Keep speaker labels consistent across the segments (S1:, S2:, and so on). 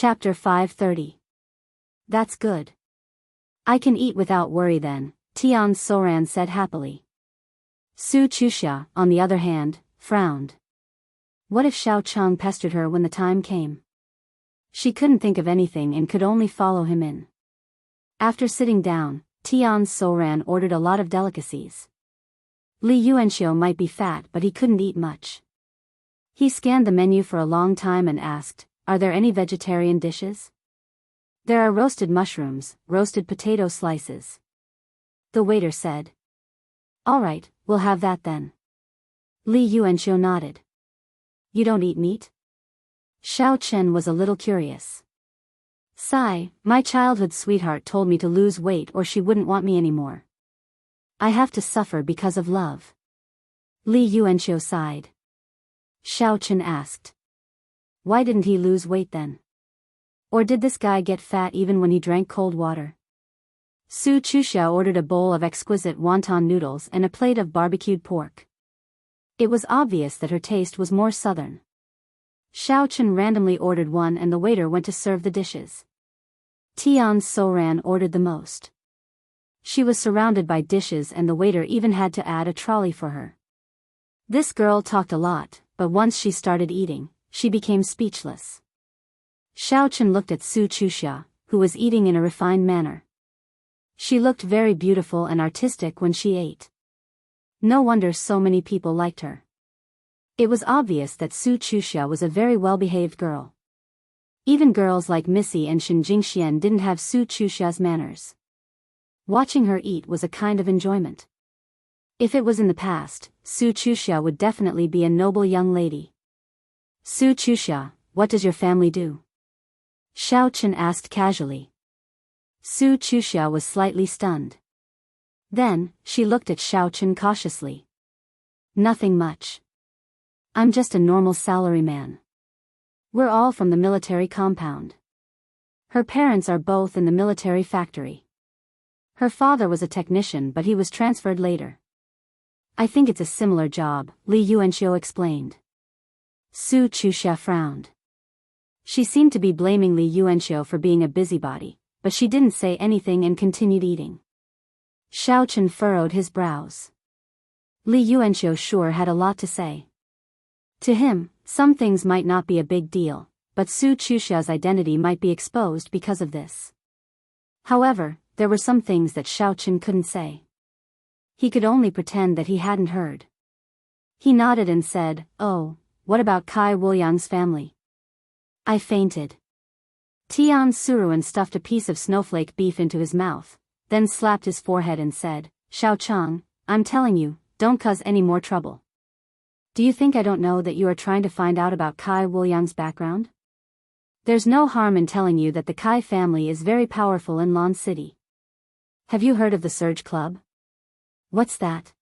S1: Chapter 530. That's good. I can eat without worry then, Tian Soran said happily. Su Chusha, on the other hand, frowned. What if Xiao Cheng pestered her when the time came? She couldn't think of anything and could only follow him in. After sitting down, Tian Soran ordered a lot of delicacies. Li Yuanxiu might be fat but he couldn't eat much. He scanned the menu for a long time and asked, "Are there any vegetarian dishes?" "There are roasted mushrooms, roasted potato slices." The waiter said. "All right, we'll have that then." Li Yuanxiu nodded. "You don't eat meat?" Xiao Chen was a little curious. "Sigh, my childhood sweetheart told me to lose weight or she wouldn't want me anymore. I have to suffer because of love." Li Yuanxiu sighed. Xiao Chen asked. "Why didn't he lose weight then? Or did this guy get fat even when he drank cold water?" Su Chusha ordered a bowl of exquisite wonton noodles and a plate of barbecued pork. It was obvious that her taste was more southern. Xiao Chen randomly ordered one and the waiter went to serve the dishes. Tian Soran ordered the most. She was surrounded by dishes and the waiter even had to add a trolley for her. This girl talked a lot, but once she started eating, she became speechless. Xiao Chen looked at Su Chusha, who was eating in a refined manner. She looked very beautiful and artistic when she ate. No wonder so many people liked her. It was obvious that Su Chusha was a very well-behaved girl. Even girls like Missy and Shen Jingxian didn't have Su Chusha's manners. Watching her eat was a kind of enjoyment. If it was in the past, Su Chusha would definitely be a noble young lady. "Su Chusha, what does your family do?" Xiao Chen asked casually. Su Chusha was slightly stunned. Then, she looked at Xiao Chen cautiously. "Nothing much. I'm just a normal salaryman. We're all from the military compound. Her parents are both in the military factory. Her father was a technician but he was transferred later. I think it's a similar job," Li Yuanxiu explained. Su Chusha frowned. She seemed to be blaming Li Yuanxiu for being a busybody, but she didn't say anything and continued eating. Xiao Chen furrowed his brows. Li Yuanxiu sure had a lot to say. To him, some things might not be a big deal, but Su Chusha's identity might be exposed because of this. However, there were some things that Xiao Chen couldn't say. He could only pretend that he hadn't heard. He nodded and said, "Oh, what about Kai Wuliang's family?" "I fainted." Tian Suruan stuffed a piece of snowflake beef into his mouth, then slapped his forehead and said, "Xiao Cheng, I'm telling you, don't cause any more trouble. Do you think I don't know that you are trying to find out about Kai Wuliang's background? There's no harm in telling you that the Kai family is very powerful in Lan City. Have you heard of the Surge Club?" "What's that?"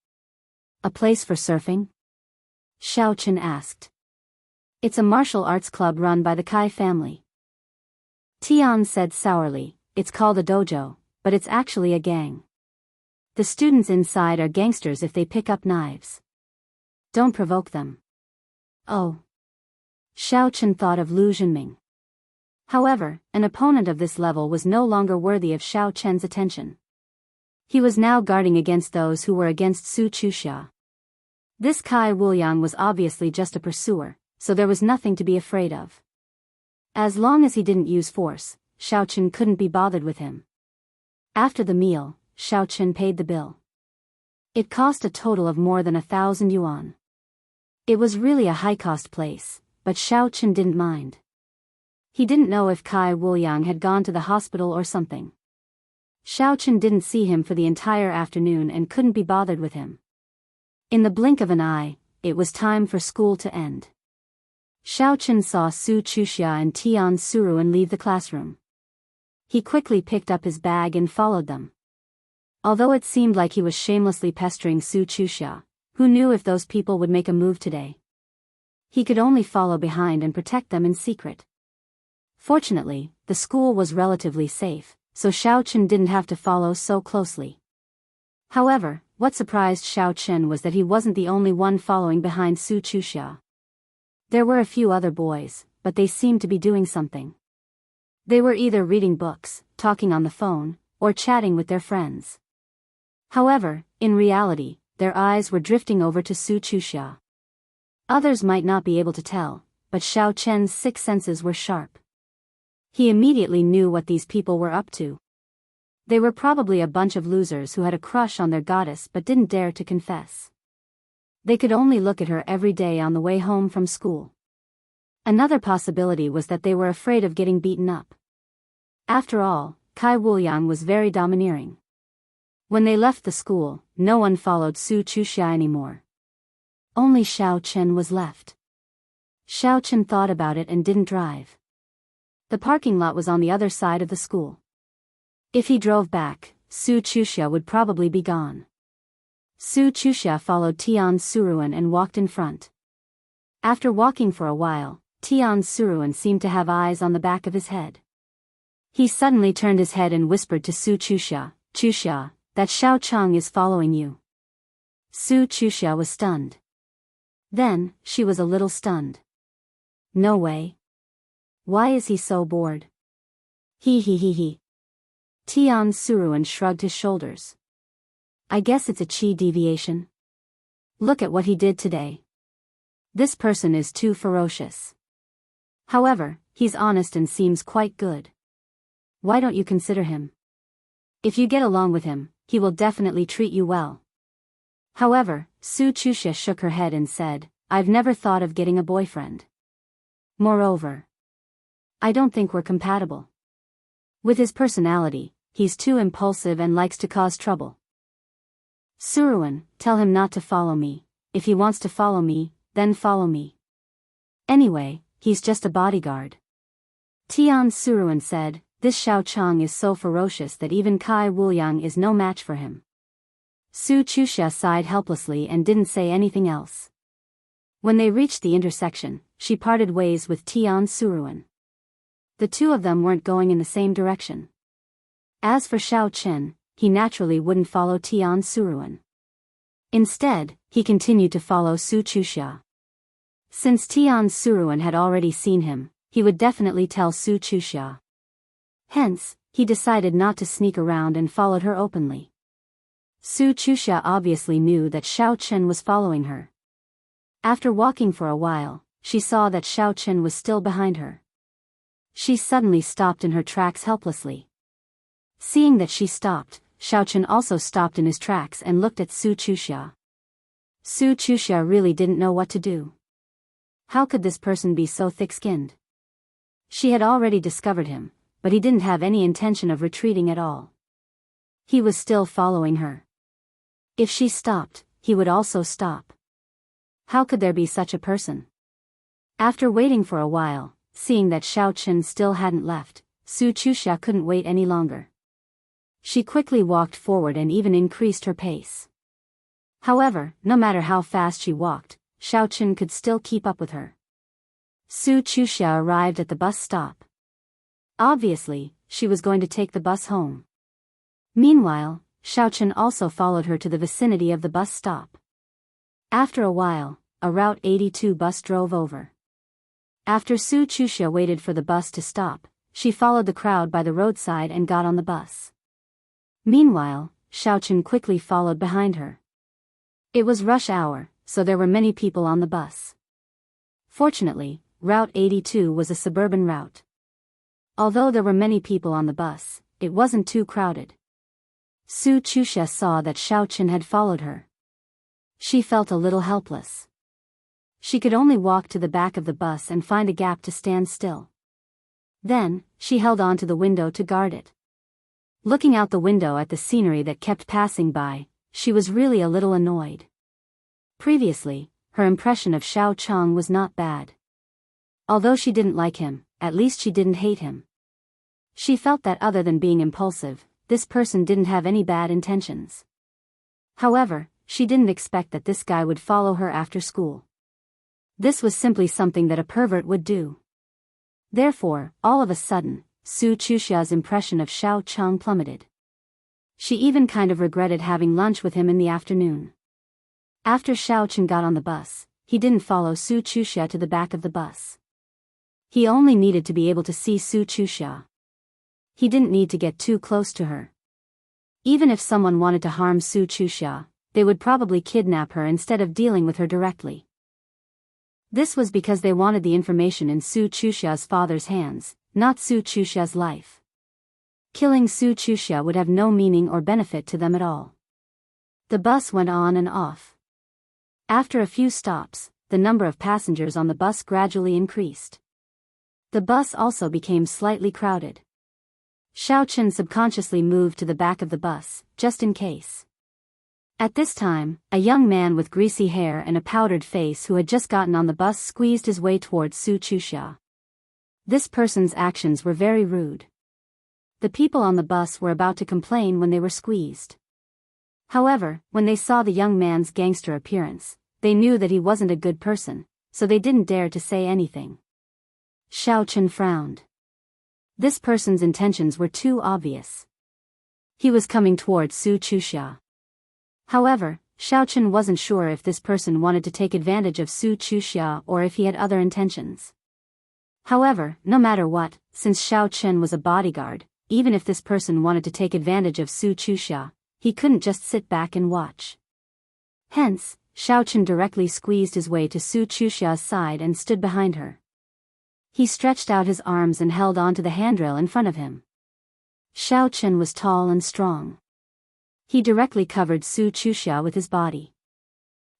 S1: "A place for surfing?" Xiao Chen asked. "It's a martial arts club run by the Kai family." Tian said sourly, "It's called a dojo, but it's actually a gang. The students inside are gangsters if they pick up knives. Don't provoke them." "Oh." Xiao Chen thought of Lu Zhenming. However, an opponent of this level was no longer worthy of Xiao Chen's attention. He was now guarding against those who were against Su Chusha. This Kai Wuliang was obviously just a pursuer, so there was nothing to be afraid of. As long as he didn't use force, Xiao Chen couldn't be bothered with him. After the meal, Xiao Chen paid the bill. It cost a total of more than 1,000 yuan. It was really a high-cost place, but Xiao Chen didn't mind. He didn't know if Kai Wuliang had gone to the hospital or something. Xiao Chen didn't see him for the entire afternoon and couldn't be bothered with him. In the blink of an eye, it was time for school to end. Xiao Chen saw Su Chusha and Tian Suruan leave the classroom. He quickly picked up his bag and followed them. Although it seemed like he was shamelessly pestering Su Chusha, who knew if those people would make a move today? He could only follow behind and protect them in secret. Fortunately, the school was relatively safe, so Xiao Chen didn't have to follow so closely. However, what surprised Xiao Chen was that he wasn't the only one following behind Su Chusha. There were a few other boys, but they seemed to be doing something. They were either reading books, talking on the phone, or chatting with their friends. However, in reality, their eyes were drifting over to Su Chuxia. Others might not be able to tell, but Xiao Chen's six senses were sharp. He immediately knew what these people were up to. They were probably a bunch of losers who had a crush on their goddess but didn't dare to confess. They could only look at her every day on the way home from school. Another possibility was that they were afraid of getting beaten up. After all, Kai Wuliang was very domineering. When they left the school, no one followed Su Chuxia anymore. Only Xiao Chen was left. Xiao Chen thought about it and didn't drive. The parking lot was on the other side of the school. If he drove back, Su Chuxia would probably be gone. Su Chuxia followed Tian Suruan and walked in front. After walking for a while, Tian Suruan seemed to have eyes on the back of his head. He suddenly turned his head and whispered to Su Chuxia, "Chuxia, that Xiao Chang is following you." Su Chuxia was stunned. Then, she was a little stunned. No way. Why is he so bored? He. Tian Suruan shrugged his shoulders. I guess it's a chi deviation. Look at what he did today. This person is too ferocious. However, he's honest and seems quite good. Why don't you consider him? If you get along with him, he will definitely treat you well. However, Su Chuxia shook her head and said, I've never thought of getting a boyfriend. Moreover, I don't think we're compatible. With his personality, he's too impulsive and likes to cause trouble. Suruan, tell him not to follow me. If he wants to follow me, then follow me. Anyway, he's just a bodyguard. Tian Suruan said, this Xiao Chang is so ferocious that even Kai Wuliang is no match for him. Su Chuxia sighed helplessly and didn't say anything else. When they reached the intersection, she parted ways with Tian Suruan. The two of them weren't going in the same direction. As for Xiao Chen, he naturally wouldn't follow Tian Suruan. Instead, he continued to follow Su Chuxia. Since Tian Suruan had already seen him, he would definitely tell Su Chuxia. Hence, he decided not to sneak around and followed her openly. Su Chuxia obviously knew that Xiao Chen was following her. After walking for a while, she saw that Xiao Chen was still behind her. She suddenly stopped in her tracks helplessly. Seeing that she stopped, Xiao Chen also stopped in his tracks and looked at Su Chuxia. Su Chuxia really didn't know what to do. How could this person be so thick-skinned? She had already discovered him, but he didn't have any intention of retreating at all. He was still following her. If she stopped, he would also stop. How could there be such a person? After waiting for a while, seeing that Xiao Chen still hadn't left, Su Chuxia couldn't wait any longer. She quickly walked forward and even increased her pace. However, no matter how fast she walked, Xiao Chen could still keep up with her. Su Chuxia arrived at the bus stop. Obviously, she was going to take the bus home. Meanwhile, Xiao Chen also followed her to the vicinity of the bus stop. After a while, a Route 82 bus drove over. After Su Chuxia waited for the bus to stop, she followed the crowd by the roadside and got on the bus. Meanwhile, Xiao Chen quickly followed behind her. It was rush hour, so there were many people on the bus. Fortunately, Route 82 was a suburban route. Although there were many people on the bus, it wasn't too crowded. Su Chuxia saw that Xiao Chen had followed her. She felt a little helpless. She could only walk to the back of the bus and find a gap to stand still. Then, she held on to the window to guard it. Looking out the window at the scenery that kept passing by, she was really a little annoyed. Previously, her impression of Xiao Chang was not bad. Although she didn't like him, at least she didn't hate him. She felt that other than being impulsive, this person didn't have any bad intentions. However, she didn't expect that this guy would follow her after school. This was simply something that a pervert would do. Therefore, all of a sudden, Su Chuxia's impression of Xiao Chang plummeted. She even kind of regretted having lunch with him in the afternoon. After Xiao Chen got on the bus, he didn't follow Su Chuxia to the back of the bus. He only needed to be able to see Su Chuxia. He didn't need to get too close to her. Even if someone wanted to harm Su Chuxia, they would probably kidnap her instead of dealing with her directly. This was because they wanted the information in Su Chuxia's father's hands, not Su Chuxia's life. Killing Su Chuxia would have no meaning or benefit to them at all. The bus went on and off. After a few stops, the number of passengers on the bus gradually increased. The bus also became slightly crowded. Xiaochen subconsciously moved to the back of the bus, just in case. At this time, a young man with greasy hair and a powdered face who had just gotten on the bus squeezed his way towards Su Chuxia. This person's actions were very rude. The people on the bus were about to complain when they were squeezed. However, when they saw the young man's gangster appearance, they knew that he wasn't a good person, so they didn't dare to say anything. Xiaochen frowned. This person's intentions were too obvious. He was coming towards Su Chuxia. However, Xiaochen wasn't sure if this person wanted to take advantage of Su Chuxia or if he had other intentions. However, no matter what, since Xiaochen was a bodyguard, even if this person wanted to take advantage of Su Chuxia, he couldn't just sit back and watch. Hence, Xiaochen directly squeezed his way to Su Chuxia's side and stood behind her. He stretched out his arms and held onto the handrail in front of him. Xiaochen was tall and strong. He directly covered Su Chuxia with his body.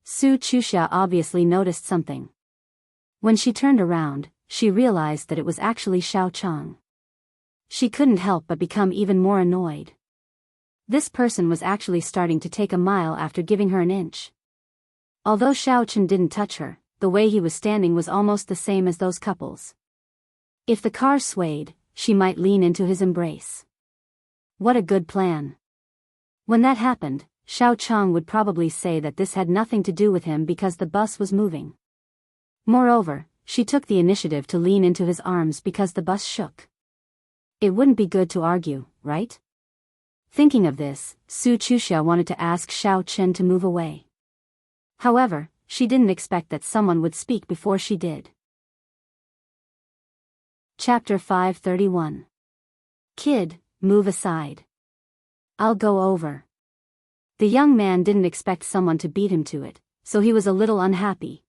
S1: Su Chuxia obviously noticed something. When she turned around, she realized that it was actually Xiaocheng. She couldn't help but become even more annoyed. This person was actually starting to take a mile after giving her an inch. Although Xiaochen didn't touch her, the way he was standing was almost the same as those couples. If the car swayed, she might lean into his embrace. What a good plan. When that happened, Xiaocheng would probably say that this had nothing to do with him because the bus was moving. Moreover, she took the initiative to lean into his arms because the bus shook. It wouldn't be good to argue, right? Thinking of this, Su Chuxia wanted to ask Xiaochen to move away. However, she didn't expect that someone would speak before she did. Chapter 531. Kid, move aside. I'll go over. The young man didn't expect someone to beat him to it, so he was a little unhappy.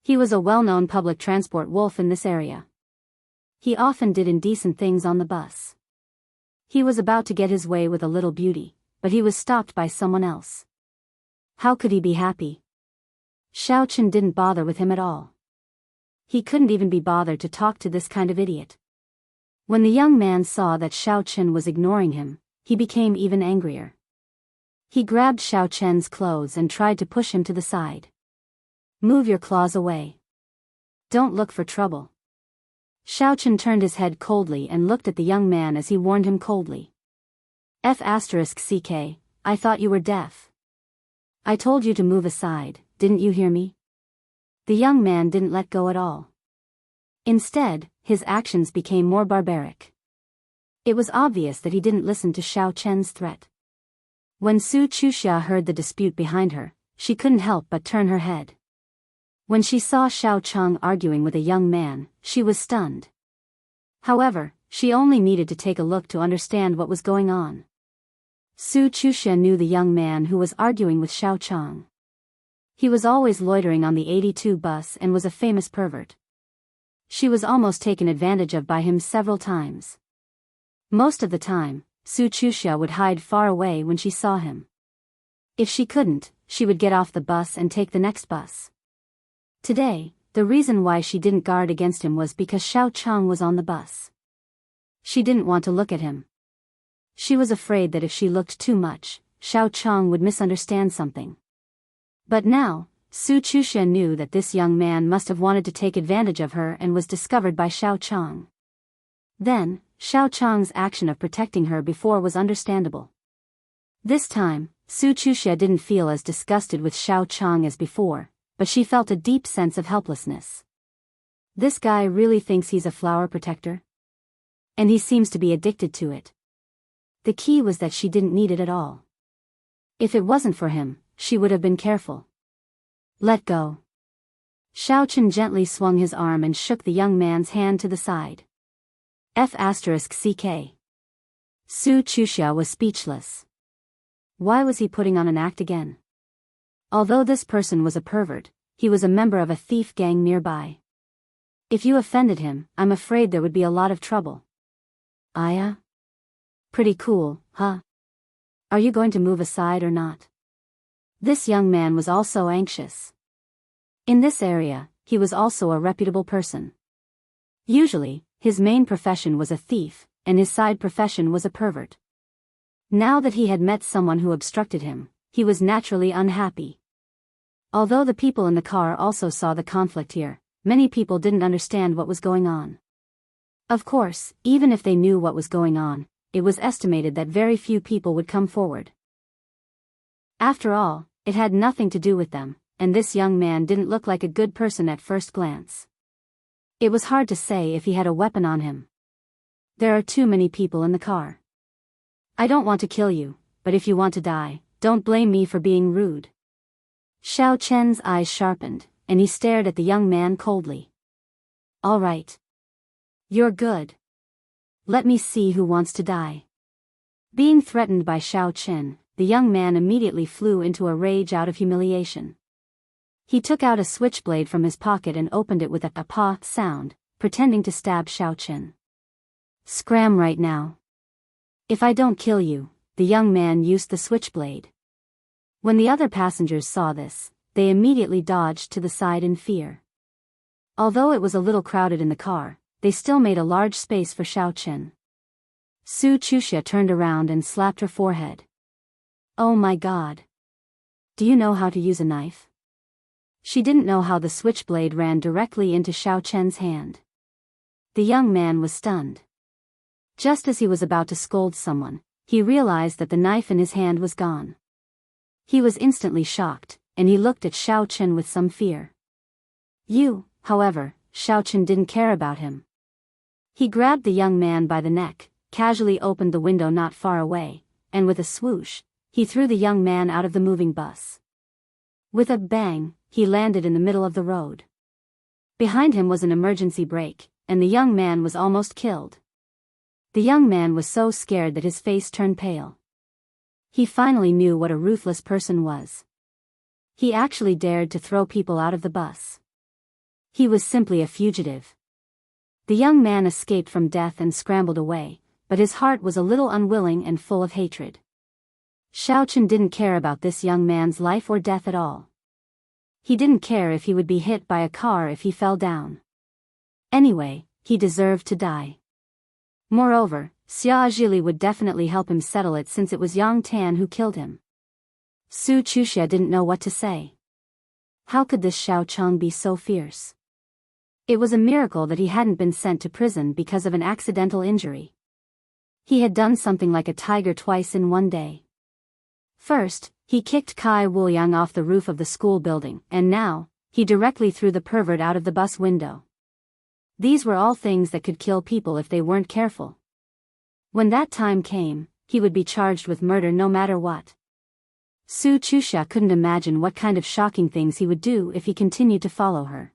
S1: He was a well-known public transport wolf in this area. He often did indecent things on the bus. He was about to get his way with a little beauty, but he was stopped by someone else. How could he be happy? Xiaochen didn't bother with him at all. He couldn't even be bothered to talk to this kind of idiot. When the young man saw that Xiaochen was ignoring him, he became even angrier. He grabbed Xiaochen's clothes and tried to push him to the side. Move your claws away. Don't look for trouble. Xiaochen turned his head coldly and looked at the young man as he warned him coldly. *CK, I thought you were deaf. I told you to move aside, didn't you hear me? The young man didn't let go at all. Instead, his actions became more barbaric. It was obvious that he didn't listen to Xiaochen's threat. When Su Chuxia heard the dispute behind her, she couldn't help but turn her head. When she saw Xiaocheng arguing with a young man, she was stunned. However, she only needed to take a look to understand what was going on. Su Chuxia knew the young man who was arguing with Xiaocheng. He was always loitering on the 82 bus and was a famous pervert. She was almost taken advantage of by him several times. Most of the time, Su Chuxia would hide far away when she saw him. If she couldn't, she would get off the bus and take the next bus. Today, the reason why she didn't guard against him was because Xiaocheng was on the bus. She didn't want to look at him. She was afraid that if she looked too much, Xiaocheng would misunderstand something. But now, Su Chuxia knew that this young man must have wanted to take advantage of her and was discovered by Xiaocheng. Then, Xiaocheng's action of protecting her before was understandable. This time, Su Chuxia didn't feel as disgusted with Xiaocheng as before, but she felt a deep sense of helplessness. This guy really thinks he's a flower protector? And he seems to be addicted to it. The key was that she didn't need it at all. If it wasn't for him, she would have been careful. Let go. Xiaochen gently swung his arm and shook the young man's hand to the side. *CK. Su Chuxia was speechless. Why was he putting on an act again? Although this person was a pervert, he was a member of a thief gang nearby. If you offended him, I'm afraid there would be a lot of trouble. Aya? Pretty cool, huh? Are you going to move aside or not? This young man was also anxious. In this area, he was also a reputable person. Usually, his main profession was a thief, and his side profession was a pervert. Now that he had met someone who obstructed him, he was naturally unhappy. Although the people in the car also saw the conflict here, many people didn't understand what was going on. Of course, even if they knew what was going on, it was estimated that very few people would come forward. After all, it had nothing to do with them, and this young man didn't look like a good person at first glance. It was hard to say if he had a weapon on him. There are too many people in the car. I don't want to kill you, but if you want to die, don't blame me for being rude. Xiao Chen's eyes sharpened, and he stared at the young man coldly. All right. You're good. Let me see who wants to die. Being threatened by Xiao Chen, the young man immediately flew into a rage out of humiliation. He took out a switchblade from his pocket and opened it with a "pa" sound, pretending to stab Xiao Chen. Scram right now. If I don't kill you, the young man used the switchblade. When the other passengers saw this, they immediately dodged to the side in fear. Although it was a little crowded in the car, they still made a large space for Xiao Chen. Su Chuxia turned around and slapped her forehead. Oh my God. Do you know how to use a knife? She didn't know how the switchblade ran directly into Xiao Chen's hand. The young man was stunned. Just as he was about to scold someone, he realized that the knife in his hand was gone. He was instantly shocked, and he looked at Xiao Chen with some fear. However, Xiao Chen didn't care about him. He grabbed the young man by the neck, casually opened the window not far away, and with a swoosh, he threw the young man out of the moving bus. With a bang, he landed in the middle of the road. Behind him was an emergency brake, and the young man was almost killed. The young man was so scared that his face turned pale. He finally knew what a ruthless person was. He actually dared to throw people out of the bus. He was simply a fugitive. The young man escaped from death and scrambled away, but his heart was a little unwilling and full of hatred. Xiao Chen didn't care about this young man's life or death at all. He didn't care if he would be hit by a car if he fell down. Anyway, he deserved to die. Moreover, Xia Zhili would definitely help him settle it since it was Yang Tan who killed him. Su Chuxia didn't know what to say. How could this Xiao Cheng be so fierce? It was a miracle that he hadn't been sent to prison because of an accidental injury. He had done something like a tiger twice in one day. First, he kicked Kai Wuliang off the roof of the school building, and now, he directly threw the pervert out of the bus window. These were all things that could kill people if they weren't careful. When that time came, he would be charged with murder no matter what. Su Chuxia couldn't imagine what kind of shocking things he would do if he continued to follow her.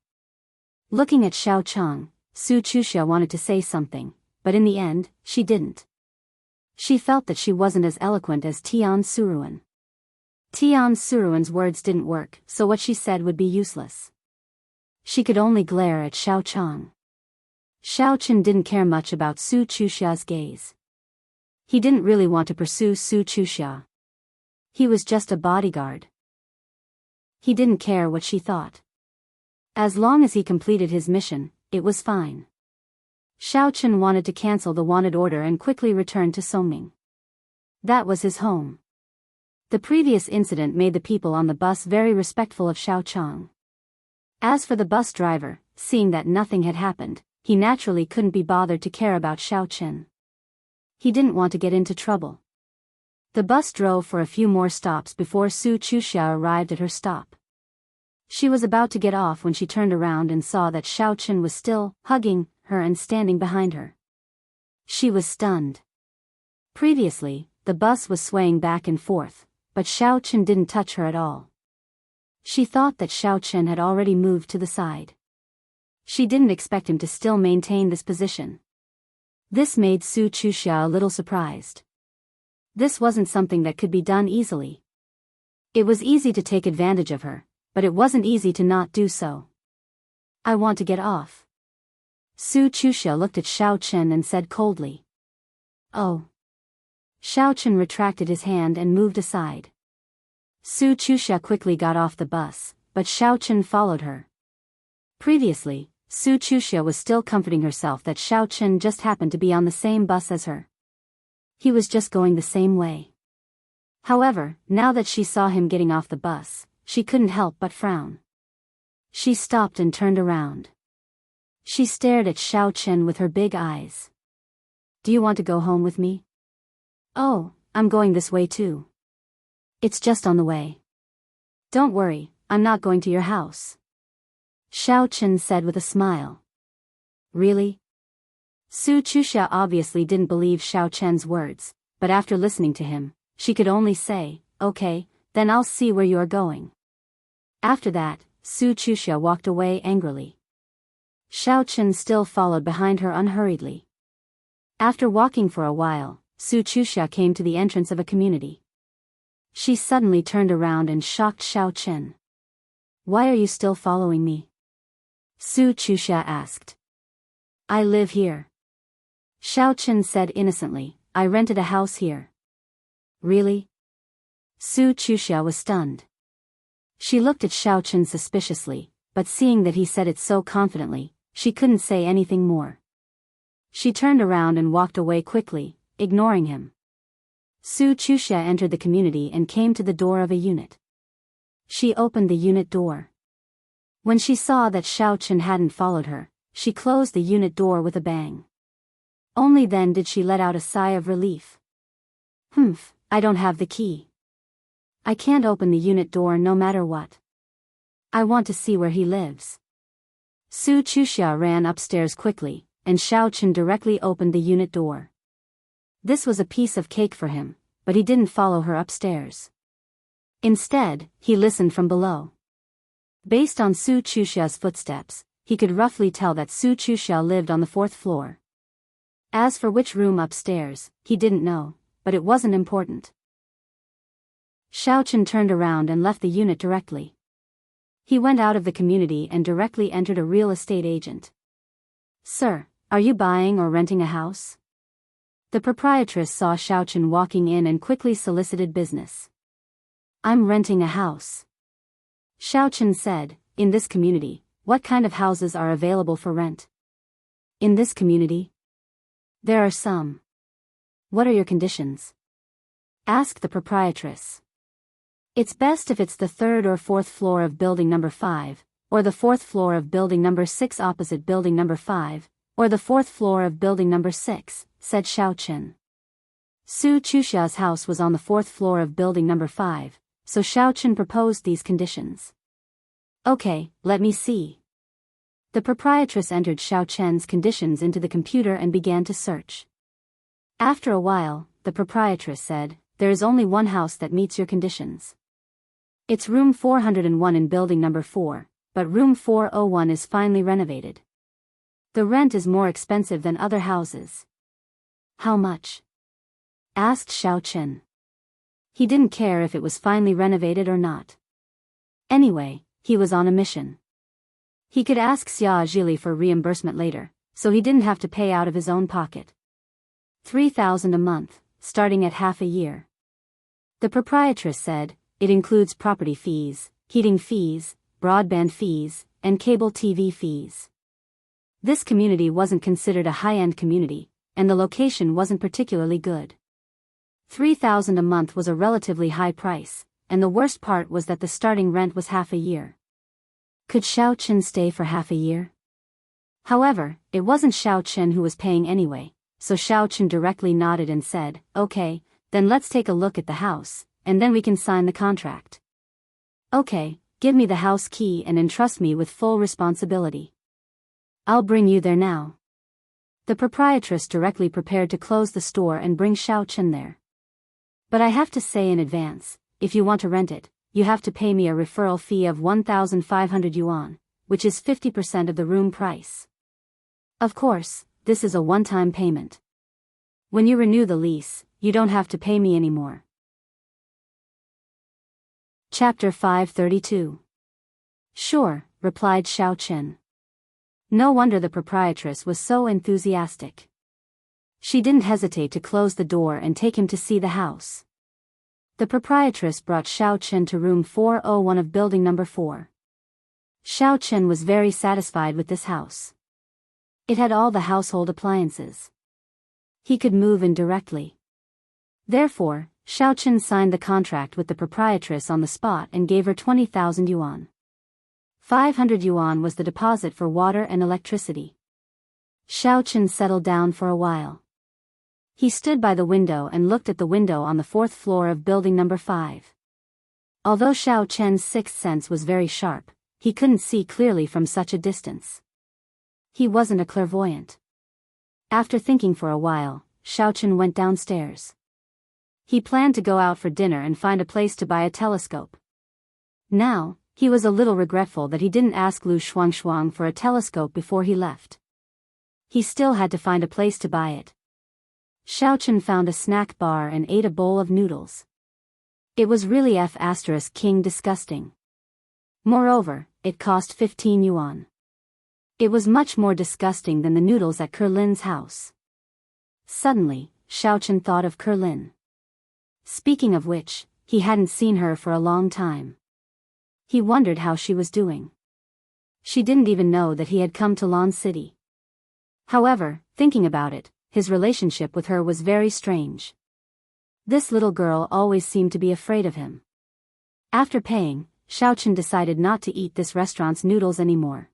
S1: Looking at Xiao Cheng, Su Chuxia wanted to say something, but in the end, she didn't. She felt that she wasn't as eloquent as Tian Suruan. Tian Suruan's words didn't work, so what she said would be useless. She could only glare at Xiao Cheng. Xiao Chen didn't care much about Su Chuxia's gaze. He didn't really want to pursue Su Chuxia. He was just a bodyguard. He didn't care what she thought. As long as he completed his mission, it was fine. Xiao Chen wanted to cancel the wanted order and quickly return to Songming. That was his home. The previous incident made the people on the bus very respectful of Xiao Cheng. As for the bus driver, seeing that nothing had happened, he naturally couldn't be bothered to care about Xiao Chen. He didn't want to get into trouble. The bus drove for a few more stops before Su Chuxia arrived at her stop. She was about to get off when she turned around and saw that Xiao Chen was still hugging her and standing behind her. She was stunned. Previously, the bus was swaying back and forth, but Xiao Chen didn't touch her at all. She thought that Xiao Chen had already moved to the side. She didn't expect him to still maintain this position. This made Su Chuxia a little surprised. This wasn't something that could be done easily. It was easy to take advantage of her, but it wasn't easy to not do so. I want to get off. Su Chuxia looked at Xiao Chen and said coldly. Oh. Xiao Chen retracted his hand and moved aside. Su Chuxia quickly got off the bus, but Xiao Chen followed her. Previously, Su Chuxia was still comforting herself that Xiao Chen just happened to be on the same bus as her. He was just going the same way. However, now that she saw him getting off the bus, she couldn't help but frown. She stopped and turned around. She stared at Xiao Chen with her big eyes. Do you want to go home with me? Oh, I'm going this way too. It's just on the way. Don't worry, I'm not going to your house. Xiao Chen said with a smile. Really? Su Chuxia obviously didn't believe Xiao Chen's words, but after listening to him, she could only say, okay, then I'll see where you are going. After that, Su Chuxia walked away angrily. Xiao Chen still followed behind her unhurriedly. After walking for a while, Su Chuxia came to the entrance of a community. She suddenly turned around and shocked Xiao Chen. Why are you still following me? Su Chuxia asked. I live here. Xiao Chen said innocently, I rented a house here. Really? Su Chuxia was stunned. She looked at Xiao Chen suspiciously, but seeing that he said it so confidently, she couldn't say anything more. She turned around and walked away quickly, ignoring him. Su Chuxia entered the community and came to the door of a unit. She opened the unit door. When she saw that Xiao Chen hadn't followed her, she closed the unit door with a bang. Only then did she let out a sigh of relief. Humph, I don't have the key. I can't open the unit door no matter what. I want to see where he lives. Su Chuxia ran upstairs quickly, and Xiao Chen directly opened the unit door. This was a piece of cake for him, but he didn't follow her upstairs. Instead, he listened from below. Based on Su Chuxia's footsteps, he could roughly tell that Su Chuxia lived on the 4th floor. As for which room upstairs, he didn't know, but it wasn't important. Xiao Chen turned around and left the unit directly. He went out of the community and directly entered a real estate agent. Sir, are you buying or renting a house? The proprietress saw Xiao Chen walking in and quickly solicited business. I'm renting a house. Xiao Chen said, in this community, what kind of houses are available for rent? In this community? There are some. What are your conditions? Asked the proprietress. It's best if it's the 3rd or 4th floor of building number 5, or the 4th floor of building number 6 opposite building number 5, or the 4th floor of building number 6, said Xiao Chen. Su Chuxia's house was on the 4th floor of building number 5, so Xiao Chen proposed these conditions. Okay, let me see. The proprietress entered Xiao Chen's conditions into the computer and began to search. After a while, the proprietress said, there is only one house that meets your conditions. It's room 401 in building number 4, but room 401 is finely renovated. The rent is more expensive than other houses. How much? Asked Xiao Chen. He didn't care if it was finely renovated or not. Anyway, he was on a mission. He could ask Xia Zhili for reimbursement later, so he didn't have to pay out of his own pocket. 3,000 a month, starting at half a year. The proprietress said, it includes property fees, heating fees, broadband fees, and cable TV fees. This community wasn't considered a high-end community, and the location wasn't particularly good. 3,000 a month was a relatively high price, and the worst part was that the starting rent was half a year. Could Xiao Chen stay for half a year? However, it wasn't Xiao Chen who was paying anyway, so Xiao Chen directly nodded and said, okay, then let's take a look at the house, and then we can sign the contract. Okay, give me the house key and entrust me with full responsibility. I'll bring you there now. The proprietress directly prepared to close the store and bring Xiao Chen there. But I have to say in advance, if you want to rent it, you have to pay me a referral fee of 1,500 yuan, which is 50% of the room price. Of course, this is a one-time payment. When you renew the lease, you don't have to pay me anymore. Chapter 532. Sure, replied Xiao Chen. No wonder the proprietress was so enthusiastic. She didn't hesitate to close the door and take him to see the house. The proprietress brought Xiao Chen to room 401 of building number 4. Xiao Chen was very satisfied with this house. It had all the household appliances. He could move in directly. Therefore, Xiao Chen signed the contract with the proprietress on the spot and gave her 20,000 yuan. 500 yuan was the deposit for water and electricity. Xiao Chen settled down for a while. He stood by the window and looked at the window on the 4th floor of building number 5. Although Xiao Chen's sixth sense was very sharp, he couldn't see clearly from such a distance. He wasn't a clairvoyant. After thinking for a while, Xiao Chen went downstairs. He planned to go out for dinner and find a place to buy a telescope. Now, he was a little regretful that he didn't ask Lu Shuangshuang for a telescope before he left. He still had to find a place to buy it. Xiao Chen found a snack bar and ate a bowl of noodles. It was really F***ing disgusting. Moreover, it cost 15 yuan. It was much more disgusting than the noodles at Kerlin's house. Suddenly, Xiao Chen thought of Kerlin. Speaking of which, he hadn't seen her for a long time. He wondered how she was doing. She didn't even know that he had come to Lan City. However, thinking about it, his relationship with her was very strange. This little girl always seemed to be afraid of him. After paying, Xiao Chen decided not to eat this restaurant's noodles anymore.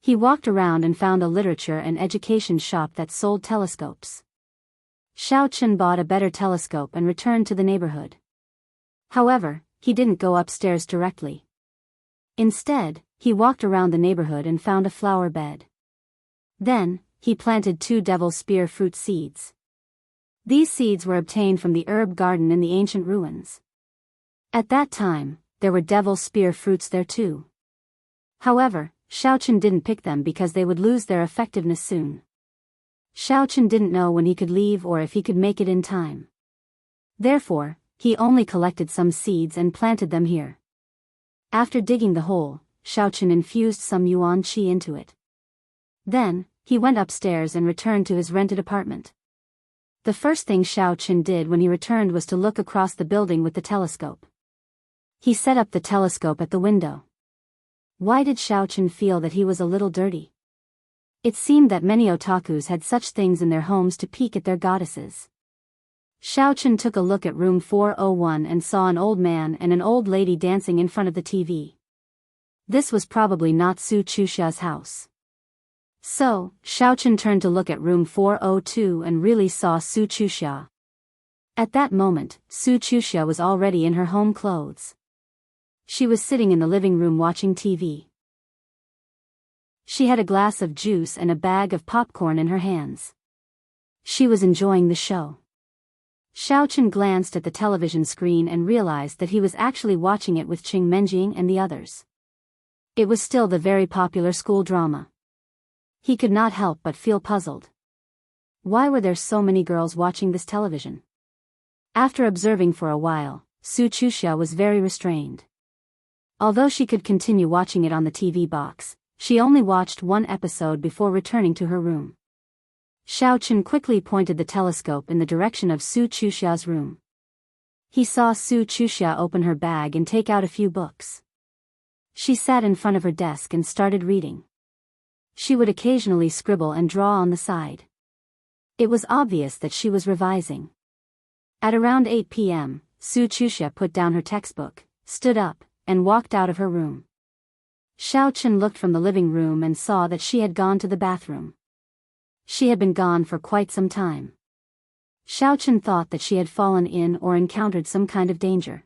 S1: He walked around and found a literature and education shop that sold telescopes. Xiao Chen bought a better telescope and returned to the neighborhood. However, he didn't go upstairs directly. Instead, he walked around the neighborhood and found a flower bed. Then, he planted 2 devil spear fruit seeds. These seeds were obtained from the herb garden in the ancient ruins. At that time, there were devil spear fruits there too. However, Xiao Chen didn't pick them because they would lose their effectiveness soon. Xiao Chen didn't know when he could leave or if he could make it in time. Therefore, he only collected some seeds and planted them here. After digging the hole, Xiao Chen infused some yuan qi into it. Then, he went upstairs and returned to his rented apartment. The first thing Xiao Chen did when he returned was to look across the building with the telescope. He set up the telescope at the window. Why did Xiao Chen feel that he was a little dirty? It seemed that many otakus had such things in their homes to peek at their goddesses. Xiao Chen took a look at room 401 and saw an old man and an old lady dancing in front of the TV. This was probably not Su Chuxia's house. So, Xiao Chen turned to look at room 402 and really saw Su Chuxia. At that moment, Su Chuxia was already in her home clothes. She was sitting in the living room watching TV. She had a glass of juice and a bag of popcorn in her hands. She was enjoying the show. Xiao Chen glanced at the television screen and realized that he was actually watching it with Qing Menjing and the others. It was still the very popular school drama. He could not help but feel puzzled. Why were there so many girls watching this television? After observing for a while, Su Chuxia was very restrained. Although she could continue watching it on the TV box, she only watched one episode before returning to her room. Xiao Chen quickly pointed the telescope in the direction of Su Chuxia's room. He saw Su Chuxia open her bag and take out a few books. She sat in front of her desk and started reading. She would occasionally scribble and draw on the side. It was obvious that she was revising. At around 8 p.m., Su Chuxia put down her textbook, stood up, and walked out of her room. Xiao Chen looked from the living room and saw that she had gone to the bathroom. She had been gone for quite some time. Xiao Chen thought that she had fallen in or encountered some kind of danger.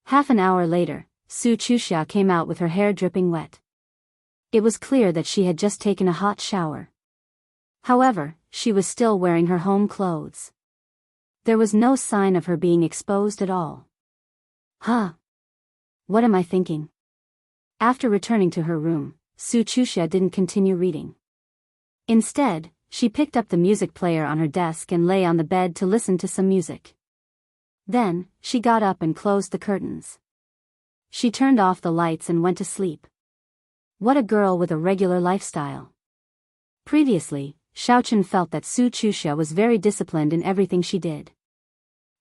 S1: Half an hour later, Su Chuxia came out with her hair dripping wet. It was clear that she had just taken a hot shower. However, she was still wearing her home clothes. There was no sign of her being exposed at all. Huh? What am I thinking? After returning to her room, Su Chuxia didn't continue reading. Instead, She picked up the music player on her desk and lay on the bed to listen to some music. Then, she got up and closed the curtains. She turned off the lights and went to sleep. What a girl with a regular lifestyle. Previously, Xiaochen felt that Su Chusha was very disciplined in everything she did.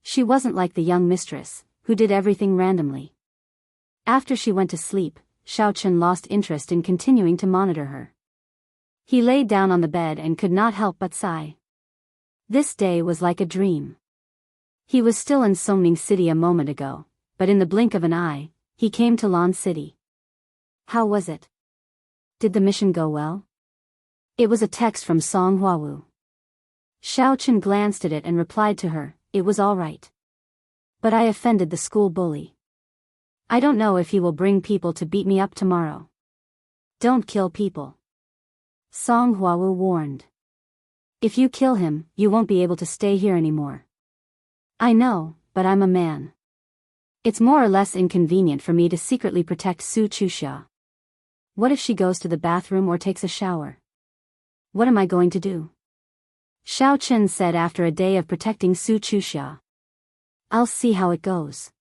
S1: She wasn't like the young mistress, who did everything randomly. After she went to sleep, Xiaochen lost interest in continuing to monitor her. He laid down on the bed and could not help but sigh. This day was like a dream. He was still in Songming City a moment ago, but in the blink of an eye, he came to Lan City. How was it? Did the mission go well? It was a text from Song Huawu. Xiaochen glanced at it and replied to her, "It was all right. But I offended the school bully. I don't know if he will bring people to beat me up tomorrow. Don't kill people." Song Huawu warned. "If you kill him, you won't be able to stay here anymore." "I know, but I'm a man. It's more or less inconvenient for me to secretly protect Su Chusha. What if she goes to the bathroom or takes a shower? What am I going to do?" Xiaochen said after a day of protecting Su Chusha. "I'll see how it goes.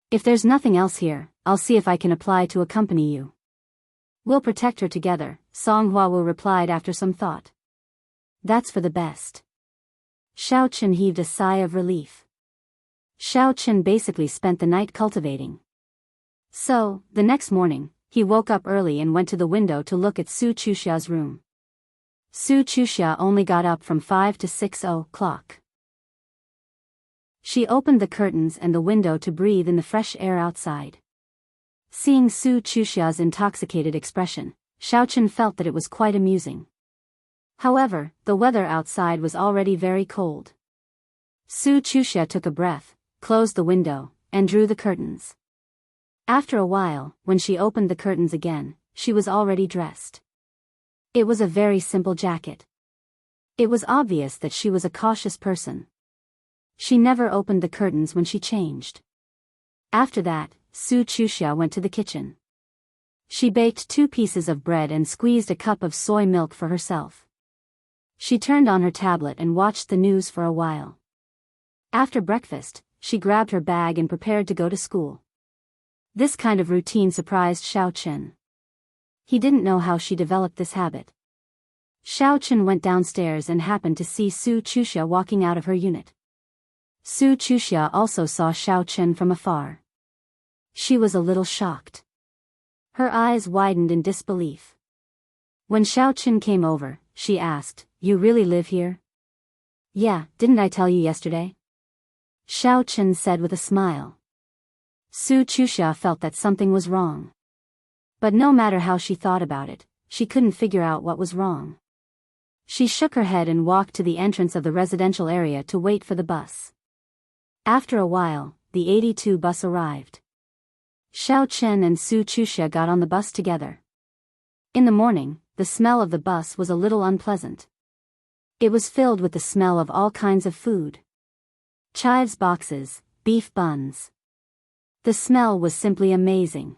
S1: If there's nothing else here, I'll see if I can apply to accompany you." "We'll protect her together," Song Huawu replied after some thought. "That's for the best." Xiaochen heaved a sigh of relief. Xiaochen basically spent the night cultivating. So, the next morning, he woke up early and went to the window to look at Su Chusha's room. Su Chusha only got up from 5 to 6 o'clock. She opened the curtains and the window to breathe in the fresh air outside. Seeing Su Chusha's intoxicated expression, Xiaochen felt that it was quite amusing. However, the weather outside was already very cold. Su Chusha took a breath, closed the window, and drew the curtains. After a while, when she opened the curtains again, she was already dressed. It was a very simple jacket. It was obvious that she was a cautious person. She never opened the curtains when she changed. After that, Su Chusha went to the kitchen. She baked 2 pieces of bread and squeezed a cup of soy milk for herself. She turned on her tablet and watched the news for a while. After breakfast, she grabbed her bag and prepared to go to school. This kind of routine surprised Xiaochen. He didn't know how she developed this habit. Xiaochen went downstairs and happened to see Su Chusha walking out of her unit. Su Chusha also saw Xiaochen from afar. She was a little shocked. Her eyes widened in disbelief. When Xiaochen came over, she asked, "You really live here?" "Yeah, didn't I tell you yesterday?" Xiaochen said with a smile. Su Chusha felt that something was wrong. But no matter how she thought about it, she couldn't figure out what was wrong. She shook her head and walked to the entrance of the residential area to wait for the bus. After a while, the 82 bus arrived. Xiaochen and Su Chusha got on the bus together. In the morning, the smell of the bus was a little unpleasant. It was filled with the smell of all kinds of food. Chives boxes, beef buns. The smell was simply amazing.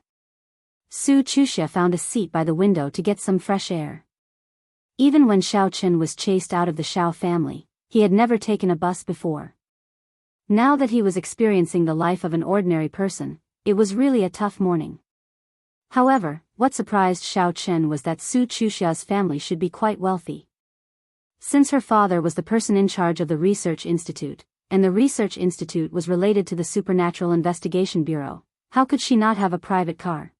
S1: Su Chusha found a seat by the window to get some fresh air. Even when Xiaochen was chased out of the Xiao family, he had never taken a bus before. Now that he was experiencing the life of an ordinary person, it was really a tough morning. However, what surprised Xiaochen was that Su Chusha's family should be quite wealthy. Since her father was the person in charge of the research institute, and the research institute was related to the Supernatural Investigation Bureau, how could she not have a private car?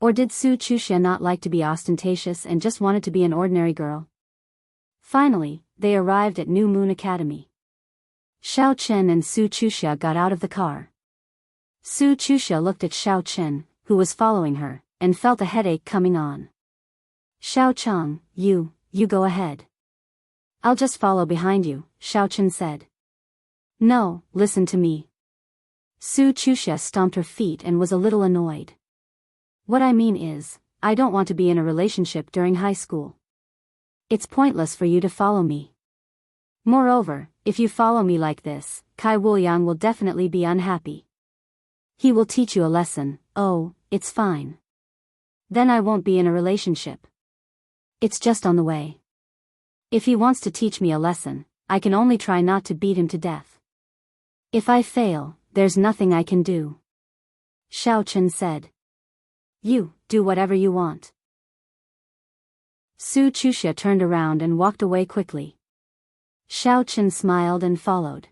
S1: Or did Su Chusha not like to be ostentatious and just wanted to be an ordinary girl? Finally, they arrived at New Moon Academy. Xiaochen and Su Chusha got out of the car. Su Chusha looked at Xiaochen, who was following her, and felt a headache coming on. "Xiaocheng, you go ahead. I'll just follow behind you," Xiaochen said. "No, listen to me." Su Chusha stomped her feet and was a little annoyed. "What I mean is, I don't want to be in a relationship during high school. It's pointless for you to follow me. Moreover, if you follow me like this, Kai Wuliang will definitely be unhappy. He will teach you a lesson. Oh, it's fine. Then I won't be in a relationship. It's just on the way." If he wants to teach me a lesson, I can only try not to beat him to death. If I fail, there's nothing I can do. Xiao Chen said. You, do whatever you want. Su Chuxia turned around and walked away quickly. Xiao Chen smiled and followed.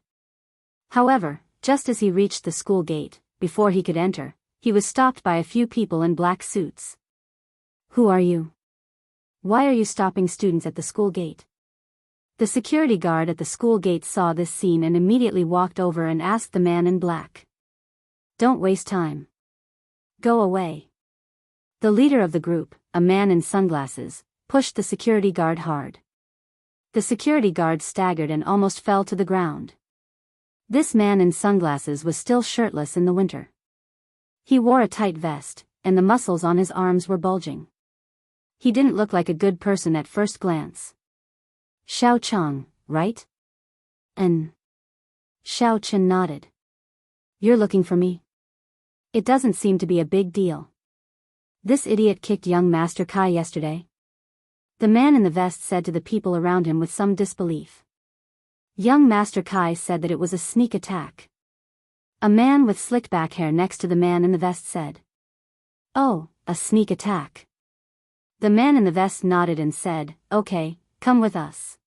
S1: However, just as he reached the school gate, before he could enter, he was stopped by a few people in black suits. Who are you? Why are you stopping students at the school gate? The security guard at the school gate saw this scene and immediately walked over and asked the man in black. Don't waste time. Go away. The leader of the group, a man in sunglasses, pushed the security guard hard. The security guard staggered and almost fell to the ground. This man in sunglasses was still shirtless in the winter. He wore a tight vest, and the muscles on his arms were bulging. He didn't look like a good person at first glance. Xiao Chang, right? Xiao Chen nodded. You're looking for me? It doesn't seem to be a big deal. This idiot kicked young Master Kai yesterday. The man in the vest said to the people around him with some disbelief. Young Master Kai said that it was a sneak attack. A man with slicked back hair next to the man in the vest said. Oh, a sneak attack. The man in the vest nodded and said, okay, come with us.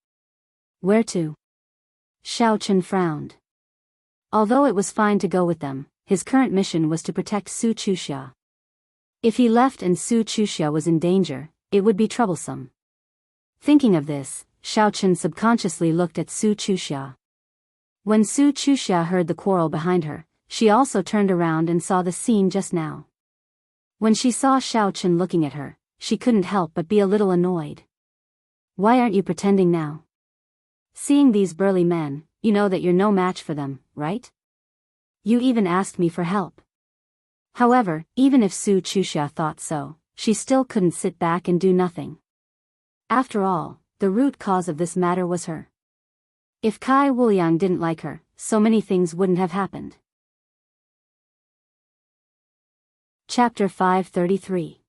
S1: Where to? Xiao Chen frowned. Although it was fine to go with them, his current mission was to protect Su Chuxia. If he left and Su Chuxia was in danger, it would be troublesome. Thinking of this, Xiao Chen subconsciously looked at Su Chuxia. When Su Chuxia heard the quarrel behind her, she also turned around and saw the scene just now. When she saw Xiao Chen looking at her, she couldn't help but be a little annoyed. Why aren't you pretending now? Seeing these burly men, you know that you're no match for them, right? You even asked me for help. However, even if Su Chuxia thought so, she still couldn't sit back and do nothing. After all, the root cause of this matter was her. If Kai Wuliang didn't like her, so many things wouldn't have happened. Chapter 533.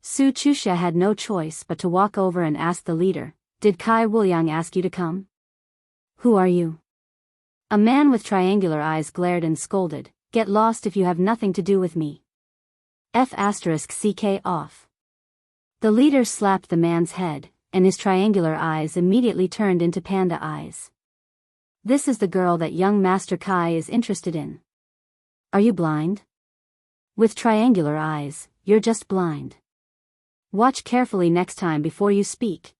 S1: Su Chuxia had no choice but to walk over and ask the leader, did Kai Wuliang ask you to come? Who are you? A man with triangular eyes glared and scolded, get lost if you have nothing to do with me. F***ck off. The leader slapped the man's head, and his triangular eyes immediately turned into panda eyes. This is the girl that young Master Kai is interested in. Are you blind? With triangular eyes, you're just blind. Watch carefully next time before you speak.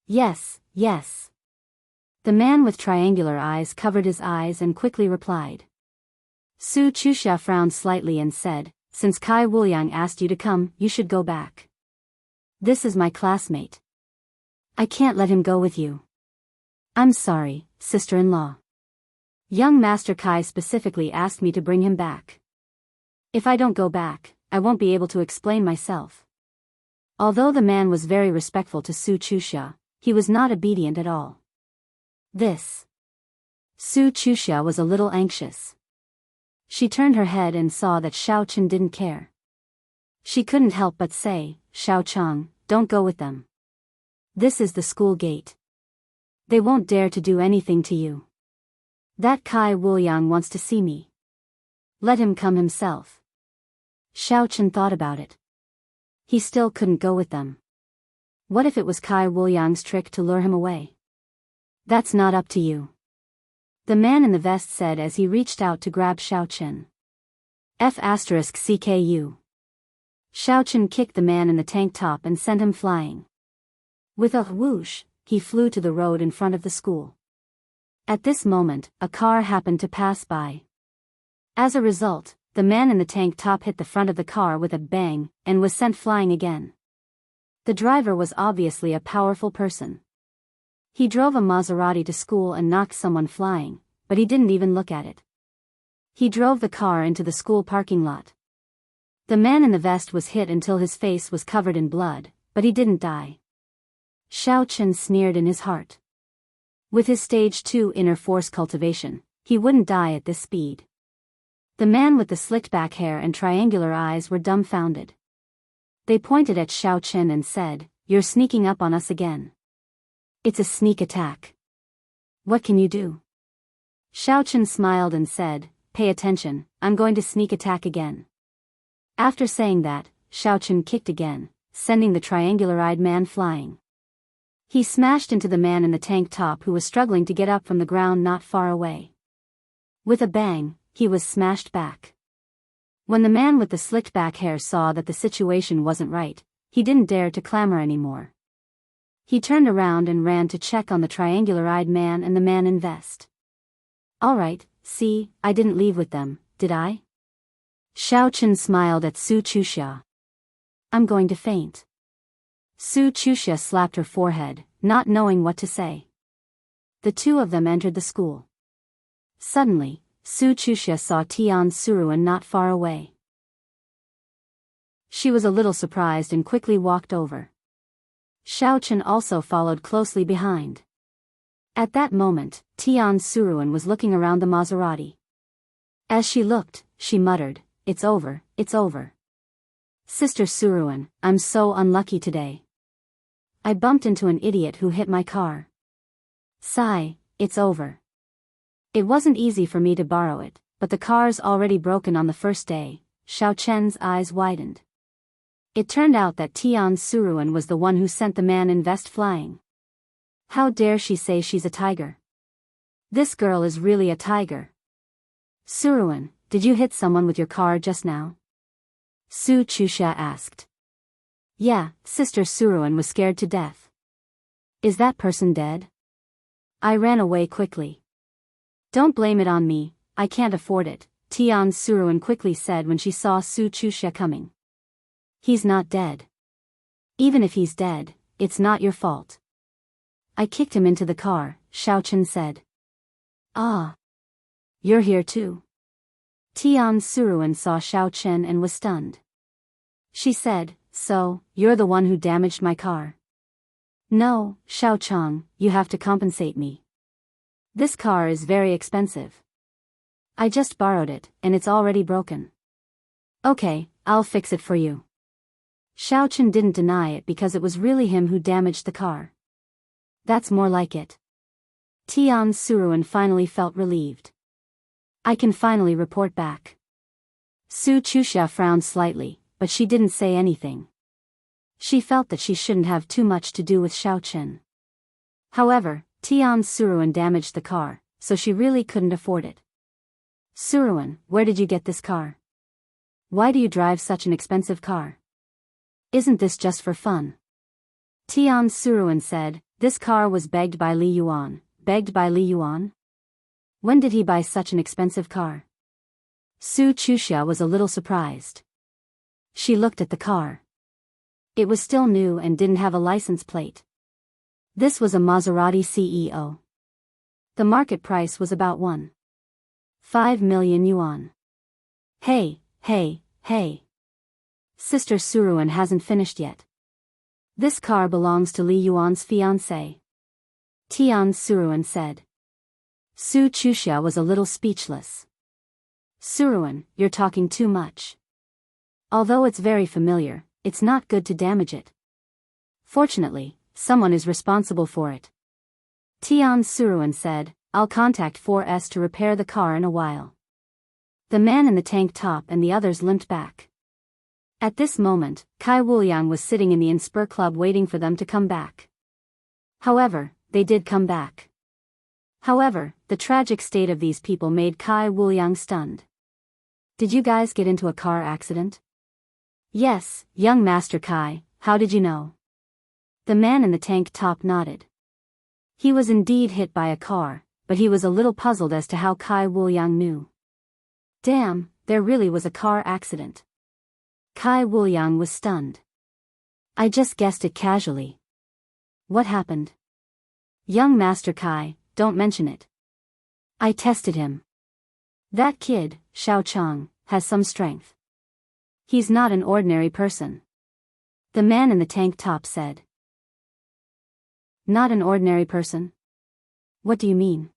S1: Yes, yes. The man with triangular eyes covered his eyes and quickly replied. Su Chuxia frowned slightly and said, since Kai Wuliang asked you to come, you should go back. This is my classmate. I can't let him go with you. I'm sorry, sister-in-law. Young Master Kai specifically asked me to bring him back. If I don't go back, I won't be able to explain myself. Although the man was very respectful to Su Chuxia, he was not obedient at all. Su Chuxia was a little anxious. She turned her head and saw that Xiao Chen didn't care. She couldn't help but say, Xiao Chang, don't go with them. This is the school gate. They won't dare to do anything to you. That Kai Wuliang wants to see me. Let him come himself. Xiao Chen thought about it. He still couldn't go with them. What if it was Kai Wuliang's trick to lure him away? That's not up to you. The man in the vest said as he reached out to grab Xiao Chen. F***CKU. Xiao Chen kicked the man in the tank top and sent him flying. With a whoosh, he flew to the road in front of the school. At this moment, a car happened to pass by. As a result, the man in the tank top hit the front of the car with a bang, and was sent flying again. The driver was obviously a powerful person. He drove a Maserati to school and knocked someone flying, but he didn't even look at it. He drove the car into the school parking lot. The man in the vest was hit until his face was covered in blood, but he didn't die. Xiao Chen sneered in his heart. With his stage 2 inner force cultivation, he wouldn't die at this speed. The man with the slicked back hair and triangular eyes were dumbfounded. They pointed at Xiao Chen and said, "You're sneaking up on us again." It's a sneak attack. What can you do? Xiao Chen smiled and said, pay attention, I'm going to sneak attack again. After saying that, Xiao Chen kicked again, sending the triangular-eyed man flying. He smashed into the man in the tank top who was struggling to get up from the ground not far away. With a bang, he was smashed back. When the man with the slicked back hair saw that the situation wasn't right, he didn't dare to clamor anymore. He turned around and ran to check on the triangular-eyed man and the man in vest. Alright, see, I didn't leave with them, did I? Xiao Chen smiled at Su Chuxia. I'm going to faint. Su Chuxia slapped her forehead, not knowing what to say. The two of them entered the school. Suddenly, Su Chuxia saw Tian Suruan not far away. She was a little surprised and quickly walked over. Xiao Chen also followed closely behind. At that moment, Tian Suruan was looking around the Maserati. As she looked, she muttered, it's over, it's over. Sister Suruan, I'm so unlucky today. I bumped into an idiot who hit my car. Sigh, it's over. It wasn't easy for me to borrow it, but the car's already broken on the first day. Xiao Chen's eyes widened. It turned out that Tian Suruan was the one who sent the man in vest flying. How dare she say she's a tiger? This girl is really a tiger. Suruan, did you hit someone with your car just now? Su Chuxia asked. Yeah, Sister Suruan was scared to death. Is that person dead? I ran away quickly. Don't blame it on me, I can't afford it, Tian Suruan quickly said when she saw Su Chuxia coming. He's not dead. Even if he's dead, it's not your fault. I kicked him into the car, Xiao Chen said. Ah. You're here too. Tian Suruan saw Xiao Chen and was stunned. She said, so, you're the one who damaged my car? No, Xiao Chang, you have to compensate me. This car is very expensive. I just borrowed it, and it's already broken. Okay, I'll fix it for you. Xiao Chen didn't deny it because it was really him who damaged the car. That's more like it. Tian Suruan finally felt relieved. I can finally report back. Su Chuxia frowned slightly, but she didn't say anything. She felt that she shouldn't have too much to do with Xiao Chen. However, Tian Suruan damaged the car, so she really couldn't afford it. Suruan, where did you get this car? Why do you drive such an expensive car? Isn't this just for fun? Tian Suruan said, this car was begged by Li Yuan. Begged by Li Yuan? When did he buy such an expensive car? Su Chuxia was a little surprised. She looked at the car. It was still new and didn't have a license plate. This was a Maserati CEO. The market price was about 1.5 million yuan. Hey, hey, hey. Sister Suruan hasn't finished yet. This car belongs to Li Yuan's fiancé. Tian Suruan said. Su Chuxia was a little speechless. Suruan, you're talking too much. Although it's very familiar, it's not good to damage it. Fortunately, someone is responsible for it. Tian Suruan said, I'll contact 4S to repair the car in a while. The man in the tank top and the others limped back. At this moment, Kai Wuliang was sitting in the Inspur Club waiting for them to come back. However, they did come back. However, the tragic state of these people made Kai Wuliang stunned. Did you guys get into a car accident? Yes, young Master Kai, how did you know? The man in the tank top nodded. He was indeed hit by a car, but he was a little puzzled as to how Kai Wuliang knew. Damn, there really was a car accident. Kai Wuliang was stunned. I just guessed it casually. What happened? Young Master Kai, don't mention it. I tested him. That kid, Xiao Chang, has some strength. He's not an ordinary person. The man in the tank top said. Not an ordinary person? What do you mean?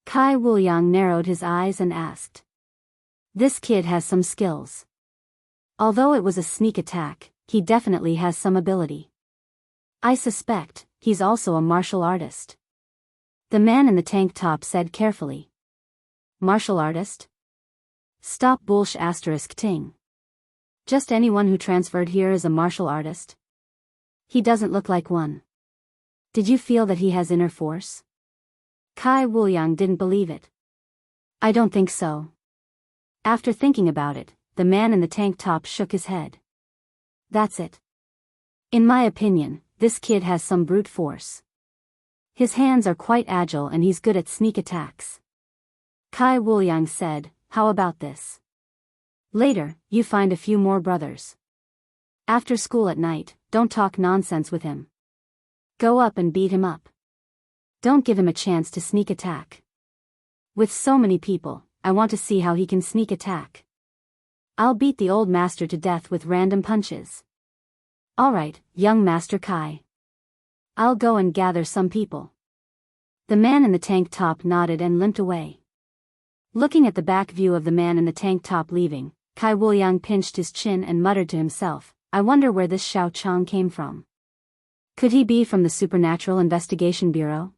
S1: Kai Wuliang narrowed his eyes and asked. This kid has some skills. Although it was a sneak attack, he definitely has some ability. I suspect he's also a martial artist. The man in the tank top said carefully. Martial artist? Stop bullsh asterisk ting. Just anyone who transferred here is a martial artist? He doesn't look like one. Did you feel that he has inner force? Kai Wuliang didn't believe it. I don't think so. After thinking about it, the man in the tank top shook his head. That's it. In my opinion, this kid has some brute force. His hands are quite agile and he's good at sneak attacks. Kai Wuliang said, how about this? Later, you find a few more brothers. After school at night, don't talk nonsense with him. Go up and beat him up. Don't give him a chance to sneak attack. With so many people, I want to see how he can sneak attack. I'll beat the old master to death with random punches. Alright, young Master Kai. I'll go and gather some people. The man in the tank top nodded and limped away. Looking at the back view of the man in the tank top leaving, Kai Wuliang pinched his chin and muttered to himself, I wonder where this Xiao Chang came from. Could he be from the Supernatural Investigation Bureau?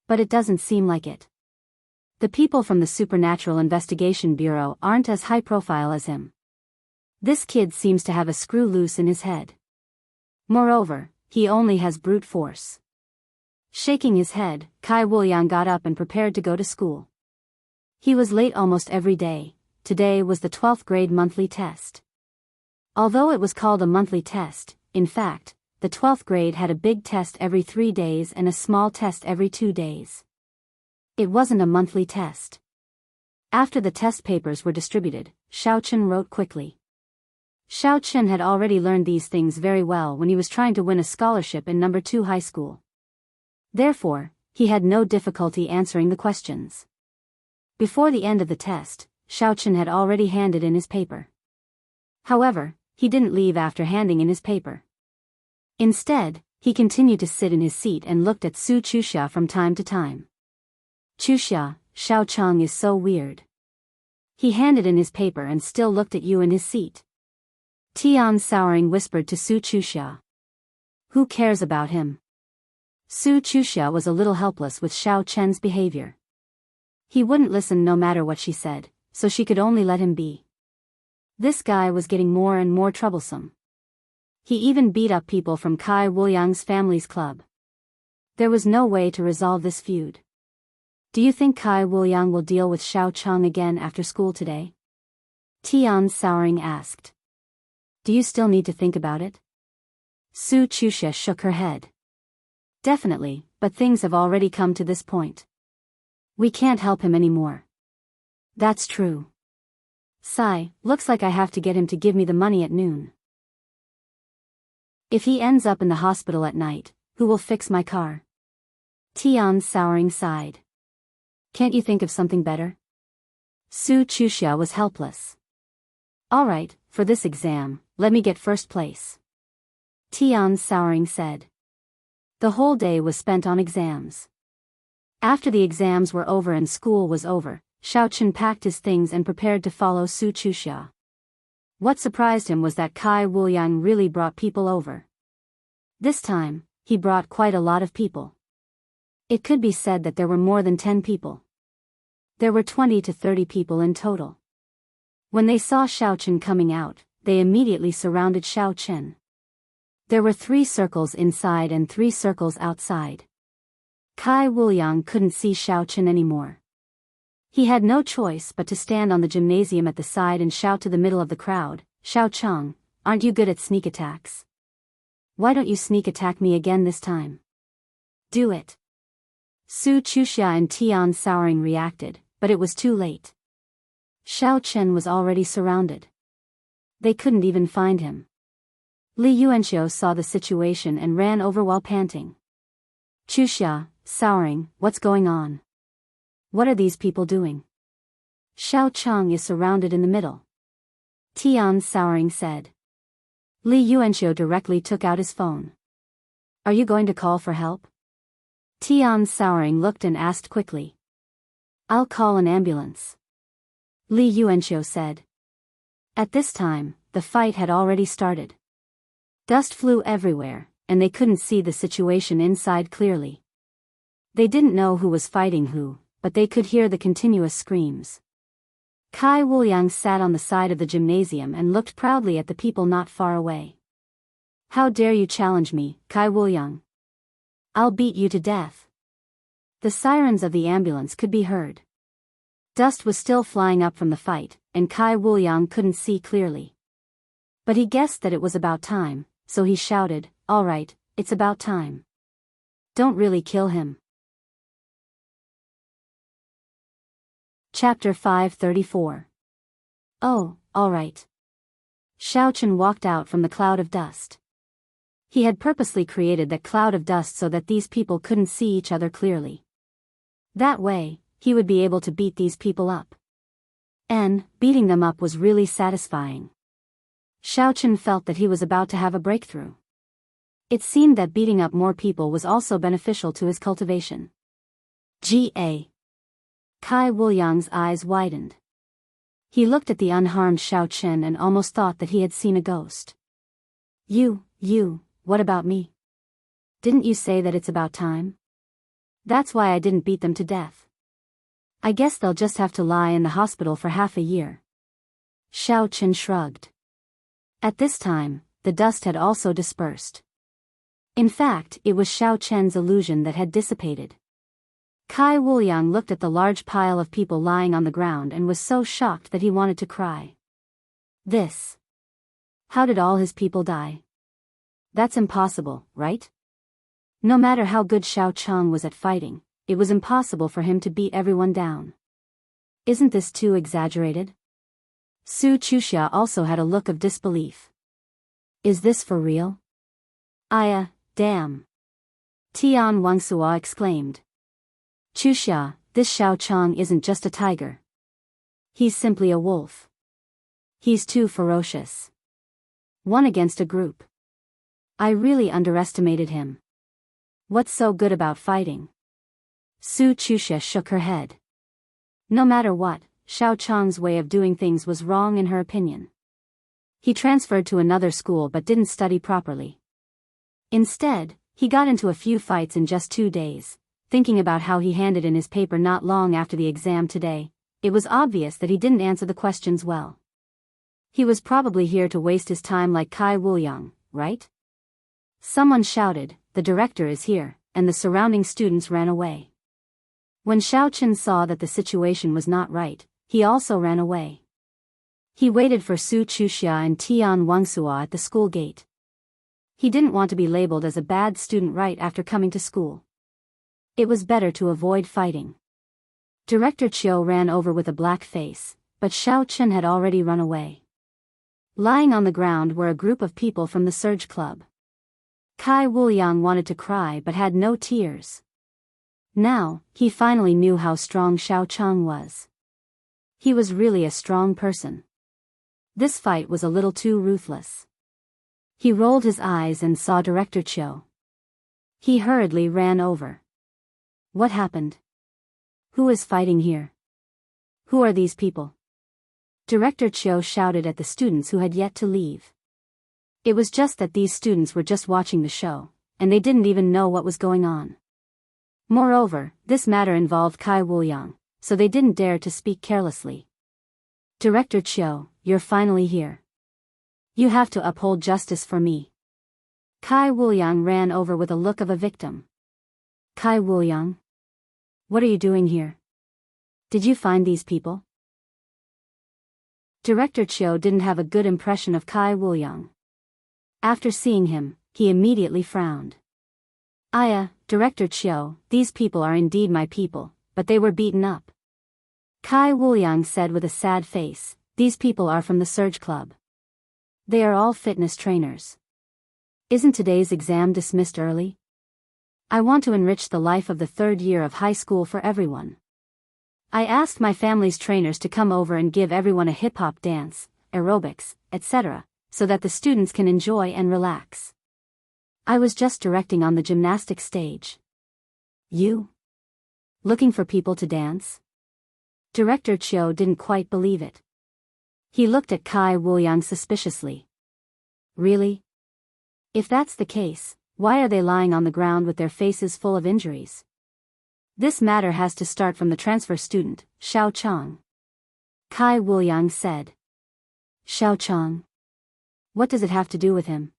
S1: But it doesn't seem like it. The people from the Supernatural Investigation Bureau aren't as high profile as him. This kid seems to have a screw loose in his head. Moreover, he only has brute force. Shaking his head, Kai Wuliang got up and prepared to go to school. He was late almost every day. Today was the 12th grade monthly test. Although it was called a monthly test, in fact, the 12th grade had a big test every 3 days and a small test every 2 days. It wasn't a monthly test. After the test papers were distributed, Xiao Chen wrote quickly. Xiao Chen had already learned these things very well when he was trying to win a scholarship in No. 2 high school. Therefore, he had no difficulty answering the questions. Before the end of the test, Xiao Chen had already handed in his paper. However, he didn't leave after handing in his paper. Instead, he continued to sit in his seat and looked at Su Chuxia from time to time. Chuxia, Xiao Chang is so weird. He handed in his paper and still looked at you in his seat. Tian Souring whispered to Su Chuxia. Who cares about him? Su Chuxia was a little helpless with Xiao Chen's behavior. He wouldn't listen no matter what she said, so she could only let him be. This guy was getting more and more troublesome. He even beat up people from Kai Wuliang's family's club. There was no way to resolve this feud. Do you think Kai Wuliang will deal with Xiao Chang again after school today? Tian Souring asked. Do you still need to think about it? Su Chuxia shook her head. Definitely, but things have already come to this point. We can't help him anymore. That's true. Sigh, looks like I have to get him to give me the money at noon. If he ends up in the hospital at night, who will fix my car? Tian Souring sighed. Can't you think of something better? Su Chuxia was helpless. Alright, for this exam, let me get first place. Tian Souring said. The whole day was spent on exams. After the exams were over and school was over, Xiao Chen packed his things and prepared to follow Su Chuxia. What surprised him was that Kai Wuliang really brought people over. This time, he brought quite a lot of people. It could be said that there were more than 10 people. There were 20 to 30 people in total. When they saw Xiao Chen coming out, they immediately surrounded Xiao Chen. There were 3 circles inside and 3 circles outside. Kai Wuliang couldn't see Xiao Chen anymore. He had no choice but to stand on the gymnasium at the side and shout to the middle of the crowd, Xiao Chang, aren't you good at sneak attacks? Why don't you sneak attack me again this time? Do it. Su Chuxia and Tian Souring reacted, but it was too late. Xiao Chen was already surrounded. They couldn't even find him. Li Yuanxiu saw the situation and ran over while panting. Chuxia, Souring, what's going on? What are these people doing? Xiao Chang is surrounded in the middle. Tian Souring said. Li Yuanxiu directly took out his phone. Are you going to call for help? Tian Souring looked and asked quickly. I'll call an ambulance. Li Yuanxiu said. At this time, the fight had already started. Dust flew everywhere, and they couldn't see the situation inside clearly. They didn't know who was fighting who, but they could hear the continuous screams. Kai Wuliang sat on the side of the gymnasium and looked proudly at the people not far away. "How dare you challenge me, Kai Wuliang? I'll beat you to death." The sirens of the ambulance could be heard. Dust was still flying up from the fight, and Kai Wuliang couldn't see clearly. But he guessed that it was about time, so he shouted, "All right, it's about time. Don't really kill him." Chapter 534. "Oh, all right." Xiao Chen walked out from the cloud of dust. He had purposely created that cloud of dust so that these people couldn't see each other clearly. That way, he would be able to beat these people up. And beating them up was really satisfying. Xiao Chen felt that he was about to have a breakthrough. It seemed that beating up more people was also beneficial to his cultivation. Ga. Kai Wuliang's eyes widened. He looked at the unharmed Xiao Chen and almost thought that he had seen a ghost. You, what about me? Didn't you say that it's about time? That's why I didn't beat them to death. I guess they'll just have to lie in the hospital for half a year." Xiao Chen shrugged. At this time, the dust had also dispersed. In fact, it was Xiao Chen's illusion that had dissipated. Kai Wuliang looked at the large pile of people lying on the ground and was so shocked that he wanted to cry. This. How did all his people die? That's impossible, right? No matter how good Xiao Cheng was at fighting, it was impossible for him to beat everyone down. Isn't this too exaggerated? Su Chuxia also had a look of disbelief. Is this for real? Damn. Tian Wangsua exclaimed. Chuxia, this Xiao Cheng isn't just a tiger. He's simply a wolf. He's too ferocious. One against a group. I really underestimated him. What's so good about fighting? Su Chuxia shook her head. No matter what, Xiao Cheng's way of doing things was wrong in her opinion. He transferred to another school but didn't study properly. Instead, he got into a few fights in just 2 days. Thinking about how he handed in his paper not long after the exam today, it was obvious that he didn't answer the questions well. He was probably here to waste his time like Kai Wuliang, right? Someone shouted, "The director is here," and the surrounding students ran away. When Xiao Chen saw that the situation was not right, he also ran away. He waited for Su Chuxia and Tian Wangsua at the school gate. He didn't want to be labeled as a bad student right after coming to school. It was better to avoid fighting. Director Chiu ran over with a black face, but Xiao Chen had already run away. Lying on the ground were a group of people from the Surge Club. Kai Wuliang wanted to cry but had no tears. Now, he finally knew how strong Xiao Cheng was. He was really a strong person. This fight was a little too ruthless. He rolled his eyes and saw Director Chiu. He hurriedly ran over. What happened? Who is fighting here? Who are these people? Director Chiu shouted at the students who had yet to leave. It was just that these students were just watching the show, and they didn't even know what was going on. Moreover, this matter involved Kai Wuliang, so they didn't dare to speak carelessly. Director Chiu, you're finally here. You have to uphold justice for me. Kai Wuliang ran over with a look of a victim. Kai Wuliang? What are you doing here? Did you find these people? Director Chiu didn't have a good impression of Kai Wuliang. After seeing him, he immediately frowned. Director Chiu, these people are indeed my people, but they were beaten up. Kai Wuliang said with a sad face, these people are from the Surge Club. They are all fitness trainers. Isn't today's exam dismissed early? I want to enrich the life of the 3rd year of high school for everyone. I asked my family's trainers to come over and give everyone a hip-hop dance, aerobics, etc., so that the students can enjoy and relax. I was just directing on the gymnastics stage. You? Looking for people to dance? Director Chiu didn't quite believe it. He looked at Kai Wuliang suspiciously. Really? If that's the case, Why are they lying on the ground with their faces full of injuries? This matter has to start from the transfer student, Xiao Chang. Kai Wuliang said. Xiao Chang? What does it have to do with him?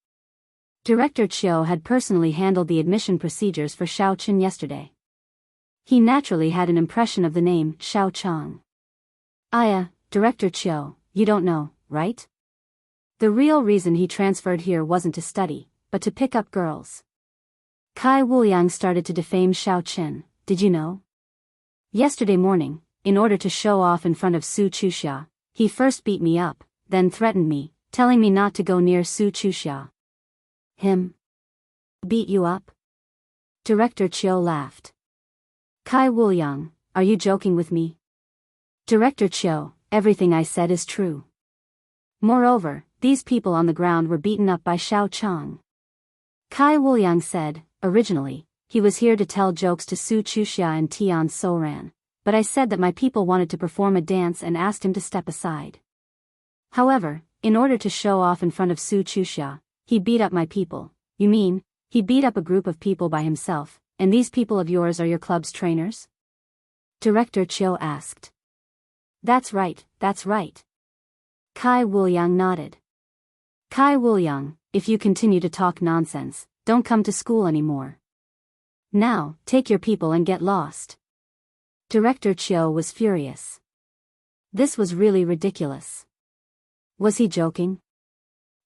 S1: Director Chiu had personally handled the admission procedures for Xiao Chen yesterday. He naturally had an impression of the name Xiao Chang. Director Chiu, you don't know, right? The real reason he transferred here wasn't to study, but to pick up girls. Kai Wuliang started to defame Xiao Chen. Did you know? Yesterday morning, in order to show off in front of Su Chuxia, he first beat me up, then threatened me, telling me not to go near Su Chuxia. Him? Beat you up? Director Chiu laughed. Kai Wuliang, are you joking with me? Director Chiu, everything I said is true. Moreover, these people on the ground were beaten up by Xiao Chang. Kai Wuliang said, originally, he was here to tell jokes to Su Chuxia and Tian Soran, but I said that my people wanted to perform a dance and asked him to step aside. However, in order to show off in front of Su Chuxia, he beat up my people. You mean, he beat up a group of people by himself, and these people of yours are your club's trainers? Director Chiu asked. That's right, that's right. Kai Wuliang nodded. Kai Wuliang, if you continue to talk nonsense, don't come to school anymore. Now, take your people and get lost. Director Chiu was furious. This was really ridiculous. Was he joking?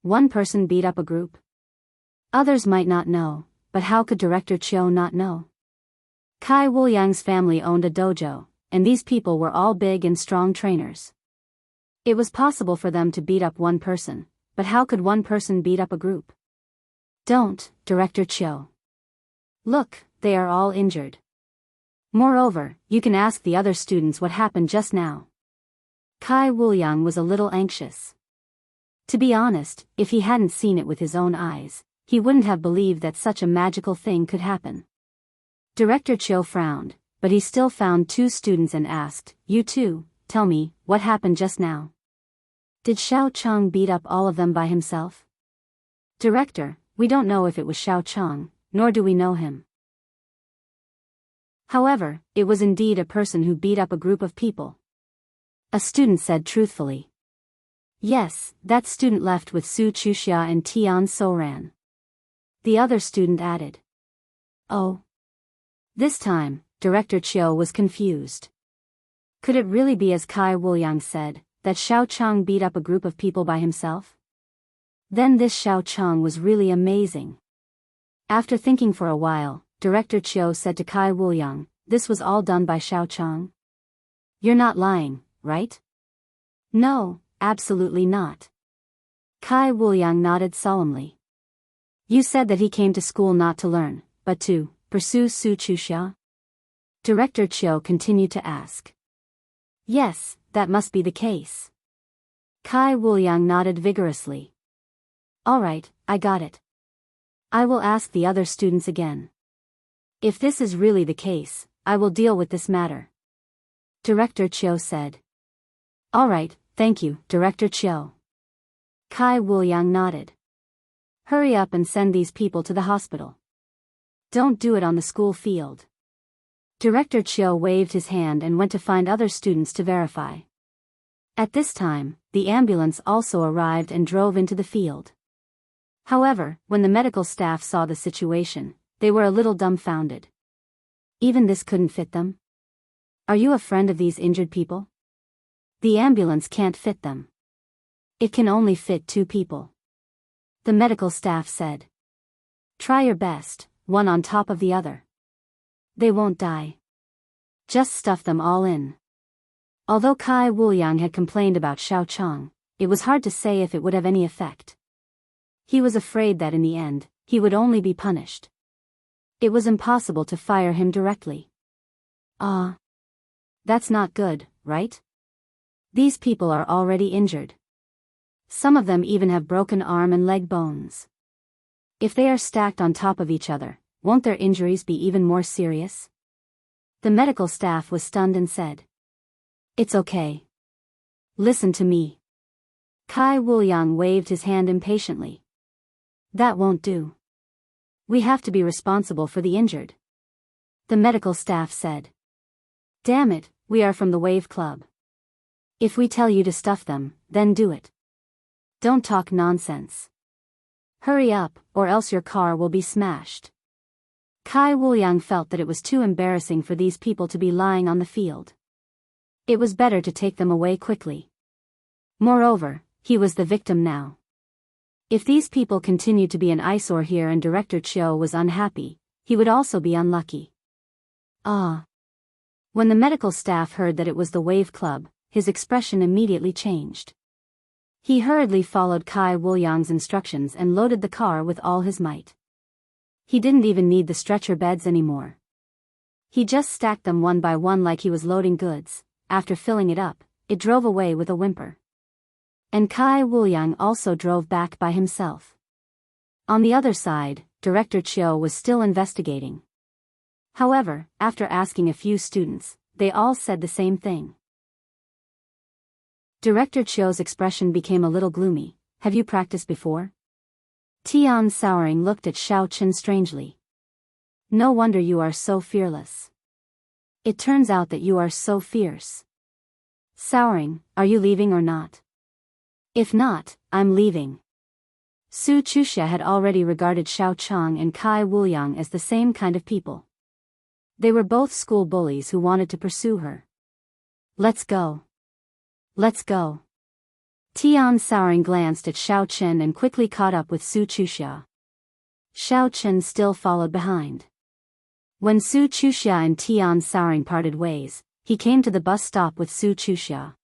S1: One person beat up a group? Others might not know, but how could Director Chiu not know? Kai Wuliang's family owned a dojo, and these people were all big and strong trainers. It was possible for them to beat up one person, but how could one person beat up a group? Don't, Director Chiu. Look, they are all injured. Moreover, you can ask the other students what happened just now. Kai Wuliang was a little anxious. To be honest, if he hadn't seen it with his own eyes, he wouldn't have believed that such a magical thing could happen. Director Chiu frowned, but he still found two students and asked, you two, tell me, what happened just now? Did Xiao Chang beat up all of them by himself? Director, we don't know if it was Xiao Chang, nor do we know him. However, it was indeed a person who beat up a group of people. A student said truthfully. Yes, that student left with Su Chuxia and Tian Soran. The other student added. Oh. This time, Director Chiu was confused. Could it really be as Kai Wuliang said, that Xiao Chang beat up a group of people by himself? Then this Xiao Chang was really amazing. After thinking for a while, Director Chiu said to Kai Wuliang, this was all done by Xiao Chang? You're not lying, right? No, absolutely not. Kai Wuliang nodded solemnly. You said that he came to school not to learn, but to pursue Su Chuxia? Director Chiu continued to ask. Yes, that must be the case. Kai Wuliang nodded vigorously. All right, I got it. I will ask the other students again. If this is really the case, I will deal with this matter. Director Chiu said. All right, thank you, Director Chiu. Kai Wuliang nodded. Hurry up and send these people to the hospital. Don't do it on the school field. Director Chiu waved his hand and went to find other students to verify. At this time, the ambulance also arrived and drove into the field. However, when the medical staff saw the situation, they were a little dumbfounded. Even this couldn't fit them? Are you a friend of these injured people? The ambulance can't fit them. It can only fit 2 people. The medical staff said. Try your best, one on top of the other. They won't die. Just stuff them all in. Although Kai Wuliang had complained about Xiao Chang, it was hard to say if it would have any effect. He was afraid that in the end, he would only be punished. It was impossible to fire him directly. That's not good, right? These people are already injured. Some of them even have broken arm and leg bones. If they are stacked on top of each other, won't their injuries be even more serious? The medical staff was stunned and said. It's okay. Listen to me. Kai Wuliang waved his hand impatiently. That won't do. We have to be responsible for the injured, the medical staff said. Damn it, we are from the Wave Club. If we tell you to stuff them, then do it. Don't talk nonsense. Hurry up, or else your car will be smashed. Kai Wuliang felt that it was too embarrassing for these people to be lying on the field. It was better to take them away quickly. Moreover, he was the victim now. If these people continued to be an eyesore here and Director Chiu was unhappy, he would also be unlucky. When the medical staff heard that it was the Wave Club, his expression immediately changed. He hurriedly followed Kai Wuliang's instructions and loaded the car with all his might. He didn't even need the stretcher beds anymore. He just stacked them one by one like he was loading goods. After filling it up, it drove away with a whimper. And Kai Wuliang also drove back by himself. On the other side, Director Chiu was still investigating. However, after asking a few students, they all said the same thing. Director Chiu's expression became a little gloomy. Have you practiced before? Tian Souring looked at Xiao Chen strangely. No wonder you are so fearless. It turns out that you are so fierce. Souring, are you leaving or not? If not, I'm leaving. Su Chusha had already regarded Xiao Chang and Kai Wuliang as the same kind of people. They were both school bullies who wanted to pursue her. Let's go. Let's go. Tian Souring glanced at Xiao Chen and quickly caught up with Su Chusha. Xiao Chen still followed behind. When Su Chusha and Tian Souring parted ways, he came to the bus stop with Su Chusha.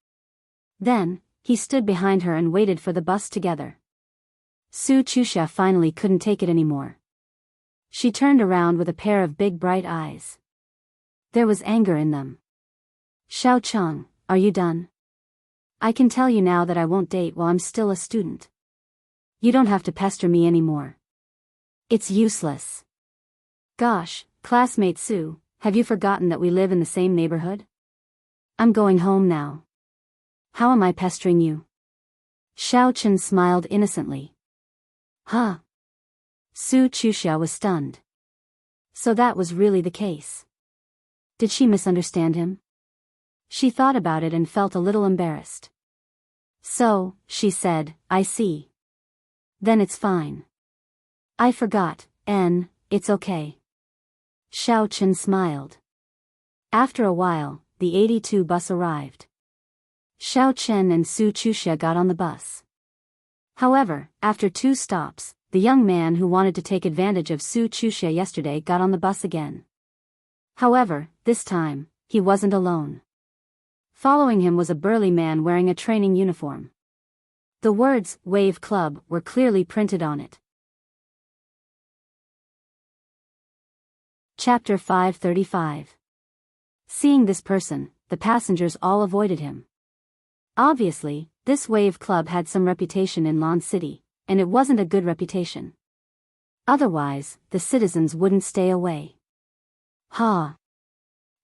S1: Then, he stood behind her and waited for the bus together. Su Chusha finally couldn't take it anymore. She turned around with a pair of big bright eyes. There was anger in them. Xiao Chang, are you done? I can tell you now that I won't date while I'm still a student. You don't have to pester me anymore. It's useless. Gosh, classmate Su, have you forgotten that we live in the same neighborhood? I'm going home now. How am I pestering you? Xiao Chen smiled innocently. Huh? Su Chusha was stunned. So that was really the case. Did she misunderstand him? She thought about it and felt a little embarrassed. So, she said, I see. Then it's fine. I forgot, it's okay. Xiao Chen smiled. After a while, the 82 bus arrived. Xiao Chen and Su Chusha got on the bus. However, after 2 stops, the young man who wanted to take advantage of Su Chusha yesterday got on the bus again. However, this time, he wasn't alone. Following him was a burly man wearing a training uniform. The words, Wave Club, were clearly printed on it. Chapter 535. Seeing this person, the passengers all avoided him. Obviously, this Wave Club had some reputation in Lon City, and it wasn't a good reputation. Otherwise, the citizens wouldn't stay away.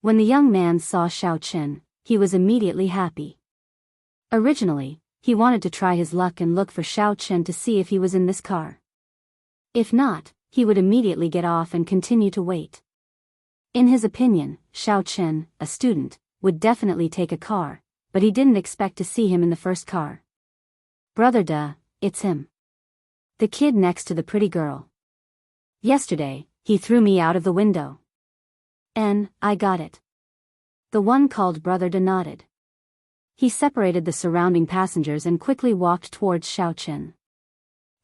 S1: When the young man saw Xiao Chen, he was immediately happy. Originally, he wanted to try his luck and look for Xiao Chen to see if he was in this car. If not, he would immediately get off and continue to wait. In his opinion, Xiao Chen, a student, would definitely take a car, but he didn't expect to see him in the first car. Brother duh, it's him. The kid next to the pretty girl. Yesterday, he threw me out of the window. I got it. The one called Brother duh nodded. He separated the surrounding passengers and quickly walked towards Xiao Chen.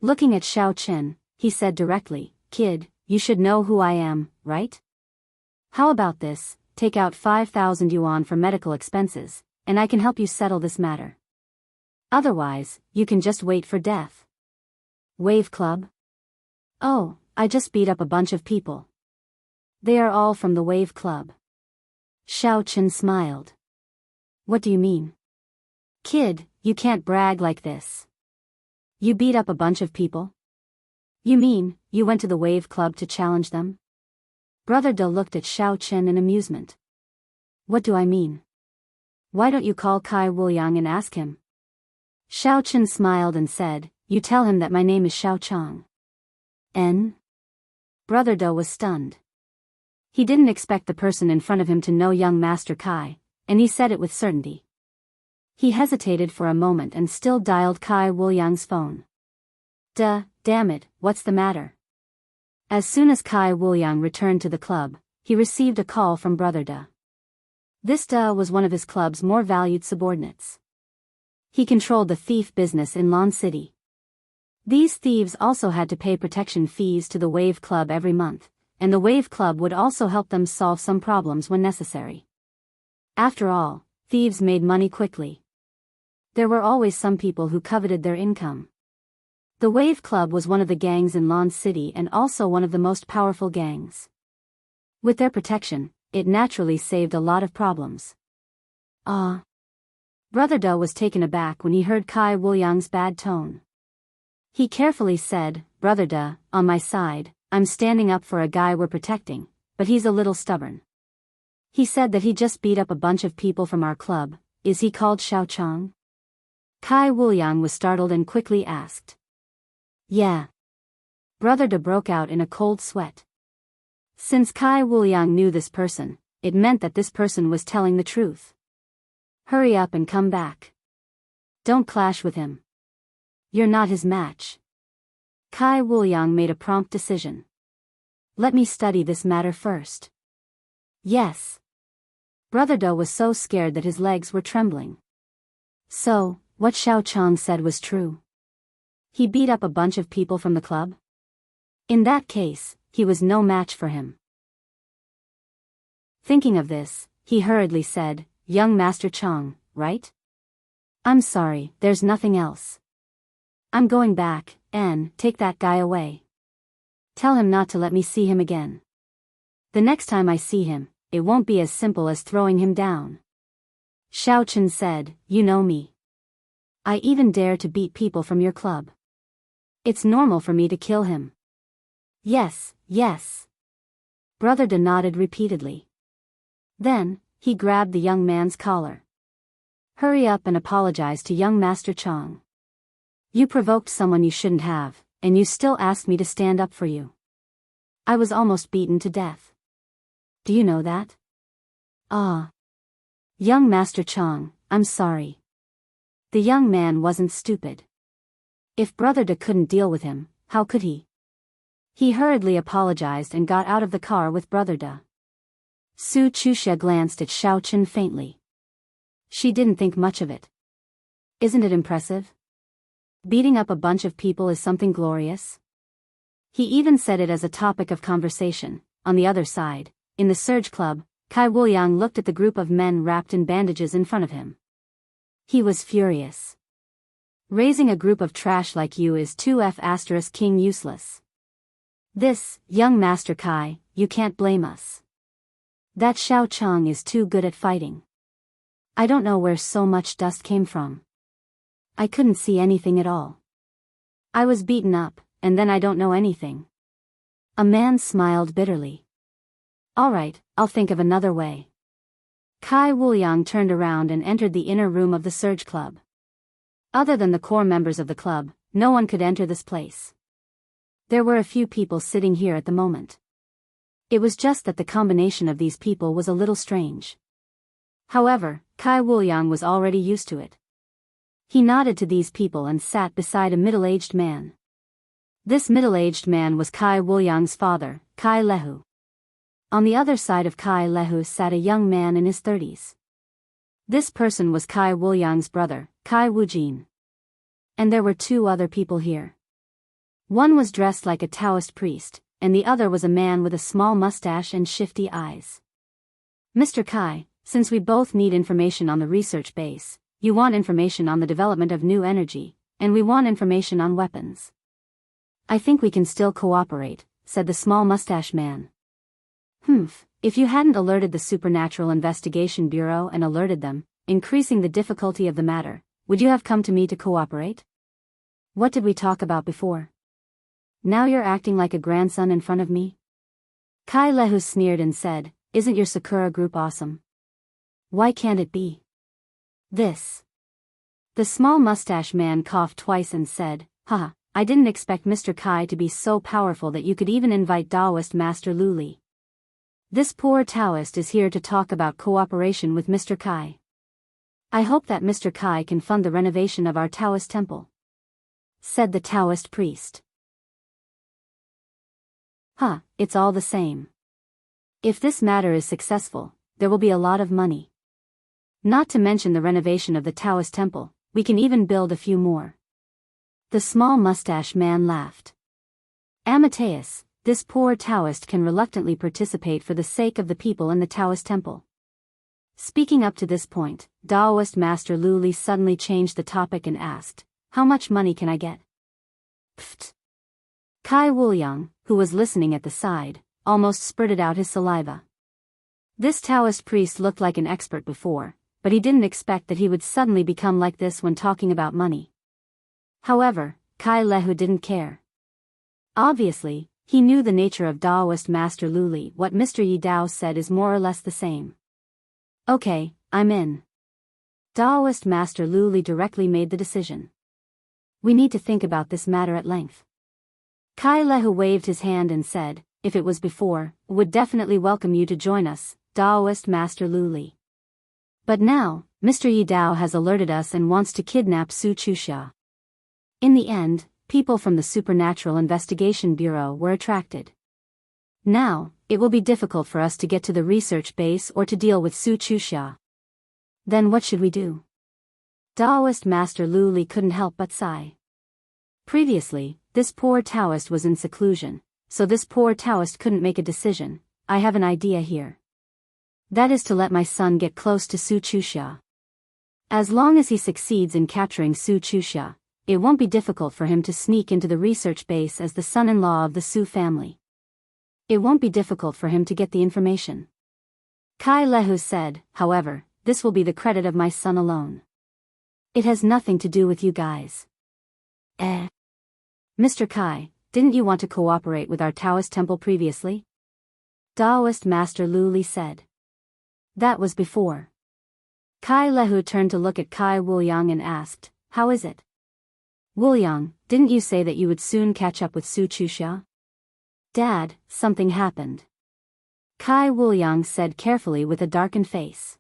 S1: Looking at Xiao Chen, he said directly, Kid, you should know who I am, right? How about this, take out 5,000 yuan for medical expenses, and I can help you settle this matter. Otherwise, you can just wait for death. Wave Club? Oh, I just beat up a bunch of people. They are all from the Wave Club. Xiao Chen smiled. What do you mean? Kid, you can't brag like this. You beat up a bunch of people? You mean, you went to the Wave Club to challenge them? Brother duh looked at Xiao Chen in amusement. What do I mean? Why don't you call Kai Wuliang and ask him? Xiao Chen smiled and said, You tell him that my name is Xiao Chang. Brother Da was stunned. He didn't expect the person in front of him to know young Master Kai, and he said it with certainty. He hesitated for a moment and still dialed Kai Wuliang's phone. Damn it, what's the matter? As soon as Kai Wuliang returned to the club, he received a call from Brother Da. This Da was one of his club's more valued subordinates. He controlled the thief business in Lon City. These thieves also had to pay protection fees to the Wave Club every month, and the Wave Club would also help them solve some problems when necessary. After all, thieves made money quickly. There were always some people who coveted their income. The Wave Club was one of the gangs in Lon City and also one of the most powerful gangs. With their protection, it naturally saved a lot of problems. Brother Da was taken aback when he heard Kai Wuliang's bad tone. He carefully said, Brother Da, on my side, I'm standing up for a guy we're protecting, but he's a little stubborn. He said that he just beat up a bunch of people from our club. Is he called Xiao Chang? Kai Wuliang was startled and quickly asked. Yeah. Brother Da broke out in a cold sweat. Since Kai Wuliang knew this person, it meant that this person was telling the truth. Hurry up and come back. Don't clash with him. You're not his match. Kai Wuliang made a prompt decision. Let me study this matter first. Yes. Brother Da was so scared that his legs were trembling. So, what Xiao Chang said was true. He beat up a bunch of people from the club? In that case, he was no match for him. Thinking of this, he hurriedly said, Young Master Chang, right? I'm sorry, there's nothing else. I'm going back, and take that guy away. Tell him not to let me see him again. The next time I see him, it won't be as simple as throwing him down. Xiao Chen said, You know me. I even dare to beat people from your club. It's normal for me to kill him. Yes. Brother Da nodded repeatedly. Then, he grabbed the young man's collar. Hurry up and apologize to young Master Chang. You provoked someone you shouldn't have, and you still asked me to stand up for you. I was almost beaten to death. Do you know that? Young Master Chang, I'm sorry. The young man wasn't stupid. If Brother Da couldn't deal with him, how could he? He hurriedly apologized and got out of the car with Brother Da. Su Chuxia glanced at Xiao Chen faintly. She didn't think much of it. Isn't it impressive? Beating up a bunch of people is something glorious. He even said it as a topic of conversation. On the other side, in the Surge Club, Kai Wuliang looked at the group of men wrapped in bandages in front of him. He was furious. Raising a group of trash like you is 2F** king useless. This, young Master Kai, you can't blame us. That Xiao Chang is too good at fighting. I don't know where so much dust came from. I couldn't see anything at all. I was beaten up, and then I don't know anything. A man smiled bitterly. All right, I'll think of another way. Kai Wuliang turned around and entered the inner room of the Surge Club. Other than the core members of the club, no one could enter this place. There were a few people sitting here at the moment. It was just that the combination of these people was a little strange. However, Kai Wuliang was already used to it. He nodded to these people and sat beside a middle-aged man. This middle-aged man was Kai Wuliang's father, Kai Lehu. On the other side of Kai Lehu sat a young man in his 30s. This person was Kai Wuliang's brother, Kai Wujin. And there were two other people here. One was dressed like a Taoist priest, and the other was a man with a small mustache and shifty eyes. Mr. Kai, since we both need information on the research base, you want information on the development of new energy, and we want information on weapons. I think we can still cooperate, said the small mustache man. If you hadn't alerted the Supernatural Investigation Bureau and alerted them, increasing the difficulty of the matter, would you have come to me to cooperate? What did we talk about before? Now you're acting like a grandson in front of me? Kai Lehu sneered and said, Isn't your Sakura group awesome? Why can't it be this? The small mustache man coughed twice and said, Haha, I didn't expect Mr. Kai to be so powerful that you could even invite Taoist Master Lu Li. This poor Taoist is here to talk about cooperation with Mr. Kai. I hope that Mr. Kai can fund the renovation of our Taoist temple," said the Taoist priest. It's all the same. If this matter is successful, there will be a lot of money. Not to mention the renovation of the Taoist temple, we can even build a few more. The small mustache man laughed. Amateus, this poor Taoist can reluctantly participate for the sake of the people in the Taoist temple. Speaking up to this point, Taoist Master Lu Li suddenly changed the topic and asked, "How much money can I get?" Pfft. Kai Wuliang, who was listening at the side, almost spurted out his saliva. This Taoist priest looked like an expert before, but he didn't expect that he would suddenly become like this when talking about money. However, Kai Lehu didn't care. Obviously, he knew the nature of Taoist Master Lu Li. What Mr. Yi Dao said is more or less the same. "Okay, I'm in." Taoist Master Lu Li directly made the decision. "We need to think about this matter at length." Kai Lehu waved his hand and said, "If it was before, would definitely welcome you to join us, Taoist Master Lu Li. But now, Mr. Yi Dao has alerted us and wants to kidnap Su Chusha." In the end, people from the Supernatural Investigation Bureau were attracted. Now, it will be difficult for us to get to the research base or to deal with Su Chusha. Then what should we do? Taoist Master Lu Li couldn't help but sigh. Previously, this poor Taoist was in seclusion, so this poor Taoist couldn't make a decision. "I have an idea here. That is to let my son get close to Su Chusha. As long as he succeeds in capturing Su Chusha, it won't be difficult for him to sneak into the research base as the son-in-law of the Su family. It won't be difficult for him to get the information." Kai Lehu said, "However, this will be the credit of my son alone. It has nothing to do with you guys." Mr. Kai, didn't you want to cooperate with our Taoist temple previously?" Taoist Master Lu Li said. "That was before." Kai Lehu turned to look at Kai Wuliang and asked, "How is it?" "Wuliang, didn't you say that you would soon catch up with Su Chusha?" "Dad, something happened," Kai Wuliang said carefully with a darkened face.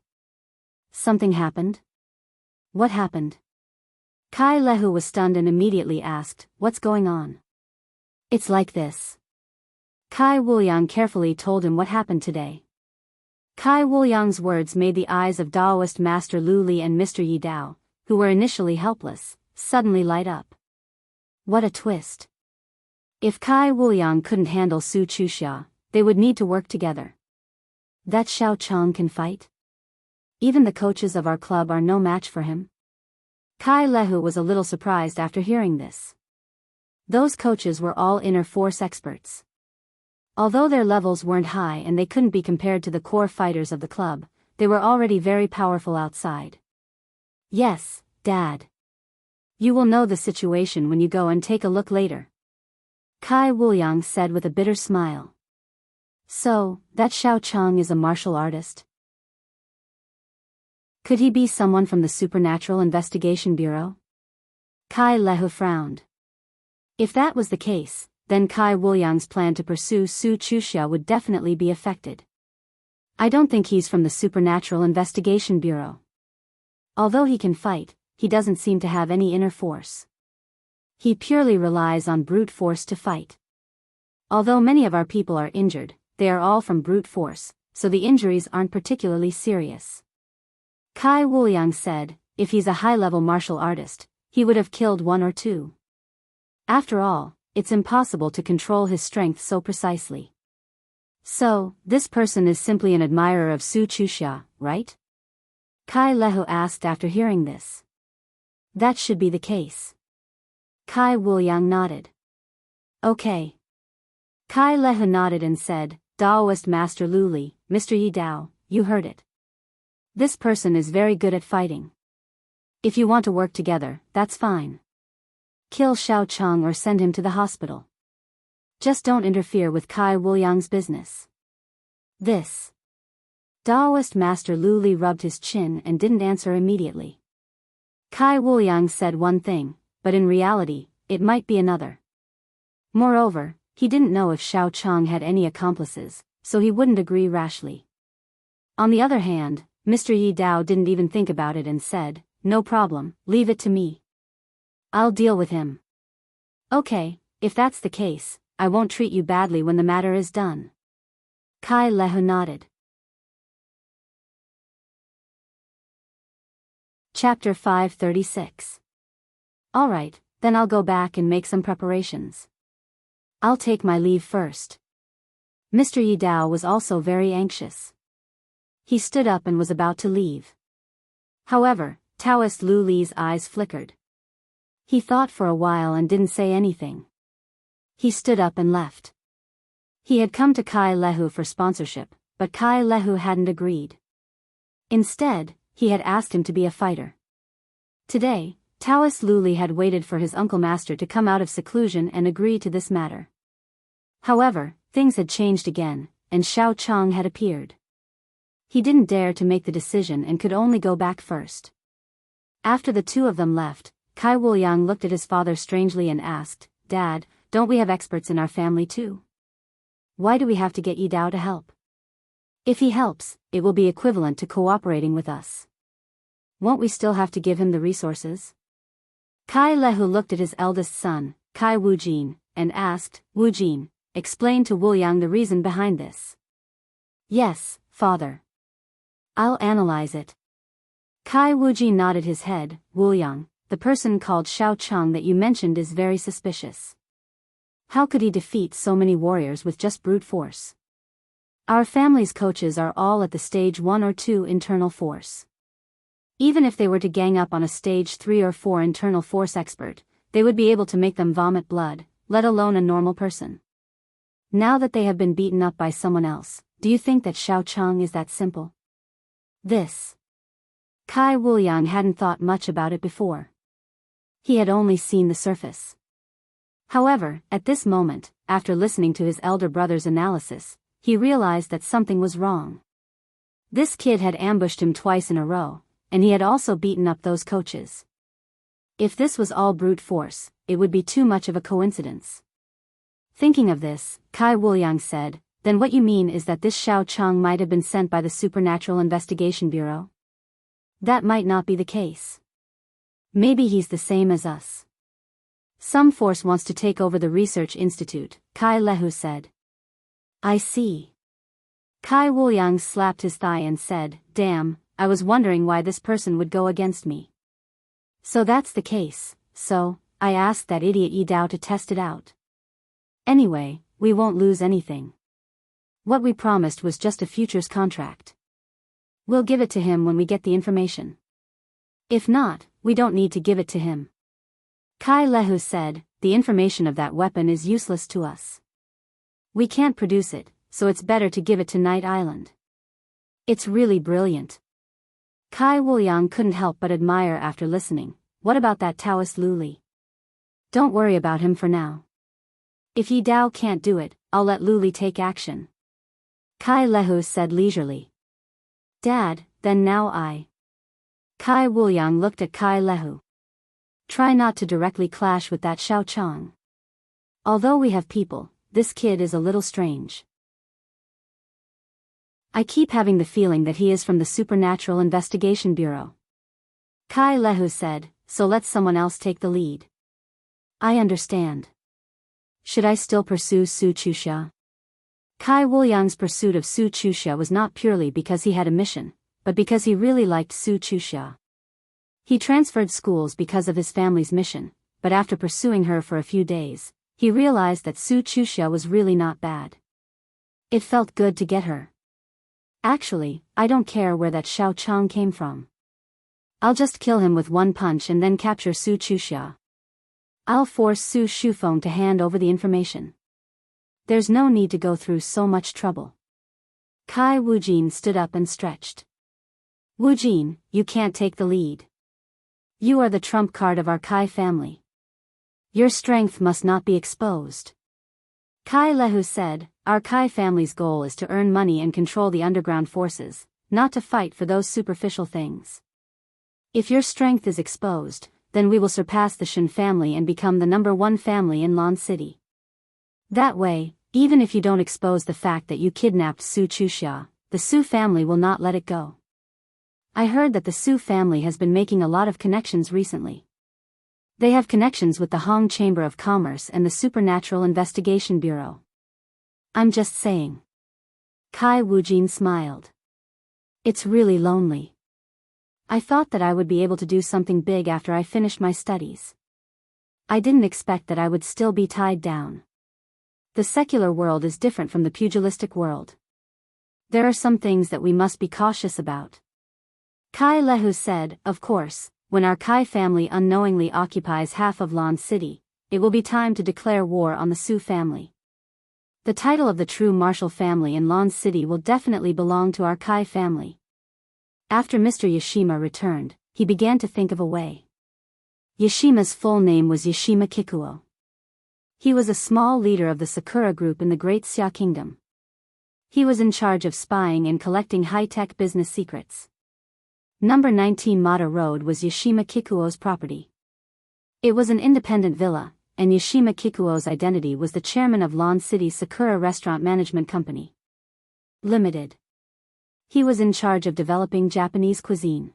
S1: "Something happened? What happened?" Kai Lehu was stunned and immediately asked, "What's going on?" "It's like this." Kai Wuliang carefully told him what happened today. Kai Wuliang's words made the eyes of Taoist Master Lu Li and Mr. Yi Dao, who were initially helpless, suddenly light up. What a twist. If Kai Wuliang couldn't handle Su Chusha, they would need to work together. That Xiao Chong can fight? Even the coaches of our club are no match for him? Kai Lehu was a little surprised after hearing this. Those coaches were all inner force experts. Although their levels weren't high and they couldn't be compared to the core fighters of the club, they were already very powerful outside. "Yes, Dad. You will know the situation when you go and take a look later," Kai Wuliang said with a bitter smile. "So, that Xiao Chong is a martial artist? Could he be someone from the Supernatural Investigation Bureau?" Kai Lehu frowned. If that was the case, then Kai Wuliang's plan to pursue Su Chusha would definitely be affected. "I don't think he's from the Supernatural Investigation Bureau. Although he can fight, he doesn't seem to have any inner force. He purely relies on brute force to fight. Although many of our people are injured, they are all from brute force, so the injuries aren't particularly serious." Kai Wuliang said, "If he's a high-level martial artist, he would have killed one or two. After all, it's impossible to control his strength so precisely. So, this person is simply an admirer of Su Chusha, right?" Kai Lehu asked after hearing this. "That should be the case." Kai Wuliang nodded. "Okay." Kai Lehu nodded and said, "Taoist Master Lu Li, Mr. Yi Dao, you heard it. This person is very good at fighting. If you want to work together, that's fine. Kill Xiao Chong or send him to the hospital. Just don't interfere with Kai Wuliang's business." This. Taoist Master Lu Li rubbed his chin and didn't answer immediately. Kai Wuliang said one thing, but in reality, it might be another. Moreover, he didn't know if Xiao Chang had any accomplices, so he wouldn't agree rashly. On the other hand, Mr. Yi Dao didn't even think about it and said, "No problem, leave it to me. I'll deal with him." "Okay, if that's the case, I won't treat you badly when the matter is done." Kai Lehu nodded. Chapter 536. Alright, then I'll go back and make some preparations. I'll take my leave first. Mr. Yi Dao was also very anxious. He stood up and was about to leave. However, Taoist Lu Li's eyes flickered. He thought for a while and didn't say anything. He stood up and left. He had come to Kai Lehu for sponsorship, but Kai Lehu hadn't agreed. Instead, he had asked him to be a fighter. Today, Taoist Lu Li had waited for his uncle master to come out of seclusion and agree to this matter. However, things had changed again, and Xiao Chang had appeared. He didn't dare to make the decision and could only go back first. After the two of them left, Kai Wuliang looked at his father strangely and asked, "Dad, don't we have experts in our family too? Why do we have to get Yi Dao to help? If he helps, it will be equivalent to cooperating with us. Won't we still have to give him the resources?" Kai Lehu looked at his eldest son, Kai Wujin, and asked, "Wujin, explain to Wuliang the reason behind this." "Yes, father. I'll analyze it." Kai Wujin nodded his head. "Wuliang, the person called Xiao Chang that you mentioned is very suspicious. How could he defeat so many warriors with just brute force? Our family's coaches are all at the stage 1 or 2 internal force. Even if they were to gang up on a stage 3 or 4 internal force expert, they would be able to make them vomit blood, let alone a normal person. Now that they have been beaten up by someone else, do you think that Xiao Chang is that simple?" This. Kai Wuliang hadn't thought much about it before. He had only seen the surface. However, at this moment, after listening to his elder brother's analysis, he realized that something was wrong. This kid had ambushed him twice in a row, and he had also beaten up those coaches. If this was all brute force, it would be too much of a coincidence. Thinking of this, Kai Wuliang said, "Then what you mean is that this Xiao Chang might have been sent by the Supernatural Investigation Bureau? That might not be the case. Maybe he's the same as us. Some force wants to take over the research institute," Kai Lehu said. "I see." Kai Wuliang slapped his thigh and said, "Damn, I was wondering why this person would go against me. So that's the case, so I asked that idiot Yi Dao to test it out. Anyway, we won't lose anything. What we promised was just a futures contract. We'll give it to him when we get the information. If not, we don't need to give it to him." Kai Lehu said, "The information of that weapon is useless to us. We can't produce it, so it's better to give it to Night Island. It's really brilliant." Kai Wuliang couldn't help but admire after listening. What about that Taoist Lu Li? Don't worry about him for now. If Yi Dao can't do it, I'll let Lu Li take action. Kai Lehu said leisurely. "Dad, then now I." Kai Wuliang looked at Kai Lehu. "Try not to directly clash with that Xiao Chang. Although we have people, this kid is a little strange. I keep having the feeling that he is from the Supernatural Investigation Bureau." Kai Lehu said, "So let someone else take the lead." "I understand. Should I still pursue Su Chuxia?" Kai Wuliang's pursuit of Su Chuxia was not purely because he had a mission, but because he really liked Su Chuxia. He transferred schools because of his family's mission, but after pursuing her for a few days, he realized that Su Chuxia was really not bad. It felt good to get her. "Actually, I don't care where that Xiao Chang came from. I'll just kill him with one punch and then capture Su Chuxia. I'll force Su Shufeng to hand over the information. There's no need to go through so much trouble." Kai Wujin stood up and stretched. "Wujin, you can't take the lead. You are the trump card of our Kai family. Your strength must not be exposed." Kai Lehu said, "Our Kai family's goal is to earn money and control the underground forces, not to fight for those superficial things. If your strength is exposed, then we will surpass the Shin family and become the #1 family in Lon City. That way, even if you don't expose the fact that you kidnapped Su Chuxia, the Su family will not let it go. I heard that the Su family has been making a lot of connections recently. They have connections with the Hong Chamber of Commerce and the Supernatural Investigation Bureau. I'm just saying. Kai Wujin smiled. It's really lonely. I thought that I would be able to do something big after I finished my studies. I didn't expect that I would still be tied down. The secular world is different from the pugilistic world. There are some things that we must be cautious about. Kai Lehu said, of course, when our Kai family unknowingly occupies half of Lon City, it will be time to declare war on the Su family. The title of the true martial family in Lon City will definitely belong to our Kai family. After Mr. Yashima returned, he began to think of a way. Yashima's full name was Yashima Kikuo. He was a small leader of the Sakura group in the Great Xia Kingdom. He was in charge of spying and collecting high-tech business secrets. Number 19 Mata Road was Yashima Kikuo's property. It was an independent villa, and Yashima Kikuo's identity was the chairman of Lon City's Sakura Restaurant Management Company Limited. He was in charge of developing Japanese cuisine.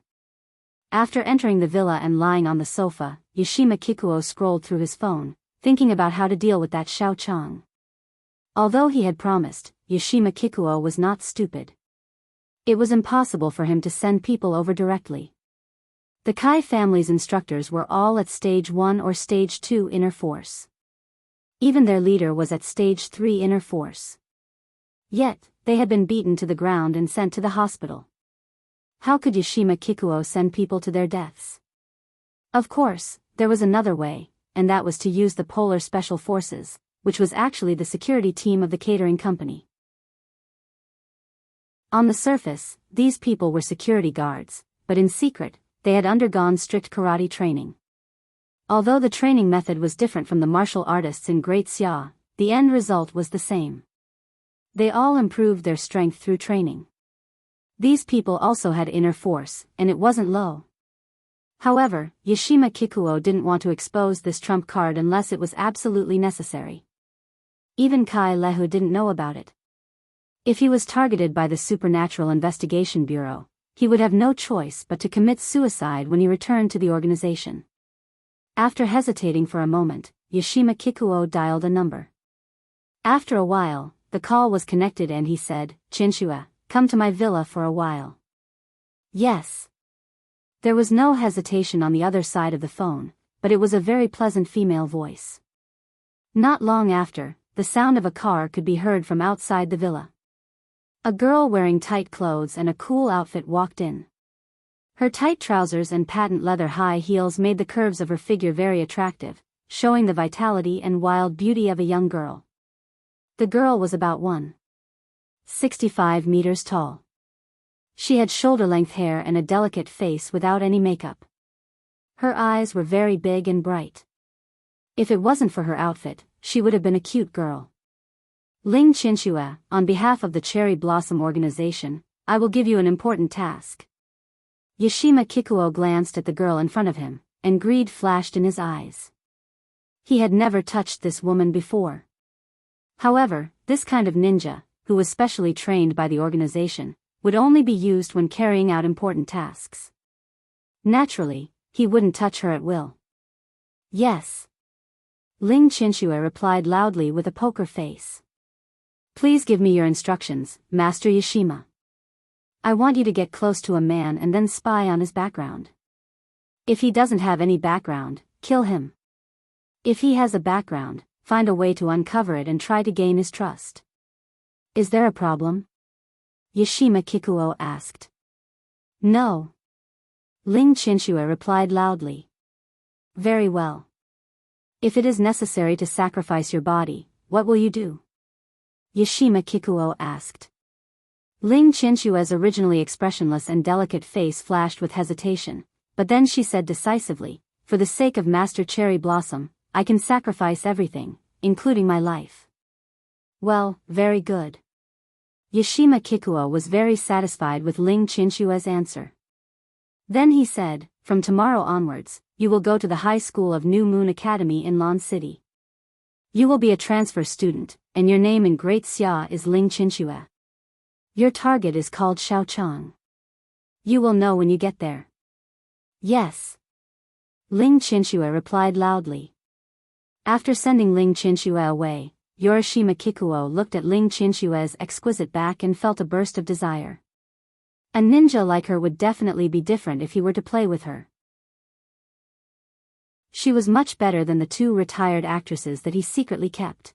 S1: After entering the villa and lying on the sofa, Yashima Kikuo scrolled through his phone, thinking about how to deal with that Xiao Chang. Although he had promised, Yashima Kikuo was not stupid. It was impossible for him to send people over directly. The Kai family's instructors were all at Stage 1 or Stage 2 inner force. Even their leader was at Stage 3 inner force. Yet, they had been beaten to the ground and sent to the hospital. How could Yashima Kikuo send people to their deaths? Of course, there was another way, and that was to use the Polar Special Forces, which was actually the security team of the catering company. On the surface, these people were security guards, but in secret, they had undergone strict karate training. Although the training method was different from the martial artists in Great Xia, the end result was the same. They all improved their strength through training. These people also had inner force, and it wasn't low. However, Yashima Kikuo didn't want to expose this trump card unless it was absolutely necessary. Even Kai Lehu didn't know about it. If he was targeted by the Supernatural Investigation Bureau, he would have no choice but to commit suicide when he returned to the organization. After hesitating for a moment, Yashima Kikuo dialed a number. After a while, the call was connected and he said, "Chinshua, come to my villa for a while." Yes. There was no hesitation on the other side of the phone, but it was a very pleasant female voice. Not long after, the sound of a car could be heard from outside the villa. A girl wearing tight clothes and a cool outfit walked in. Her tight trousers and patent leather high heels made the curves of her figure very attractive, showing the vitality and wild beauty of a young girl. The girl was about 1.65 meters tall. She had shoulder-length hair and a delicate face without any makeup. Her eyes were very big and bright. If it wasn't for her outfit, she would have been a cute girl. Ling Chinshua, on behalf of the Cherry Blossom Organization, I will give you an important task. Yashima Kikuo glanced at the girl in front of him, and greed flashed in his eyes. He had never touched this woman before. However, this kind of ninja, who was specially trained by the organization, would only be used when carrying out important tasks. Naturally, he wouldn't touch her at will. Yes. Ling Chinshua replied loudly with a poker face. Please give me your instructions, Master Yashima. I want you to get close to a man and then spy on his background. If he doesn't have any background, kill him. If he has a background, find a way to uncover it and try to gain his trust. Is there a problem? Yashima Kikuo asked. No. Ling Chinshua replied loudly. Very well. If it is necessary to sacrifice your body, what will you do? Yashima Kikuo asked. Ling Chinshua's originally expressionless and delicate face flashed with hesitation, but then she said decisively, for the sake of Master Cherry Blossom, I can sacrifice everything, including my life. Well, very good. Yashima Kikuo was very satisfied with Ling Chinshua's answer. Then he said, from tomorrow onwards, you will go to the high school of New Moon Academy in Lon City. You will be a transfer student, and your name in Great Xia is Ling Qinxue. Your target is called Xiao Chang. You will know when you get there. Yes. Ling Qinxue replied loudly. After sending Ling Qinxue away, Yorishima Kikuo looked at Ling Qinshue's exquisite back and felt a burst of desire. A ninja like her would definitely be different if he were to play with her. She was much better than the two retired actresses that he secretly kept.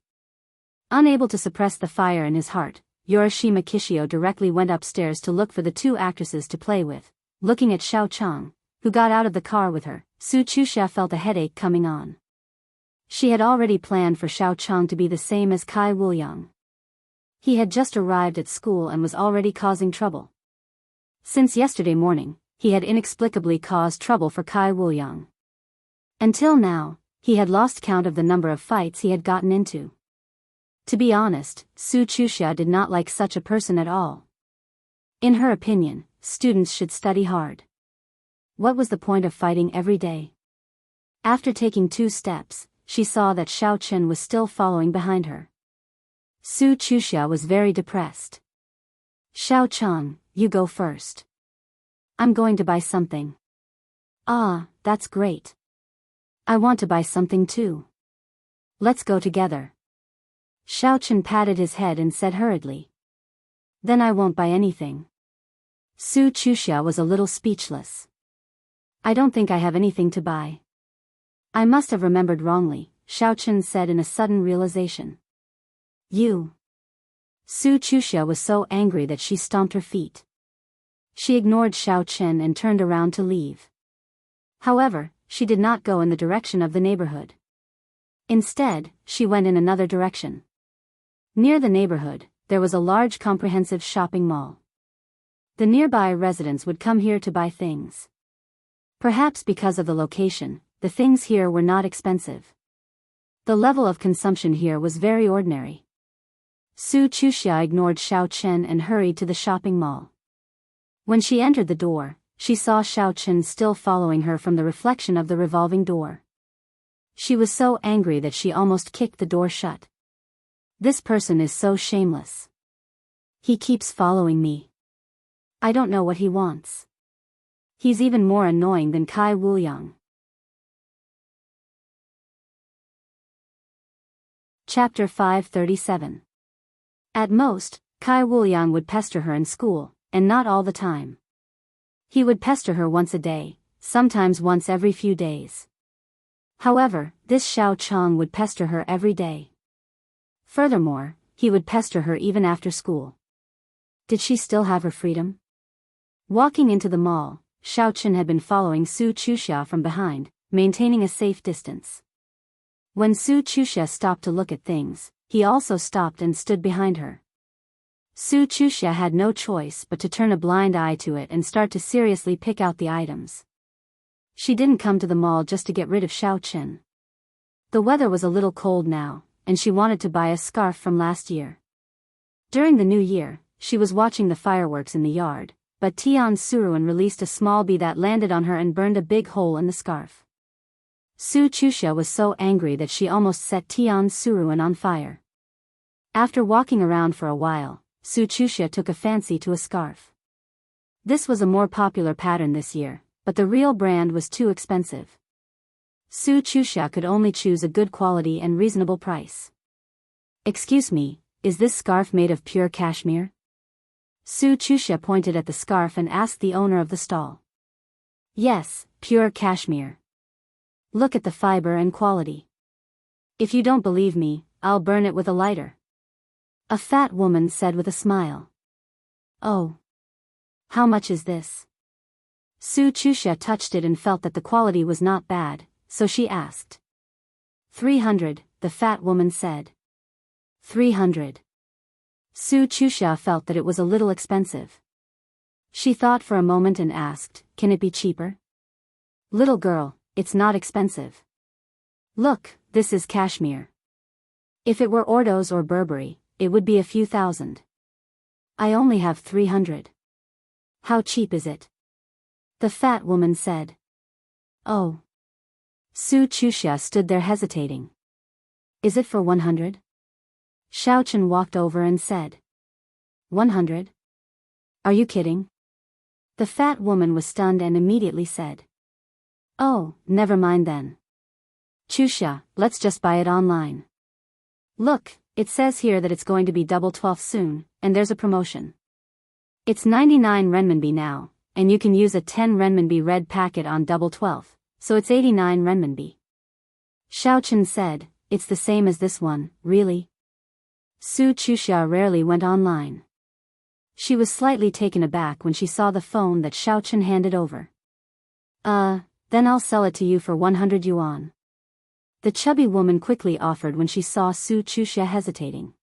S1: Unable to suppress the fire in his heart, Yorishima Kishio directly went upstairs to look for the two actresses to play with. Looking at Xiao Chang, who got out of the car with her, Su Chusha felt a headache coming on. She had already planned for Xiao Chang to be the same as Kai Wuliang. He had just arrived at school and was already causing trouble. Since yesterday morning, he had inexplicably caused trouble for Kai Wuliang. Until now, he had lost count of the number of fights he had gotten into. To be honest, Su Chusha did not like such a person at all. In her opinion, students should study hard. What was the point of fighting every day? After taking 2 steps, she saw that Xiao Chen was still following behind her. Su Chusha was very depressed. Xiao Chang, you go first. I'm going to buy something. Ah, that's great. I want to buy something too. Let's go together. Xiao Chen patted his head and said hurriedly. Then I won't buy anything. Su Chusha was a little speechless. I don't think I have anything to buy. I must have remembered wrongly, Xiao Chen said in a sudden realization. You. Su Chusha was so angry that she stomped her feet. She ignored Xiao Chen and turned around to leave. However, she did not go in the direction of the neighborhood. Instead, she went in another direction. Near the neighborhood, there was a large comprehensive shopping mall. The nearby residents would come here to buy things. Perhaps because of the location, the things here were not expensive. The level of consumption here was very ordinary. Su Chusha ignored Xiao Chen and hurried to the shopping mall. When she entered the door, she saw Xiao Chen still following her from the reflection of the revolving door. She was so angry that she almost kicked the door shut. This person is so shameless. He keeps following me. I don't know what he wants. He's even more annoying than Kai Wuliang. Chapter 537. At most, Kai Wuliang would pester her in school, and not all the time. He would pester her once a day, sometimes once every few days. However, this Xiao Chang would pester her every day. Furthermore, he would pester her even after school. Did she still have her freedom? Walking into the mall, Xiao Chen had been following Su Chusha from behind, maintaining a safe distance. When Su Chusha stopped to look at things, he also stopped and stood behind her. Su Chusha had no choice but to turn a blind eye to it and start to seriously pick out the items. She didn't come to the mall just to get rid of Xiao Chen. The weather was a little cold now, and she wanted to buy a scarf from last year. During the new year, she was watching the fireworks in the yard, but Tian Suruan released a small bee that landed on her and burned a big hole in the scarf. Su Chusha was so angry that she almost set Tian Suruan on fire. After walking around for a while, Su Chusha took a fancy to a scarf. This was a more popular pattern this year, but the real brand was too expensive. Su Chusha could only choose a good quality and reasonable price. Excuse me, is this scarf made of pure cashmere? Su Chusha pointed at the scarf and asked the owner of the stall. Yes, pure cashmere. Look at the fiber and quality. If you don't believe me, I'll burn it with a lighter. A fat woman said with a smile. Oh. How much is this? Su Chusha touched it and felt that the quality was not bad, so she asked. 300, the fat woman said. 300. Su Chusha felt that it was a little expensive. She thought for a moment and asked, can it be cheaper? Little girl, it's not expensive. Look, this is cashmere. If it were Ordos or Burberry, it would be a few thousand. I only have 300. How cheap is it? The fat woman said. Oh. Su Chusha stood there hesitating. Is it for 100? Xiao Chen walked over and said. 100? Are you kidding? The fat woman was stunned and immediately said. Oh, never mind then. Chusha, let's just buy it online. Look, it says here that it's going to be double 12 soon, and there's a promotion. It's 99 renminbi now, and you can use a 10 renminbi red packet on double 12, so it's 89 renminbi. Xiao Chen said, it's the same as this one, really? Su Chusha rarely went online. She was slightly taken aback when she saw the phone that Xiao Chen handed over. Then I'll sell it to you for 100 yuan. The chubby woman quickly offered when she saw Su Chusha hesitating.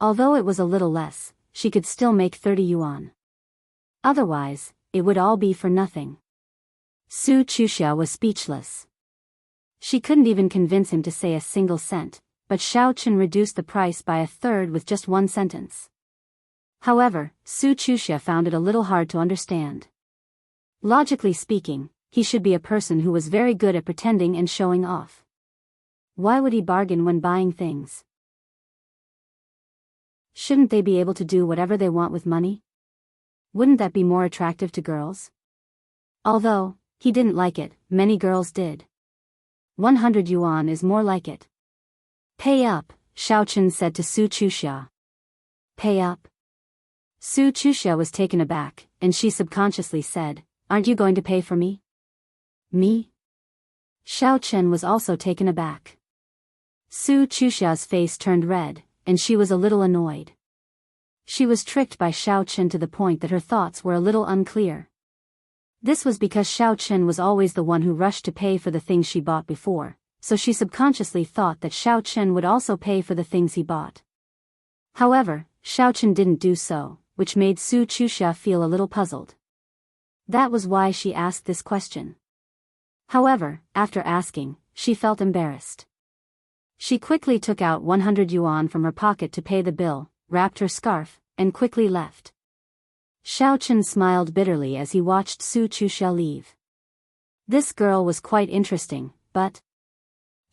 S1: Although it was a little less, she could still make 30 yuan. Otherwise, it would all be for nothing. Su Chusha was speechless. She couldn't even convince him to say a single cent, but Xiao Chen reduced the price by a third with just one sentence. However, Su Chusha found it a little hard to understand. Logically speaking, he should be a person who was very good at pretending and showing off. Why would he bargain when buying things? Shouldn't they be able to do whatever they want with money? Wouldn't that be more attractive to girls? Although, he didn't like it, many girls did. 100 yuan is more like it. Pay up, Xiao Chen said to Su Chusha. Pay up? Su Chusha was taken aback, and she subconsciously said, aren't you going to pay for me? Me? Xiao Chen was also taken aback. Su Chusha's face turned red, and she was a little annoyed. She was tricked by Xiao Chen to the point that her thoughts were a little unclear. This was because Xiao Chen was always the one who rushed to pay for the things she bought before, so she subconsciously thought that Xiao Chen would also pay for the things he bought. However, Xiao Chen didn't do so, which made Su Chusha feel a little puzzled. That was why she asked this question. However, after asking, she felt embarrassed. She quickly took out 100 yuan from her pocket to pay the bill, wrapped her scarf, and quickly left. Xiao Chen smiled bitterly as he watched Su Chusha leave. This girl was quite interesting, but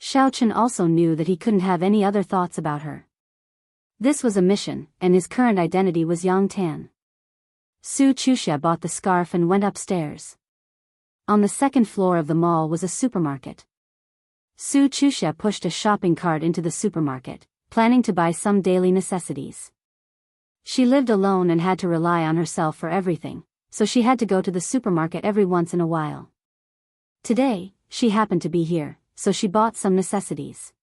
S1: Xiao Chen also knew that he couldn't have any other thoughts about her. This was a mission, and his current identity was Yang Tan. Su Chusha bought the scarf and went upstairs. On the second floor of the mall was a supermarket. Su Chusha pushed a shopping cart into the supermarket, planning to buy some daily necessities. She lived alone and had to rely on herself for everything, so she had to go to the supermarket every once in a while. Today, she happened to be here, so she bought some necessities.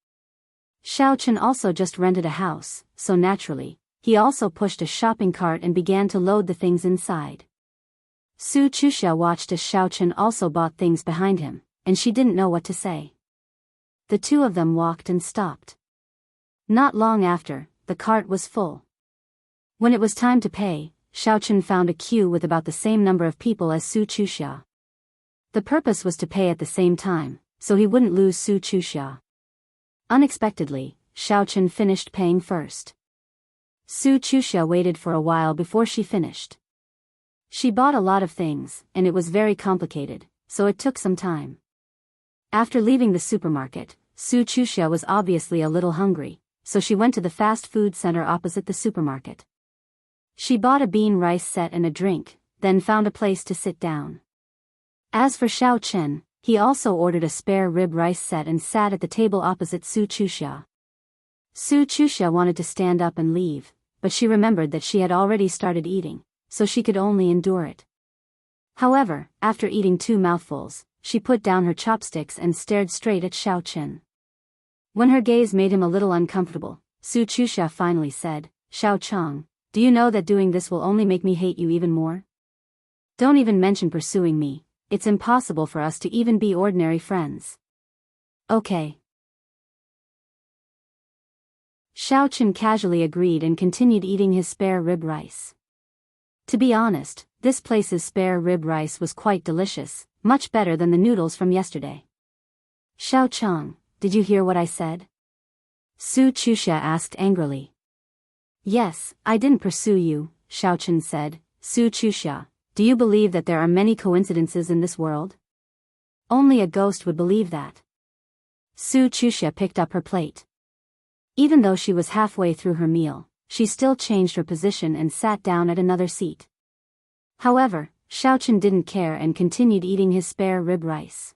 S1: Xiao Chen also just rented a house, so naturally, he also pushed a shopping cart and began to load the things inside. Su Chusha watched as Xiao Chen also bought things behind him, and she didn't know what to say. The two of them walked and stopped. Not long after, the cart was full. When it was time to pay, Xiao Chen found a queue with about the same number of people as Su Chusha. The purpose was to pay at the same time, so he wouldn't lose Su Chusha. Unexpectedly, Xiao Chen finished paying first. Su Chusha waited for a while before she finished. She bought a lot of things, and it was very complicated, so it took some time. After leaving the supermarket, Su Chusha was obviously a little hungry, so she went to the fast food center opposite the supermarket. She bought a bean rice set and a drink, then found a place to sit down. As for Xiao Chen, he also ordered a spare rib rice set and sat at the table opposite Su Chusha. Su Chusha wanted to stand up and leave, but she remembered that she had already started eating, so she could only endure it. However, after eating 2 mouthfuls, she put down her chopsticks and stared straight at Xiao Chen. When her gaze made him a little uncomfortable, Su Chusha finally said, Xiao Chang, do you know that doing this will only make me hate you even more? Don't even mention pursuing me, it's impossible for us to even be ordinary friends. Okay. Xiao Chen casually agreed and continued eating his spare rib rice. To be honest, this place's spare rib rice was quite delicious, much better than the noodles from yesterday. Xiao Chang, did you hear what I said? Su Chusha asked angrily. Yes, I didn't pursue you, Xiao Chen said. Su Chusha, do you believe that there are many coincidences in this world? Only a ghost would believe that. Su Chusha picked up her plate. Even though she was halfway through her meal, she still changed her position and sat down at another seat. However, Xiaochen didn't care and continued eating his spare rib rice.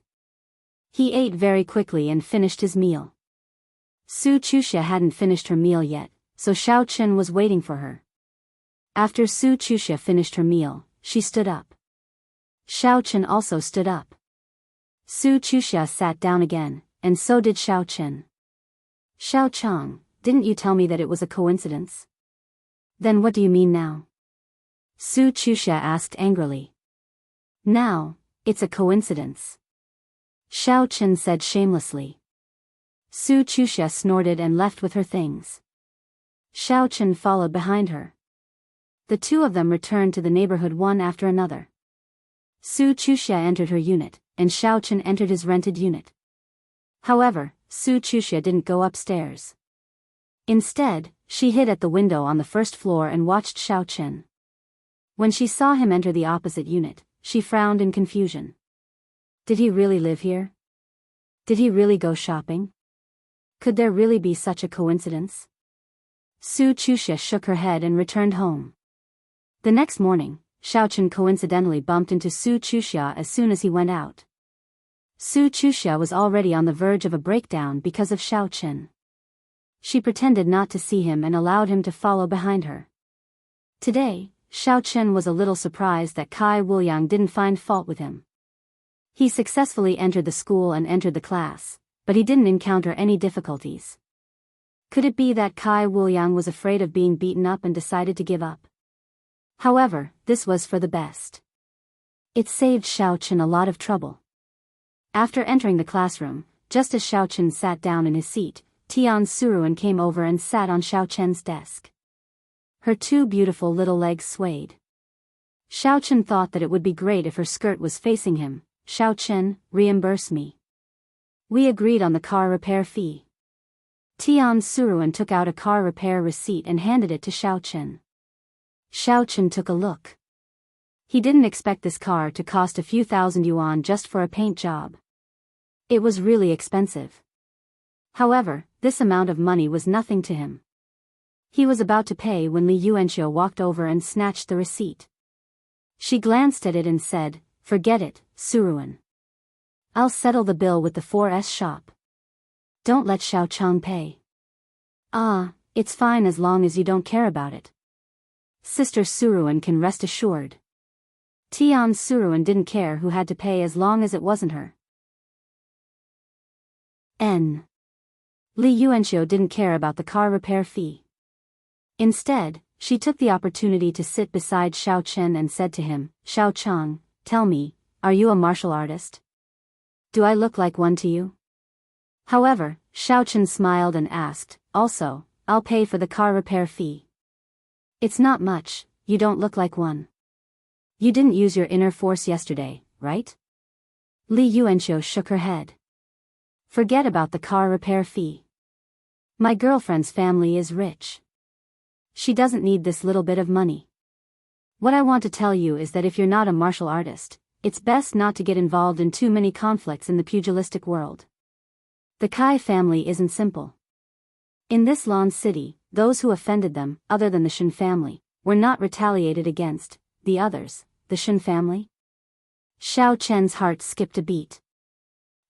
S1: He ate very quickly and finished his meal. Su Chusha hadn't finished her meal yet, so Xiaochen was waiting for her. After Su Chusha finished her meal, she stood up. Xiaochen also stood up. Su Chusha sat down again, and so did Xiaochen. Xiaochang, didn't you tell me that it was a coincidence? Then what do you mean now? Su Chusha asked angrily. Now, it's a coincidence. Xiaochen said shamelessly. Su Chusha snorted and left with her things. Xiaochen followed behind her. The two of them returned to the neighborhood one after another. Su Chusha entered her unit, and Xiaochen entered his rented unit. However, Su Chusha didn't go upstairs. Instead, she hid at the window on the first floor and watched Xiaochen. When she saw him enter the opposite unit, she frowned in confusion. Did he really live here? Did he really go shopping? Could there really be such a coincidence? Su Chusha shook her head and returned home. The next morning, Xiaochen coincidentally bumped into Su Chusha as soon as he went out. Su Chusha was already on the verge of a breakdown because of Xiaochen. She pretended not to see him and allowed him to follow behind her. Today, Xiaochen was a little surprised that Kai Wuliang didn't find fault with him. He successfully entered the school and entered the class, but he didn't encounter any difficulties. Could it be that Kai Wuliang was afraid of being beaten up and decided to give up? However, this was for the best. It saved Xiaochen a lot of trouble. After entering the classroom, just as Xiaochen sat down in his seat, Tian Suruan came over and sat on Xiaochen's desk. Her two beautiful little legs swayed. Xiaochen thought that it would be great if her skirt was facing him. Xiaochen, reimburse me. We agreed on the car repair fee. Tian Suruan took out a car repair receipt and handed it to Xiaochen. Xiaochen took a look. He didn't expect this car to cost a few thousand yuan just for a paint job. It was really expensive. However, this amount of money was nothing to him. He was about to pay when Li Yuanxiu walked over and snatched the receipt. She glanced at it and said, "Forget it, Suruan. I'll settle the bill with the 4S shop. Don't let Xiaochang pay." "Ah, it's fine as long as you don't care about it. Sister Suruan can rest assured." Tian Suruan didn't care who had to pay as long as it wasn't her. Li Yuanxiu didn't care about the car repair fee. Instead, she took the opportunity to sit beside Xiaochen and said to him, "Xiaochang, tell me, are you a martial artist? Do I look like one to you?" However, Xiaochen smiled and asked, "Also, I'll pay for the car repair fee." "It's not much, you don't look like one. You didn't use your inner force yesterday, right?" Li Yuanxiu shook her head. "Forget about the car repair fee. My girlfriend's family is rich. She doesn't need this little bit of money. What I want to tell you is that if you're not a martial artist, it's best not to get involved in too many conflicts in the pugilistic world. The Kai family isn't simple. In this Lan city, those who offended them, other than the Shen family, were not retaliated against. The others, the Shen family?" Xiaochen's heart skipped a beat.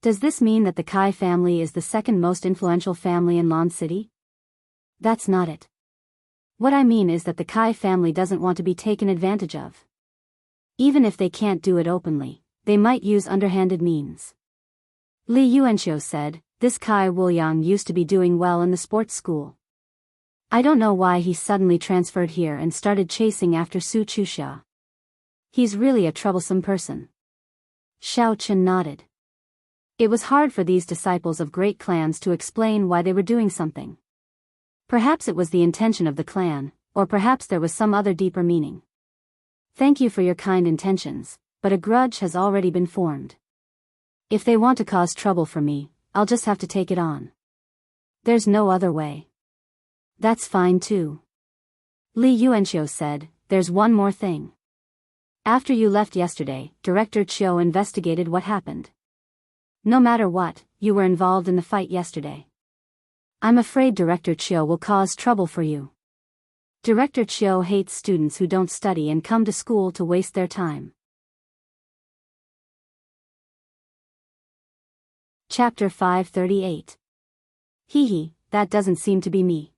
S1: Does this mean that the Kai family is the second most influential family in Lan City? That's not it. What I mean is that the Kai family doesn't want to be taken advantage of. Even if they can't do it openly, they might use underhanded means. Li Yuanxiu said, "This Kai Wuliang used to be doing well in the sports school. I don't know why he suddenly transferred here and started chasing after Su Chusha. He's really a troublesome person." Xiaochen nodded. It was hard for these disciples of great clans to explain why they were doing something. Perhaps it was the intention of the clan, or perhaps there was some other deeper meaning. "Thank you for your kind intentions, but a grudge has already been formed. If they want to cause trouble for me, I'll just have to take it on. There's no other way." "That's fine too." Li Yuanxiu said, "There's one more thing. After you left yesterday, Director Chiu investigated what happened. No matter what, you were involved in the fight yesterday. I'm afraid Director Chiu will cause trouble for you. Director Chiu hates students who don't study and come to school to waste their time. Chapter 538. Hee, that doesn't seem to be me.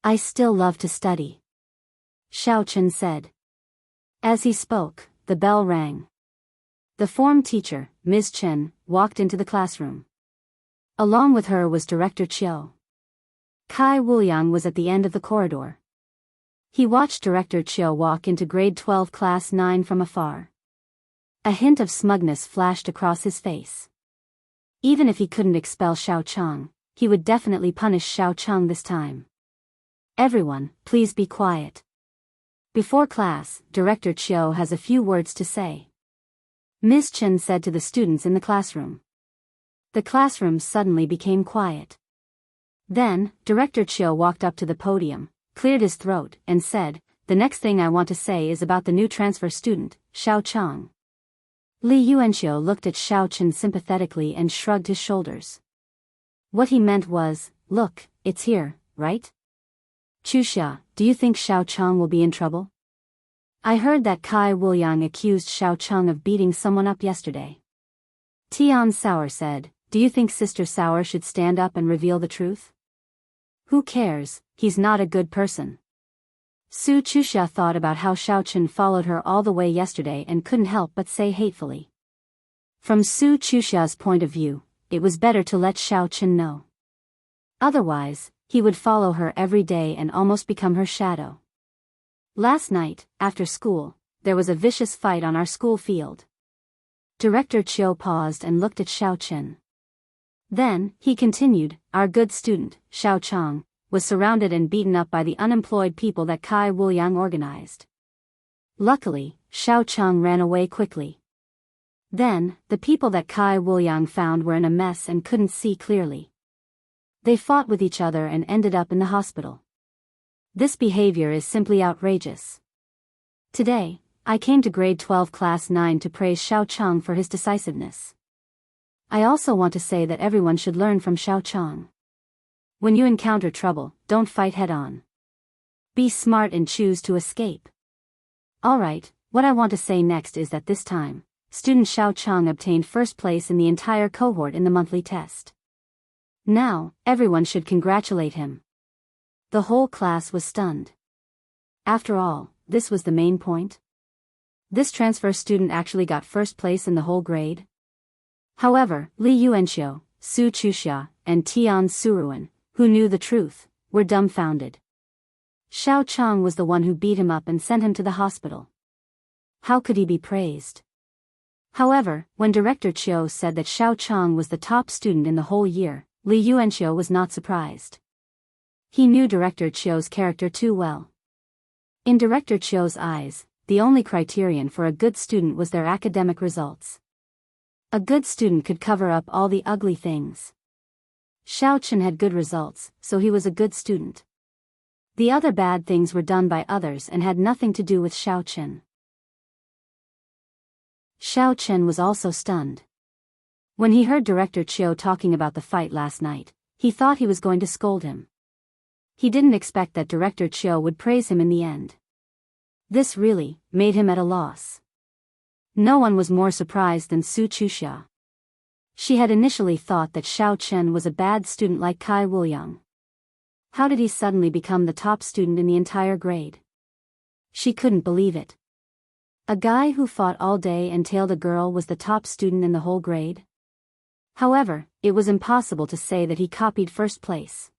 S1: I still love to study. Xiao Chen said. As he spoke, the bell rang. The form teacher, Ms. Chen, walked into the classroom. Along with her was Director Chiu. Kai Wuliang was at the end of the corridor. He watched Director Chiu walk into grade 12 class 9 from afar. A hint of smugness flashed across his face. Even if he couldn't expel Xiao Chang, he would definitely punish Xiao Chang this time. Everyone, please be quiet. Before class, Director Chiu has a few words to say. Ms. Chen said to the students in the classroom. The classroom suddenly became quiet. Then, Director Chiu walked up to the podium, cleared his throat, and said, "The next thing I want to say is about the new transfer student, Xiao Chang." Li Yuanxiu looked at Xiao Chen sympathetically and shrugged his shoulders. What he meant was, "Look, it's here, right? Chusha, do you think Xiao Chang will be in trouble? I heard that Kai Wuliang accused Xiao Chang of beating someone up yesterday." Tian Sauer said, "Do you think Sister Sauer should stand up and reveal the truth?" "Who cares, he's not a good person." Su Chusha thought about how Xiao Chen followed her all the way yesterday and couldn't help but say hatefully. From Su Chusha's point of view, it was better to let Xiao Chen know. Otherwise, he would follow her every day and almost become her shadow. Last night, after school, there was a vicious fight on our school field. Director Chiu paused and looked at Xiao Chen. Then, he continued, "Our good student, Xiao Chang, was surrounded and beaten up by the unemployed people that Kai Wuliang organized. Luckily, Xiao Chang ran away quickly. Then, the people that Kai Wuliang found were in a mess and couldn't see clearly. They fought with each other and ended up in the hospital. This behavior is simply outrageous. Today, I came to grade 12 class 9 to praise Xiao Chang for his decisiveness. I also want to say that everyone should learn from Xiao Chang. When you encounter trouble, don't fight head-on. Be smart and choose to escape." Alright, what I want to say next is that this time, student Xiao Chang obtained first place in the entire cohort in the monthly test. Now, everyone should congratulate him. The whole class was stunned. After all, this was the main point. This transfer student actually got first place in the whole grade. However, Li Yuanxiu, Su Chusha, and Tian Suruan, who knew the truth, were dumbfounded. Xiao Chang was the one who beat him up and sent him to the hospital. How could he be praised? However, when Director Chiu said that Xiao Chang was the top student in the whole year, Li Yuanxiu was not surprised. He knew Director Chiu's character too well. In Director Chiu's eyes, the only criterion for a good student was their academic results. A good student could cover up all the ugly things. Xiao Chen had good results, so he was a good student. The other bad things were done by others and had nothing to do with Xiao Chen. Xiao Chen was also stunned. When he heard Director Chiu talking about the fight last night, he thought he was going to scold him. He didn't expect that Director Chiu would praise him in the end. This really made him at a loss. No one was more surprised than Su Chusha. She had initially thought that Xiao Chen was a bad student like Kai Wuliang. How did he suddenly become the top student in the entire grade? She couldn't believe it. A guy who fought all day and tailed a girl was the top student in the whole grade? However, it was impossible to say that he copied first place.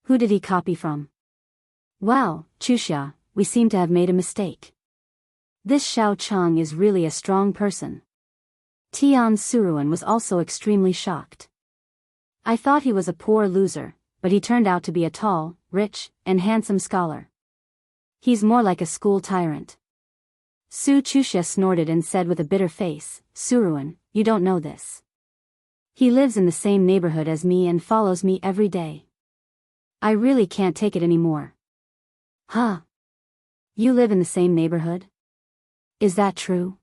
S1: Who did he copy from? Well, Chusha, we seem to have made a mistake. This Xiao Chang is really a strong person. Tian Suruan was also extremely shocked. I thought he was a poor loser, but he turned out to be a tall, rich, and handsome scholar. He's more like a school tyrant. Su Chusha snorted and said with a bitter face, "Suruan, you don't know this. He lives in the same neighborhood as me and follows me every day. I really can't take it anymore." "Huh? You live in the same neighborhood? Is that true?"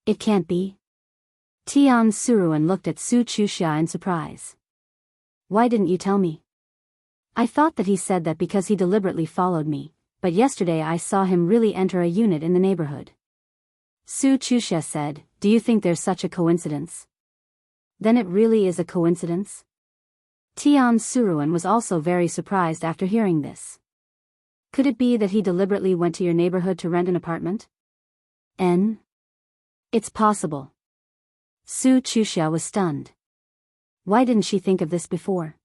S1: "It can't be." Tian Suruan looked at Su Chuxia in surprise. Why didn't you tell me? I thought that he said that because he deliberately followed me, but yesterday I saw him really enter a unit in the neighborhood. Su Chuxia said, do you think there's such a coincidence? Then it really is a coincidence? Tian Suruan was also very surprised after hearing this. Could it be that he deliberately went to your neighborhood to rent an apartment? It's possible. Su Chuxia was stunned. Why didn't she think of this before?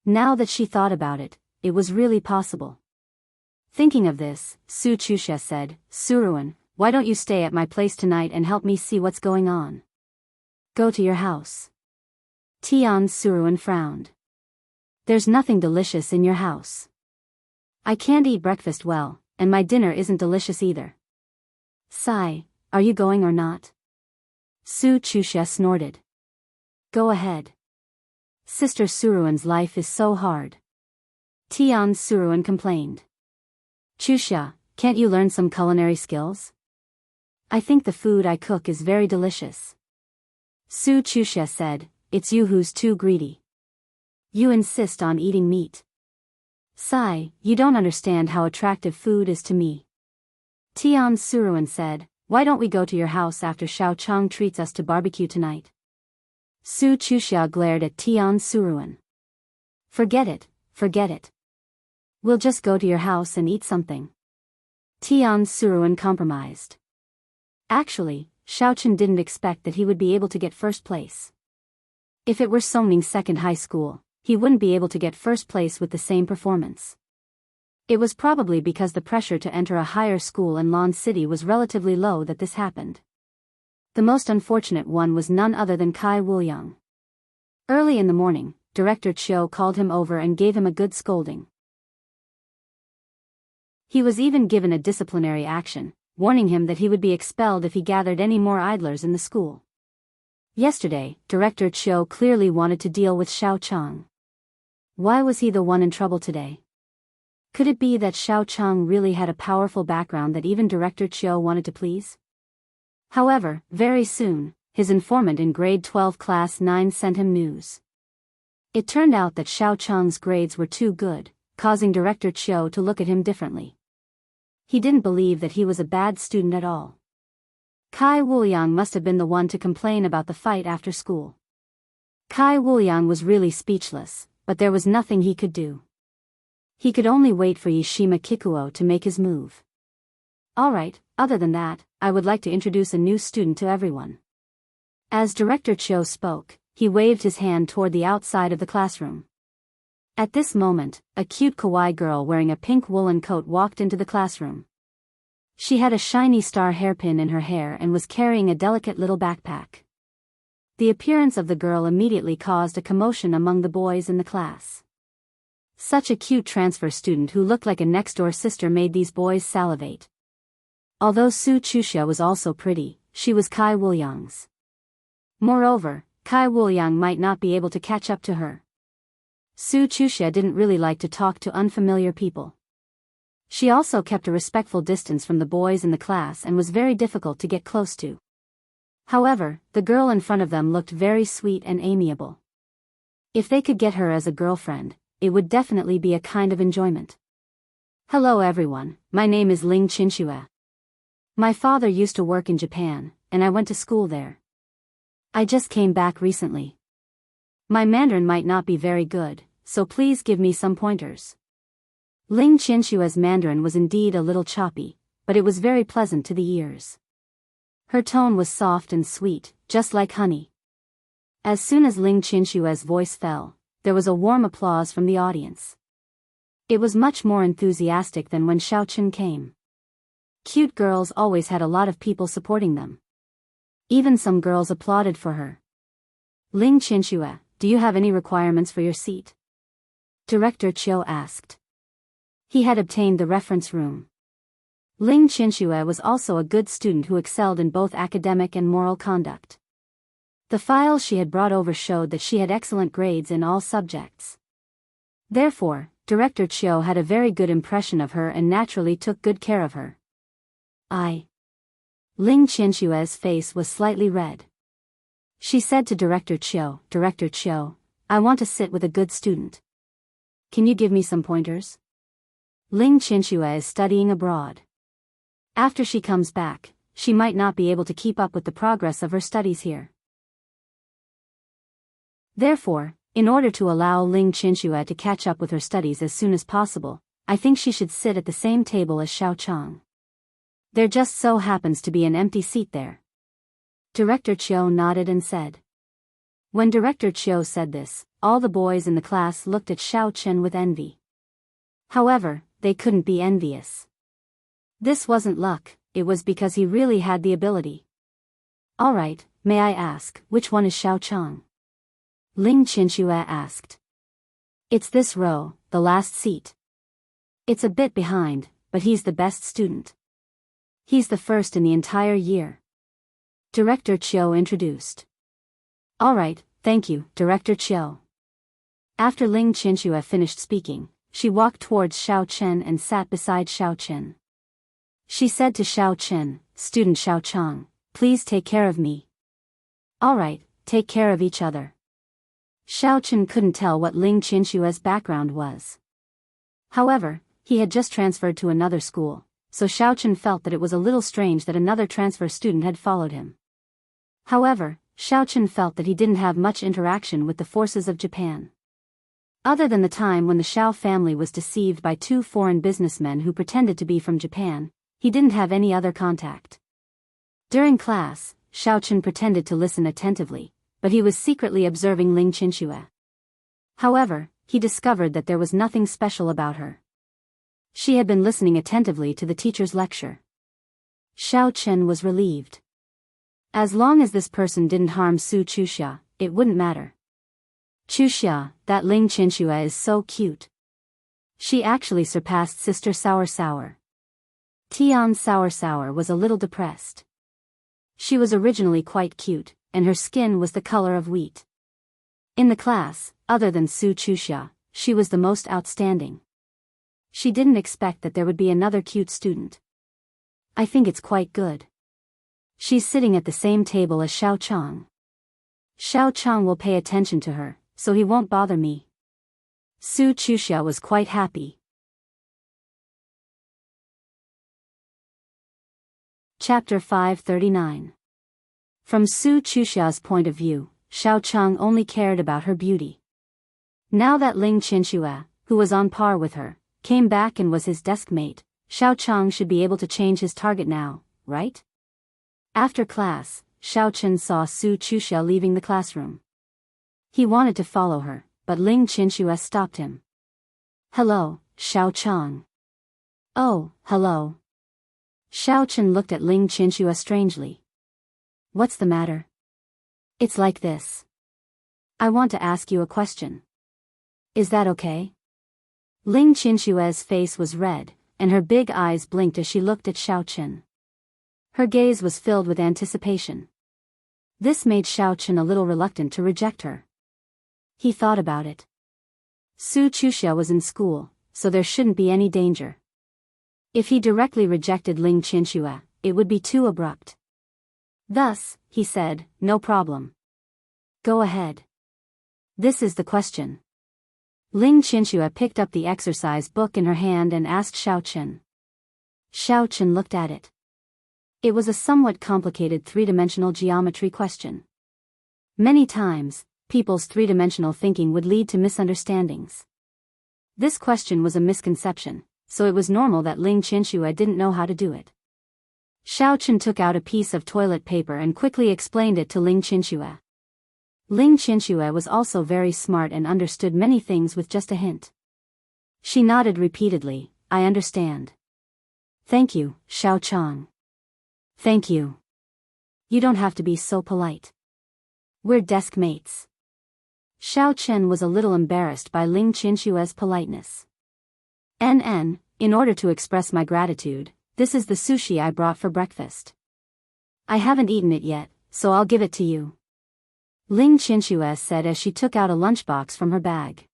S1: Now that she thought about it, it was really possible. Thinking of this, Su Chuxia said, Suruan, why don't you stay at my place tonight and help me see what's going on? Go to your house. Tian Suruan frowned. There's nothing delicious in your house. I can't eat breakfast well, and my dinner isn't delicious either. Sigh, are you going or not? Su Chuxia snorted. Go ahead. Sister Suruan's life is so hard. Tian Suruan complained. Chuxia, can't you learn some culinary skills? I think the food I cook is very delicious. Su Chuxia said, it's you who's too greedy. You insist on eating meat. Sigh, you don't understand how attractive food is to me. Tian Suruan said, why don't we go to your house after Xiao Chang treats us to barbecue tonight? Su Chuxia glared at Tian Suruan. Forget it. We'll just go to your house and eat something. Tian Suruan compromised. Actually, Xiao Chen didn't expect that he would be able to get first place. If it were Songning's second high school, he wouldn't be able to get first place with the same performance. It was probably because the pressure to enter a higher school in Lon City was relatively low that this happened. The most unfortunate one was none other than Kai Wuliang. Early in the morning, Director Chiu called him over and gave him a good scolding. He was even given a disciplinary action, warning him that he would be expelled if he gathered any more idlers in the school. Yesterday, Director Chiu clearly wanted to deal with Xiao Chang. Why was he the one in trouble today? Could it be that Xiao Chang really had a powerful background that even Director Chiu wanted to please? However, very soon, his informant in grade 12 class 9 sent him news. It turned out that Xiao Chang's grades were too good, causing Director Chiu to look at him differently. He didn't believe that he was a bad student at all. Kai Wuliang must have been the one to complain about the fight after school. Kai Wuliang was really speechless, but there was nothing he could do. He could only wait for Yashima Kikuo to make his move. Alright, other than that, I would like to introduce a new student to everyone. As Director Chiu spoke, he waved his hand toward the outside of the classroom. At this moment, a cute kawaii girl wearing a pink woolen coat walked into the classroom. She had a shiny star hairpin in her hair and was carrying a delicate little backpack. The appearance of the girl immediately caused a commotion among the boys in the class. Such a cute transfer student who looked like a next-door sister made these boys salivate. Although Su Chuxia was also pretty, she was Kai Wuliang's. Moreover, Kai Wuliang might not be able to catch up to her. Su Chuxia didn't really like to talk to unfamiliar people. She also kept a respectful distance from the boys in the class and was very difficult to get close to. However, the girl in front of them looked very sweet and amiable. If they could get her as a girlfriend, it would definitely be a kind of enjoyment. Hello everyone, my name is Ling Qinxue. My father used to work in Japan, and I went to school there. I just came back recently. My Mandarin might not be very good, so please give me some pointers. Ling Qinshua's Mandarin was indeed a little choppy, but it was very pleasant to the ears. Her tone was soft and sweet, just like honey. As soon as Ling Qinshua's voice fell, there was a warm applause from the audience. It was much more enthusiastic than when Xiao Chen came. Cute girls always had a lot of people supporting them. Even some girls applauded for her. Ling Qinshuo, do you have any requirements for your seat? Director Chiu asked. He had obtained the reference room. Ling Qinshuo was also a good student who excelled in both academic and moral conduct. The files she had brought over showed that she had excellent grades in all subjects. Therefore, Director Chiu had a very good impression of her and naturally took good care of her. Ling Qinshuo's face was slightly red. She said to Director Chiu, "Director Chiu, I want to sit with a good student. Can you give me some pointers? Ling Qinxue is studying abroad. After she comes back, she might not be able to keep up with the progress of her studies here. Therefore, in order to allow Ling Qinxue to catch up with her studies as soon as possible, I think she should sit at the same table as Xiao Chang. There just so happens to be an empty seat there." Director Chiu nodded and said. When Director Chiu said this, all the boys in the class looked at Xiao Chen with envy. However, they couldn't be envious. This wasn't luck, it was because he really had the ability. "Alright, may I ask, which one is Xiao Chang?" Ling Qinxue asked. "It's this row, the last seat. It's a bit behind, but he's the best student. He's the first in the entire year." Director Chiu introduced. "Alright, thank you, Director Chiu." After Ling Qinxue finished speaking, she walked towards Xiao Chen and sat beside Xiao Chen. She said to Xiao Chen, "Student Xiao Chang, please take care of me." "Alright, take care of each other." Xiao Chen couldn't tell what Ling Qinshue's background was. However, he had just transferred to another school, so Xiao Chen felt that it was a little strange that another transfer student had followed him. However, Xiao Chen felt that he didn't have much interaction with the forces of Japan. Other than the time when the Xiao family was deceived by two foreign businessmen who pretended to be from Japan, he didn't have any other contact. During class, Xiao Chen pretended to listen attentively, but he was secretly observing Ling Qinxue. However, he discovered that there was nothing special about her. She had been listening attentively to the teacher's lecture. Xiao Chen was relieved. As long as this person didn't harm Su Chuxia, it wouldn't matter. "Chuxia, that Ling Qinxue is so cute. She actually surpassed Sister Sour Sour." Tian Sour Sour was a little depressed. She was originally quite cute, and her skin was the color of wheat. In the class, other than Su Chuxia, she was the most outstanding. She didn't expect that there would be another cute student. "I think it's quite good. She's sitting at the same table as Xiao Chang. Xiao Chang will pay attention to her, so he won't bother me." Su Chuxia was quite happy. Chapter 539. From Su Chuxia's point of view, Xiao Chang only cared about her beauty. Now that Ling Qinxue, who was on par with her, came back and was his desk mate, Xiao Chang should be able to change his target now, right? After class, Xiao Chen saw Su Chuxia leaving the classroom. He wanted to follow her, but Ling Qinxue stopped him. "Hello, Xiao Chang." "Oh, hello." Xiao Chen looked at Ling Qinxue strangely. "What's the matter?" "It's like this. I want to ask you a question. Is that okay?" Ling Qinshue's face was red, and her big eyes blinked as she looked at Xiao Chen. Her gaze was filled with anticipation. This made Xiao Chen a little reluctant to reject her. He thought about it. Su Chuxia was in school, so there shouldn't be any danger. If he directly rejected Ling Qinxue, it would be too abrupt. Thus, he said, "No problem. Go ahead. This is the question." Ling Qinxue picked up the exercise book in her hand and asked Xiao Chen. Xiao Chen looked at it. It was a somewhat complicated three-dimensional geometry question. Many times, people's three-dimensional thinking would lead to misunderstandings. This question was a misconception, so it was normal that Ling Qinxue didn't know how to do it. Xiao Chen took out a piece of toilet paper and quickly explained it to Ling Qinxue. Ling Qinxue was also very smart and understood many things with just a hint. She nodded repeatedly, "I understand. Thank you, Xiao Chang." "Thank you. You don't have to be so polite. We're desk mates." Xiao Chen was a little embarrassed by Ling Qinshue's politeness. In order to express my gratitude, this is the sushi I brought for breakfast. I haven't eaten it yet, so I'll give it to you." Ling Qinxue said as she took out a lunchbox from her bag.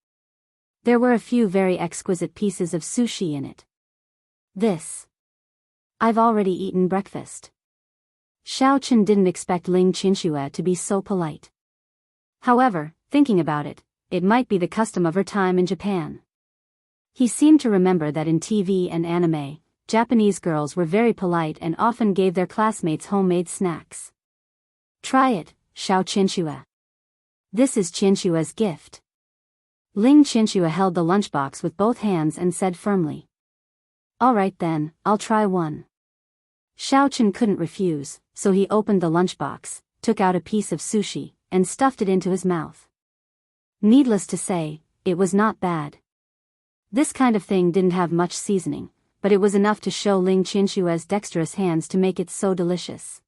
S1: There were a few very exquisite pieces of sushi in it. "This. I've already eaten breakfast." Xiao Chen didn't expect Ling Qinxue to be so polite. However, thinking about it, it might be the custom of her time in Japan. He seemed to remember that in TV and anime, Japanese girls were very polite and often gave their classmates homemade snacks. Try it, Xiao Qinxue. This is Qinshue's gift. Ling Qinxue held the lunchbox with both hands and said firmly. All right then, I'll try one. Xiao Chen couldn't refuse, so he opened the lunchbox, took out a piece of sushi, and stuffed it into his mouth. Needless to say, it was not bad. This kind of thing didn't have much seasoning, but it was enough to show Ling Qinshue's dexterous hands to make it so delicious.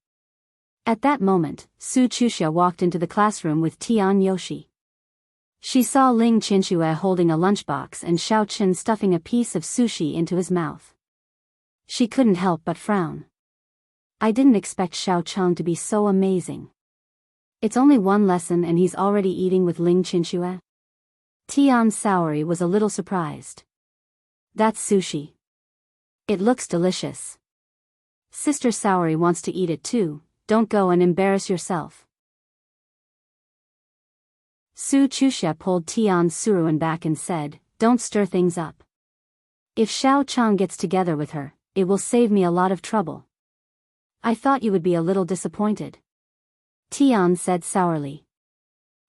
S1: At that moment, Su Chusha walked into the classroom with Tian Yoshi. She saw Ling Qinxue holding a lunchbox and Xiao Chen stuffing a piece of sushi into his mouth. She couldn't help but frown. I didn't expect Xiao Cheng to be so amazing. It's only one lesson and he's already eating with Ling Qinxue? Tian Saori was a little surprised. That's sushi. It looks delicious. Sister Saori wants to eat it too, don't go and embarrass yourself. Su Chusha pulled Tian Suruan back and said, don't stir things up. If Xiao Chang gets together with her, it will save me a lot of trouble. I thought you would be a little disappointed. Tian said sourly.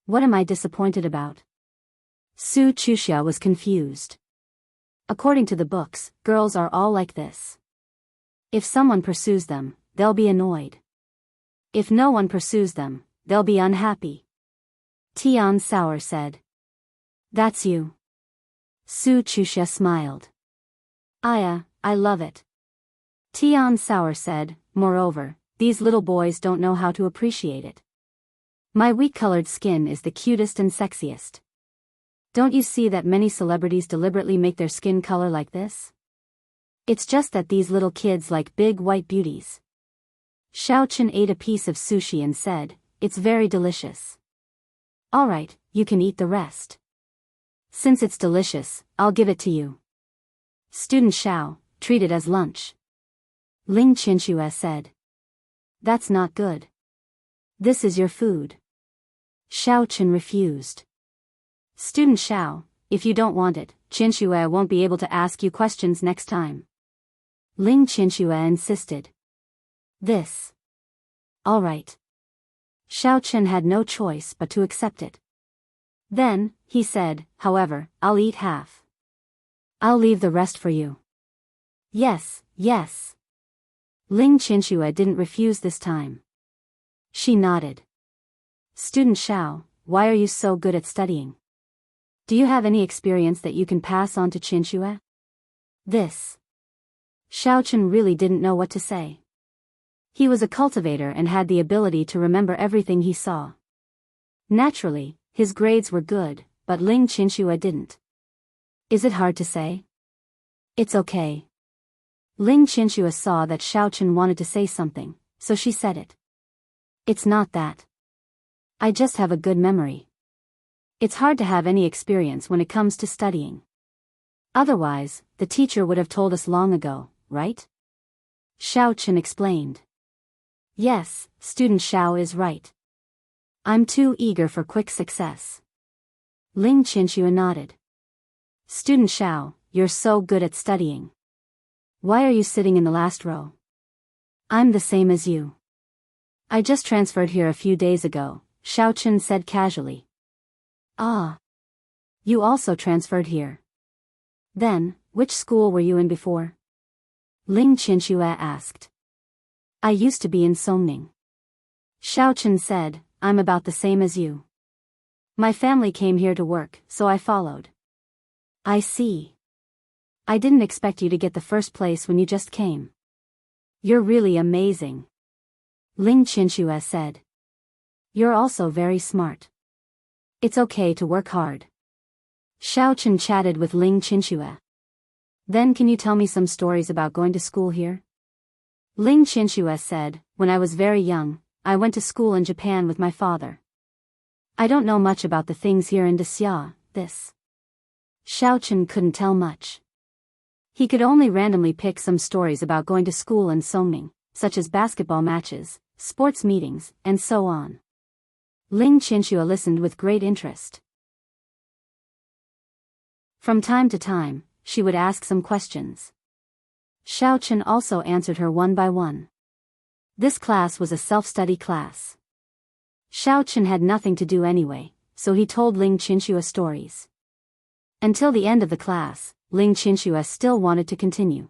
S1: What am I disappointed about? Su Chusha was confused. According to the books, girls are all like this. If someone pursues them, they'll be annoyed. If no one pursues them, they'll be unhappy. Tian Sour said. That's you. Su Chusha smiled. I love it. Tian Sour said, moreover, these little boys don't know how to appreciate it. My wheat-colored skin is the cutest and sexiest. Don't you see that many celebrities deliberately make their skin color like this? It's just that these little kids like big white beauties. Xiao Chen ate a piece of sushi and said, it's very delicious. All right, you can eat the rest. Since it's delicious, I'll give it to you. Student Xiao, treat it as lunch. Ling Qinxue said. That's not good. This is your food. Xiao Chen refused. Student Xiao, if you don't want it, Qinxue won't be able to ask you questions next time. Ling Qinxue insisted. This. All right. Xiao Chen had no choice but to accept it. Then, he said, however, I'll eat half. I'll leave the rest for you. Yes, yes. Ling Qinxue didn't refuse this time. She nodded. Student Xiao, why are you so good at studying? Do you have any experience that you can pass on to Qinxue? This. Xiao Chen really didn't know what to say. He was a cultivator and had the ability to remember everything he saw. Naturally, his grades were good, but Ling Qinxue didn't. Is it hard to say? It's okay. Ling Qinxue saw that Xiao Chen wanted to say something, so she said it. It's not that. I just have a good memory. It's hard to have any experience when it comes to studying. Otherwise, the teacher would have told us long ago, right? Xiao Chen explained. Yes, student Xiao is right. I'm too eager for quick success. Ling Qinxue nodded. Student Xiao, you're so good at studying. Why are you sitting in the last row? I'm the same as you. I just transferred here a few days ago, Xiao Chen said casually. Ah. You also transferred here. Then, which school were you in before? Ling Qinxue asked. I used to be in Songning. Xiao Chen said, I'm about the same as you. My family came here to work, so I followed. I see. I didn't expect you to get the first place when you just came. You're really amazing. Ling Qinxue said. You're also very smart. It's okay to work hard. Xiao Chen chatted with Ling Qinxue. Then can you tell me some stories about going to school here? Ling Qinxue said, when I was very young, I went to school in Japan with my father. I don't know much about the things here in Desya, this. Xiao Chen couldn't tell much. He could only randomly pick some stories about going to school in Songning, such as basketball matches, sports meetings, and so on. Ling Qinxue listened with great interest. From time to time, she would ask some questions. Xiao Chen also answered her one by one. This class was a self-study class. Xiao Chen had nothing to do anyway, so he told Ling Qinxue stories. Until the end of the class, Ling Qinxue still wanted to continue.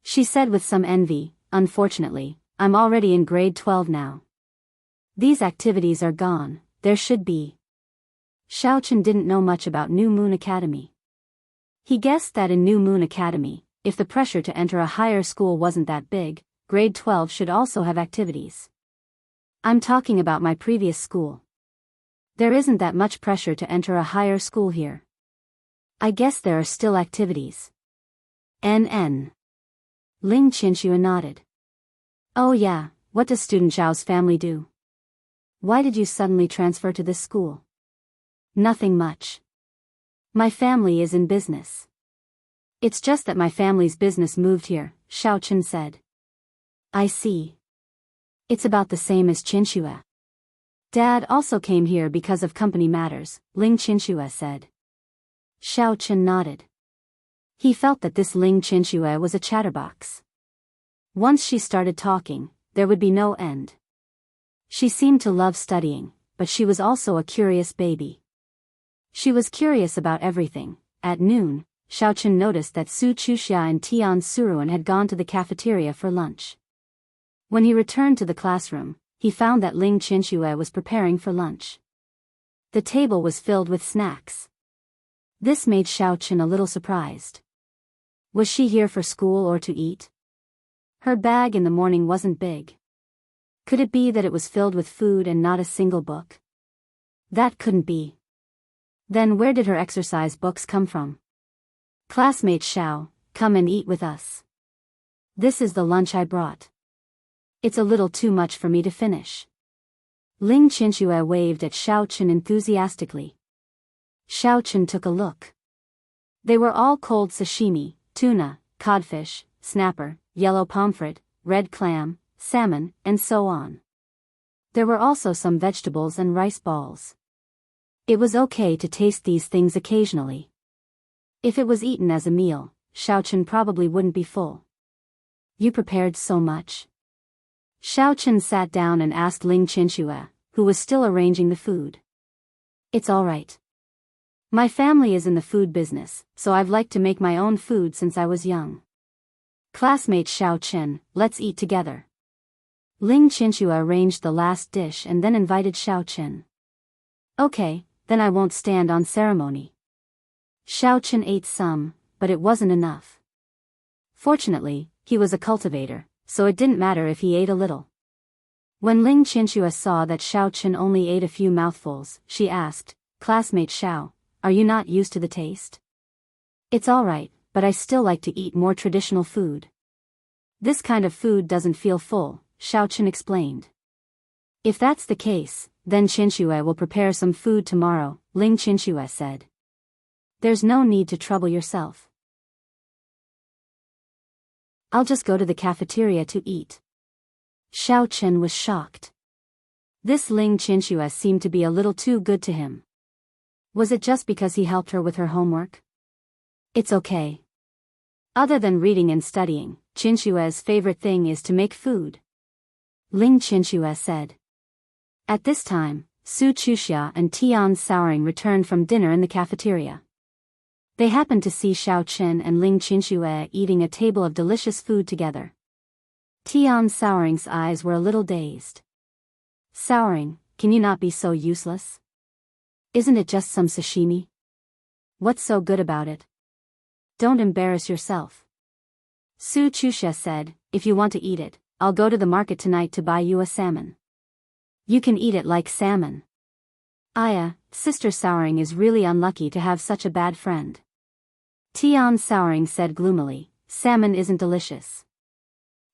S1: She said with some envy, "Unfortunately, I'm already in grade 12 now. These activities are gone, there should be." Xiao Chen didn't know much about New Moon Academy. He guessed that in New Moon Academy, if the pressure to enter a higher school wasn't that big, grade 12 should also have activities. I'm talking about my previous school. There isn't that much pressure to enter a higher school here. I guess there are still activities. NN. Ling Qinxue nodded. Oh yeah, what does student Zhao's family do? Why did you suddenly transfer to this school? Nothing much. My family is in business. It's just that my family's business moved here, Xiao Chen said. I see. It's about the same as Qinxue. Dad also came here because of company matters, Ling Qinxue said. Xiao Chen nodded. He felt that this Ling Qinxue was a chatterbox. Once she started talking, there would be no end. She seemed to love studying, but she was also a curious baby. She was curious about everything. At noon, Xiao Chen noticed that Su Chuxia and Tian Suruan had gone to the cafeteria for lunch. When he returned to the classroom, he found that Ling Qinxue was preparing for lunch. The table was filled with snacks. This made Xiao Chen a little surprised. Was she here for school or to eat? Her bag in the morning wasn't big. Could it be that it was filled with food and not a single book? That couldn't be. Then where did her exercise books come from? Classmate Xiao, come and eat with us. This is the lunch I brought. It's a little too much for me to finish. Ling Qinxue waved at Xiao Chen enthusiastically. Xiao Chen took a look. They were all cold sashimi, tuna, codfish, snapper, yellow pomfret, red clam, salmon, and so on. There were also some vegetables and rice balls. It was okay to taste these things occasionally. If it was eaten as a meal, Xiao Chen probably wouldn't be full. You prepared so much? Xiao Chen sat down and asked Ling Qinxue, who was still arranging the food. It's all right. My family is in the food business, so I've liked to make my own food since I was young. Classmate Xiao Chen, let's eat together. Ling Qinxue arranged the last dish and then invited Xiao Chen. Okay, then I won't stand on ceremony. Xiao Chen ate some, but it wasn't enough. Fortunately, he was a cultivator, so it didn't matter if he ate a little. When Ling Qinxue saw that Xiao Chen only ate a few mouthfuls, she asked, Classmate Xiao, are you not used to the taste? It's all right, but I still like to eat more traditional food. This kind of food doesn't feel full, Xiao Chen explained. If that's the case, then Qinxue will prepare some food tomorrow, Ling Qinxue said. There's no need to trouble yourself. I'll just go to the cafeteria to eat. Xiao Chen was shocked. This Ling Qinxue seemed to be a little too good to him. Was it just because he helped her with her homework? It's okay. Other than reading and studying, Qinshue's favorite thing is to make food. Ling Qinxue said. At this time, Su Chuxia and Tian Suruan returned from dinner in the cafeteria. They happened to see Xiao Chen and Ling Qinxue eating a table of delicious food together. Tian Suruan's eyes were a little dazed. Suruan, can you not be so useless? Isn't it just some sashimi? What's so good about it? Don't embarrass yourself. Su Chuxia said, if you want to eat it, I'll go to the market tonight to buy you a salmon. You can eat it like salmon. Aya, Sister Suruan is really unlucky to have such a bad friend. Tian Suruan said gloomily, salmon isn't delicious.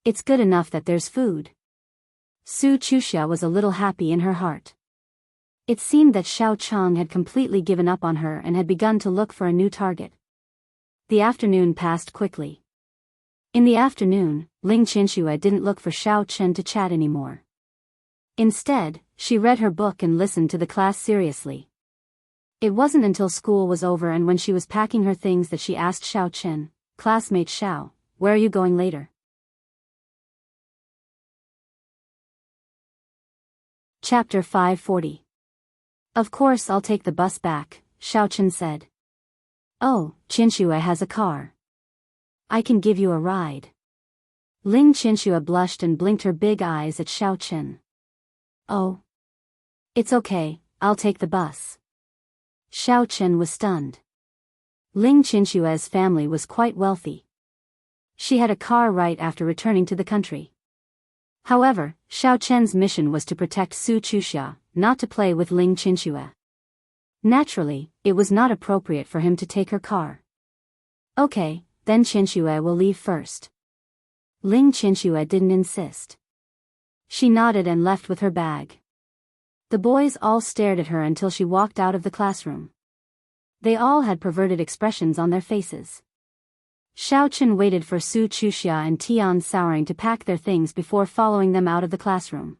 S1: It's good enough that there's food. Su Chuxia was a little happy in her heart. It seemed that Xiao Chang had completely given up on her and had begun to look for a new target. The afternoon passed quickly. In the afternoon, Ling Qinxue didn't look for Xiao Chen to chat anymore. Instead, she read her book and listened to the class seriously. It wasn't until school was over and when she was packing her things that she asked Xiao Chen, "Classmate Xiao, where are you going later?" Chapter 540. "Of course I'll take the bus back," Xiao Chen said. "Oh, Qinxue has a car. I can give you a ride." Ling Qinxue blushed and blinked her big eyes at Xiao Chen. "Oh. It's okay, I'll take the bus." Xiao Chen was stunned. Ling Qinshue's family was quite wealthy. She had a car right after returning to the country. However, Xiao Chen's mission was to protect Su Chuxia, not to play with Ling Qinxue. Naturally, it was not appropriate for him to take her car. "Okay, then Qinxue will leave first." Ling Qinxue didn't insist. She nodded and left with her bag. The boys all stared at her until she walked out of the classroom. They all had perverted expressions on their faces. Xiao Chen waited for Su Chuxia and Tian Souring to pack their things before following them out of the classroom.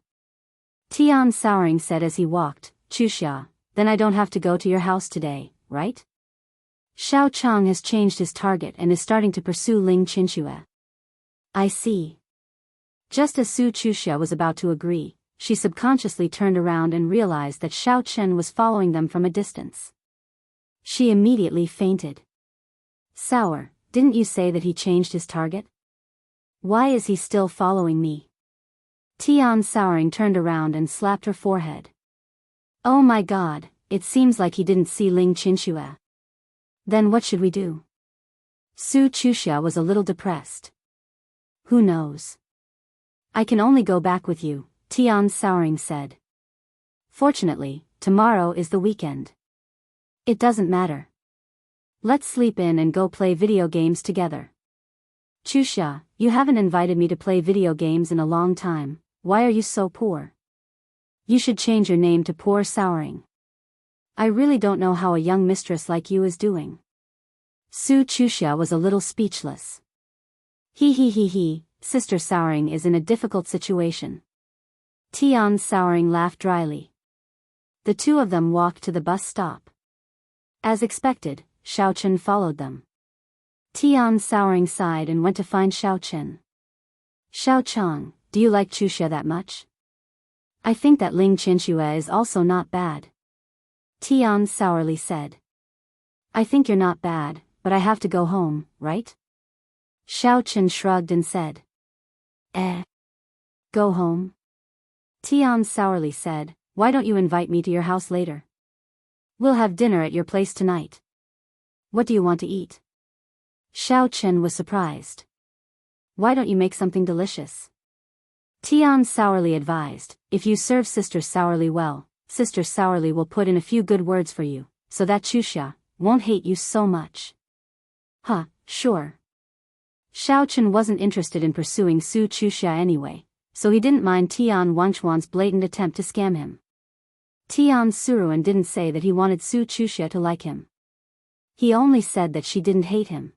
S1: Tian Souring said as he walked, "Chuxia, then I don't have to go to your house today, right?" Xiao Chang has changed his target and is starting to pursue Ling Qinxue. "I see." Just as Su Chuxia was about to agree, she subconsciously turned around and realized that Xiao Chen was following them from a distance. She immediately fainted. "Sour, didn't you say that he changed his target? Why is he still following me?" Tian Souring turned around and slapped her forehead. "Oh my god, it seems like he didn't see Ling Qinxue. Then what should we do?" Su Chuxia was a little depressed. "Who knows? I can only go back with you," Tian Souring said. "Fortunately, tomorrow is the weekend. It doesn't matter. Let's sleep in and go play video games together." "Chuxia, you haven't invited me to play video games in a long time, why are you so poor? You should change your name to Poor Souring. I really don't know how a young mistress like you is doing." Su Chuxia was a little speechless. He, Sister Souring is in a difficult situation." Tian Souring laughed dryly. The two of them walked to the bus stop. As expected, Xiao Chen followed them. Tian Souring sighed and went to find Xiao Chen. "Xiao Chang, do you like Chuxia that much? I think that Ling Qinxue is also not bad." Tian sourly said. "I think you're not bad, but I have to go home, right?" Xiao Chen shrugged and said. Go home?" Tian sourly said, "Why don't you invite me to your house later? We'll have dinner at your place tonight. What do you want to eat?" Xiao Chen was surprised. "Why don't you make something delicious?" Tian sourly advised, "If you serve Sister Sourly well, Sister Sourly will put in a few good words for you, so that Chuxia won't hate you so much." "Huh, sure." Xiao Chen wasn't interested in pursuing Su Chuxia anyway, so he didn't mind Tian Wenchuan's blatant attempt to scam him. Tian Suruan didn't say that he wanted Su Chuxia to like him. He only said that she didn't hate him.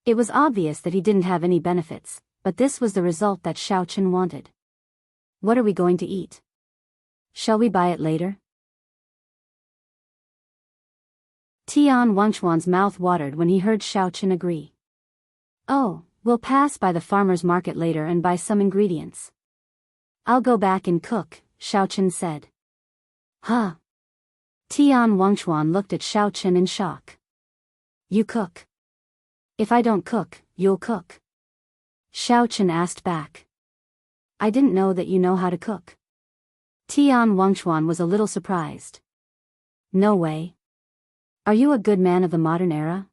S1: It was obvious that he didn't have any benefits, but this was the result that Xiao Chen wanted. "What are we going to eat? Shall we buy it later?" Tian Wenchuan's mouth watered when he heard Xiao Chen agree. "Oh, we'll pass by the farmer's market later and buy some ingredients. I'll go back and cook," Xiao Chen said. "Huh?" Tian Wenchuan looked at Xiao Chen in shock. "You cook? If I don't cook, you'll cook?" Xiao Chen asked back. "I didn't know that you know how to cook." Tian Wenchuan was a little surprised. "No way. Are you a good man of the modern era?"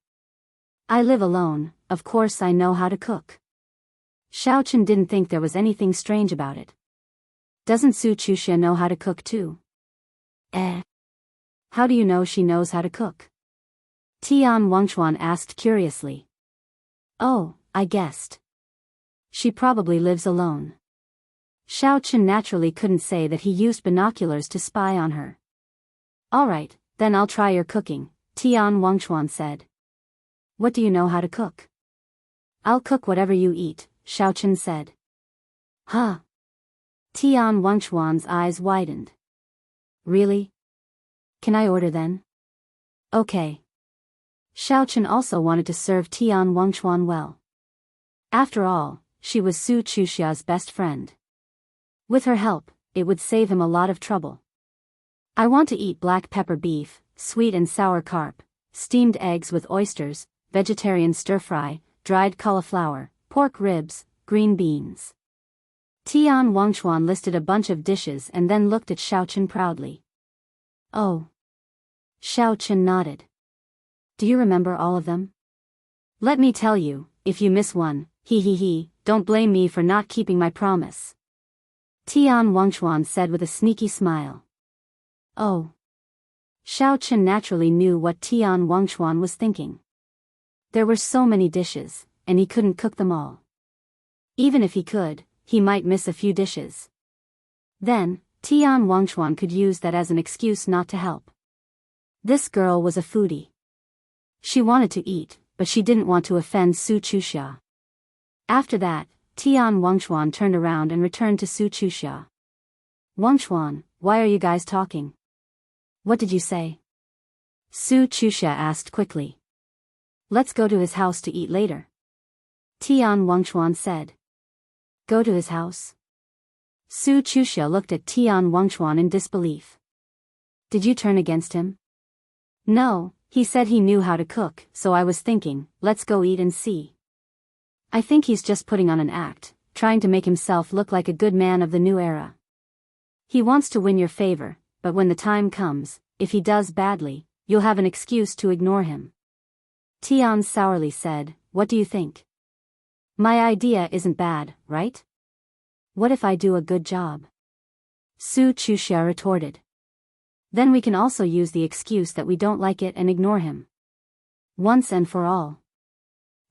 S1: "I live alone, of course I know how to cook." Xiao Chen didn't think there was anything strange about it. "Doesn't Su Chuxia know how to cook too?" How do you know she knows how to cook?" Tian Wenchuan asked curiously. "Oh, I guessed. She probably lives alone." Xiao Chen naturally couldn't say that he used binoculars to spy on her. "Alright, then I'll try your cooking," Tian Wenchuan said. "What do you know how to cook?" "I'll cook whatever you eat," Xiao Chen said. "Huh? Tian Wangchuan's eyes widened. Really? Can I order then? Okay. Xiaochen also wanted to serve Tian Wangchuan well. After all, she was Su Chuxia's best friend. With her help, it would save him a lot of trouble. I want to eat black pepper beef, sweet and sour carp, steamed eggs with oysters, vegetarian stir-fry, dried cauliflower, pork ribs, green beans. Tian Wangchuan listed a bunch of dishes and then looked at Xiaochen proudly. Oh. Xiaochen nodded. Do you remember all of them? Let me tell you, if you miss one, don't blame me for not keeping my promise. Tian Wangchuan said with a sneaky smile. Oh. Xiaochen naturally knew what Tian Wangchuan was thinking. There were so many dishes, and he couldn't cook them all. Even if he could, he might miss a few dishes. Then, Tian Wangchuan could use that as an excuse not to help. This girl was a foodie. She wanted to eat, but she didn't want to offend Su Chuxia. After that, Tian Wangchuan turned around and returned to Su Chuxia. Wangchuan, why are you guys talking? What did you say? Su Chuxia asked quickly. Let's go to his house to eat later. Tian Wangchuan said. Go to his house? Su Chuxia looked at Tian Wangchuan in disbelief. Did you turn against him? No, he said he knew how to cook, so I was thinking, let's go eat and see. I think he's just putting on an act, trying to make himself look like a good man of the new era. He wants to win your favor, but when the time comes, if he does badly, you'll have an excuse to ignore him. Tian sourly said, what do you think? My idea isn't bad, right? What if I do a good job? Su Chuxia retorted. Then we can also use the excuse that we don't like it and ignore him. Once and for all.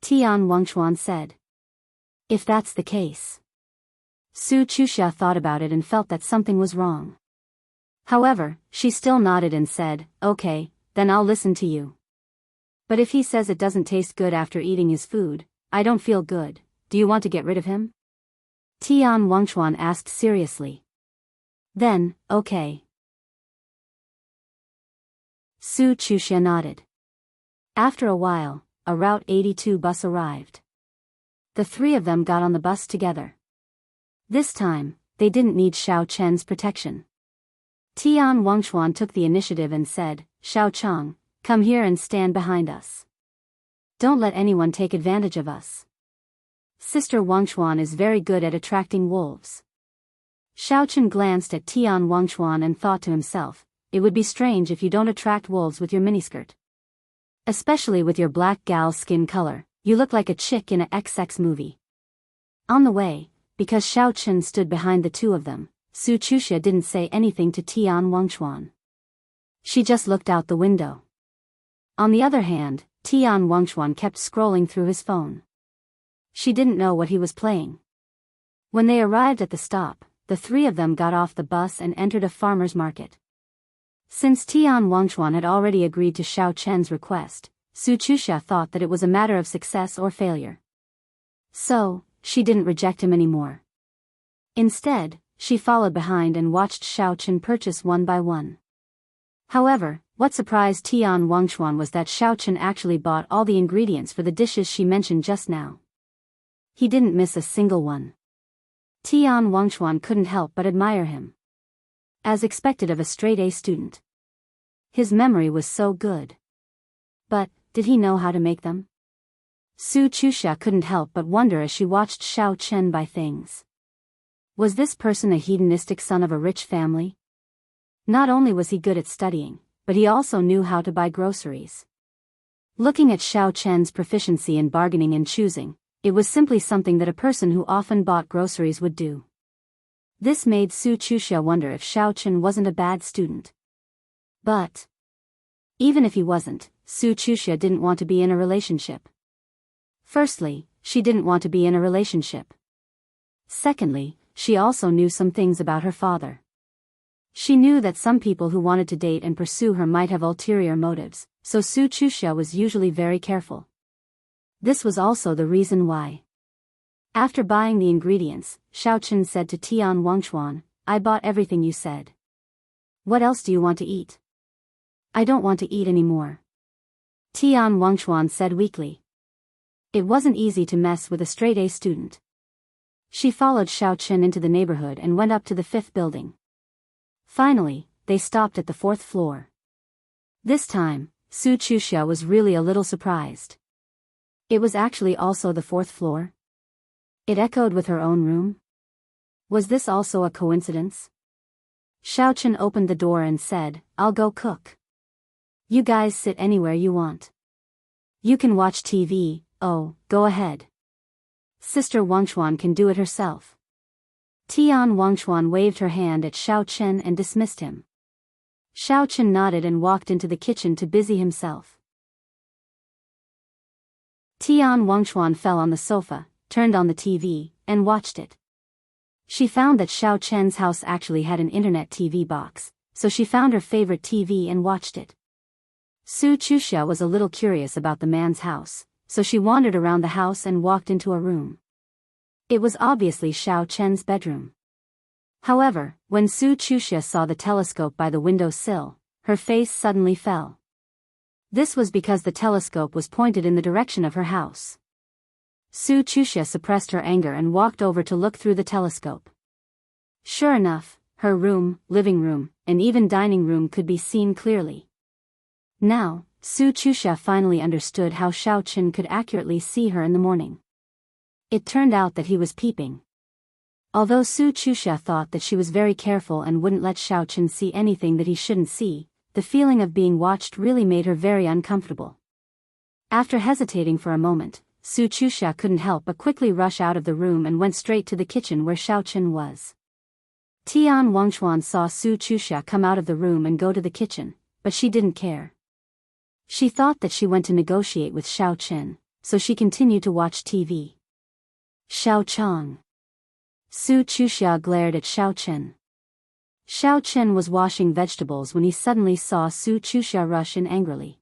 S1: Tian Wangchuan said. If that's the case. Su Chuxia thought about it and felt that something was wrong. However, she still nodded and said, okay, then I'll listen to you. But if he says it doesn't taste good after eating his food, I don't feel good. Do you want to get rid of him? Tian Wangchuan asked seriously. Then, okay. Su Chuxia nodded. After a while, a Route 82 bus arrived. The three of them got on the bus together. This time, they didn't need Xiaochen's protection. Tian Wangchuan took the initiative and said, Xiaocheng, come here and stand behind us. Don't let anyone take advantage of us. Sister Wangchuan is very good at attracting wolves. Xiaochen glanced at Tian Wangchuan and thought to himself, it would be strange if you don't attract wolves with your miniskirt. Especially with your black gal skin color, you look like a chick in a XX movie. On the way, because Xiaochen stood behind the two of them, Su Chuxia didn't say anything to Tian Wangchuan. She just looked out the window. On the other hand, Tian Wangchuan kept scrolling through his phone. She didn't know what he was playing. When they arrived at the stop, the three of them got off the bus and entered a farmer's market. Since Tian Wangchuan had already agreed to Xiaochen's request, Su Chuxia thought that it was a matter of success or failure. So, she didn't reject him anymore. Instead, she followed behind and watched Xiaochen purchase one by one. However, what surprised Tian Wangchuan was that Xiaochen actually bought all the ingredients for the dishes she mentioned just now. He didn't miss a single one. Tian Wangchuan couldn't help but admire him. As expected of a straight-A student. His memory was so good. But, did he know how to make them? Su Chuxia couldn't help but wonder as she watched Xiaochen buy things. Was this person a hedonistic son of a rich family? Not only was he good at studying, but he also knew how to buy groceries. Looking at Xiaochen's proficiency in bargaining and choosing, it was simply something that a person who often bought groceries would do. This made Su Chuxia wonder if Xiaochen wasn't a bad student. But, even if he wasn't, Su Chuxia didn't want to be in a relationship. Firstly, she didn't want to be in a relationship. Secondly, she also knew some things about her father. She knew that some people who wanted to date and pursue her might have ulterior motives, so Su Chuxia was usually very careful. This was also the reason why. After buying the ingredients, Xiao Chen said to Tian Wangchuan, I bought everything you said. What else do you want to eat? I don't want to eat anymore. Tian Wangchuan said weakly. It wasn't easy to mess with a straight-A student. She followed Xiao Chen into the neighborhood and went up to the 5th building. Finally, they stopped at the 4th floor. This time, Su Chuxia was really a little surprised. It was actually also the 4th floor. It echoed with her own room. Was this also a coincidence? Xiao Chen opened the door and said, I'll go cook. You guys sit anywhere you want. You can watch TV, oh, go ahead. Sister Wangchuan can do it herself. Tian Wangchuan waved her hand at Xiao Chen and dismissed him. Xiao Chen nodded and walked into the kitchen to busy himself. Tian Wangchuan fell on the sofa, turned on the TV, and watched it. She found that Xiao Chen's house actually had an internet TV box, so she found her favorite TV and watched it. Su Chuxia was a little curious about the man's house, so she wandered around the house and walked into a room. It was obviously Xiao Chen's bedroom. However, when Su Chuxia saw the telescope by the window sill, her face suddenly fell. This was because the telescope was pointed in the direction of her house. Su Chuxia suppressed her anger and walked over to look through the telescope. Sure enough, her room, living room, and even dining room could be seen clearly. Now, Su Chuxia finally understood how Xiao Chen could accurately see her in the morning. It turned out that he was peeping. Although Su Chuxia thought that she was very careful and wouldn't let Xiao Chen see anything that he shouldn't see, the feeling of being watched really made her very uncomfortable. After hesitating for a moment, Su Chuxia couldn't help but quickly rush out of the room and went straight to the kitchen where Xiao Chen was. Tian Wangchuan saw Su Chuxia come out of the room and go to the kitchen, but she didn't care. She thought that she went to negotiate with Xiao Chen, so she continued to watch TV. Xiao Chang. Su Chuxia glared at Xiao Chen. Xiao Chen was washing vegetables when he suddenly saw Su Chuxia rush in angrily.